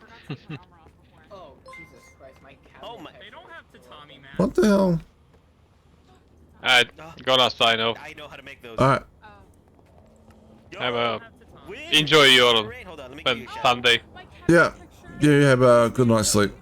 Oh, Jesus Christ, my cat. Oh my- They don't have tatami, man. What the hell? Alright, gonna sign off. I know how to make those. Alright. Yo, Have a win. enjoy your Rain, hold on, let me give you a shout. Sunday. Yeah. Yeah, you have a good night's sleep.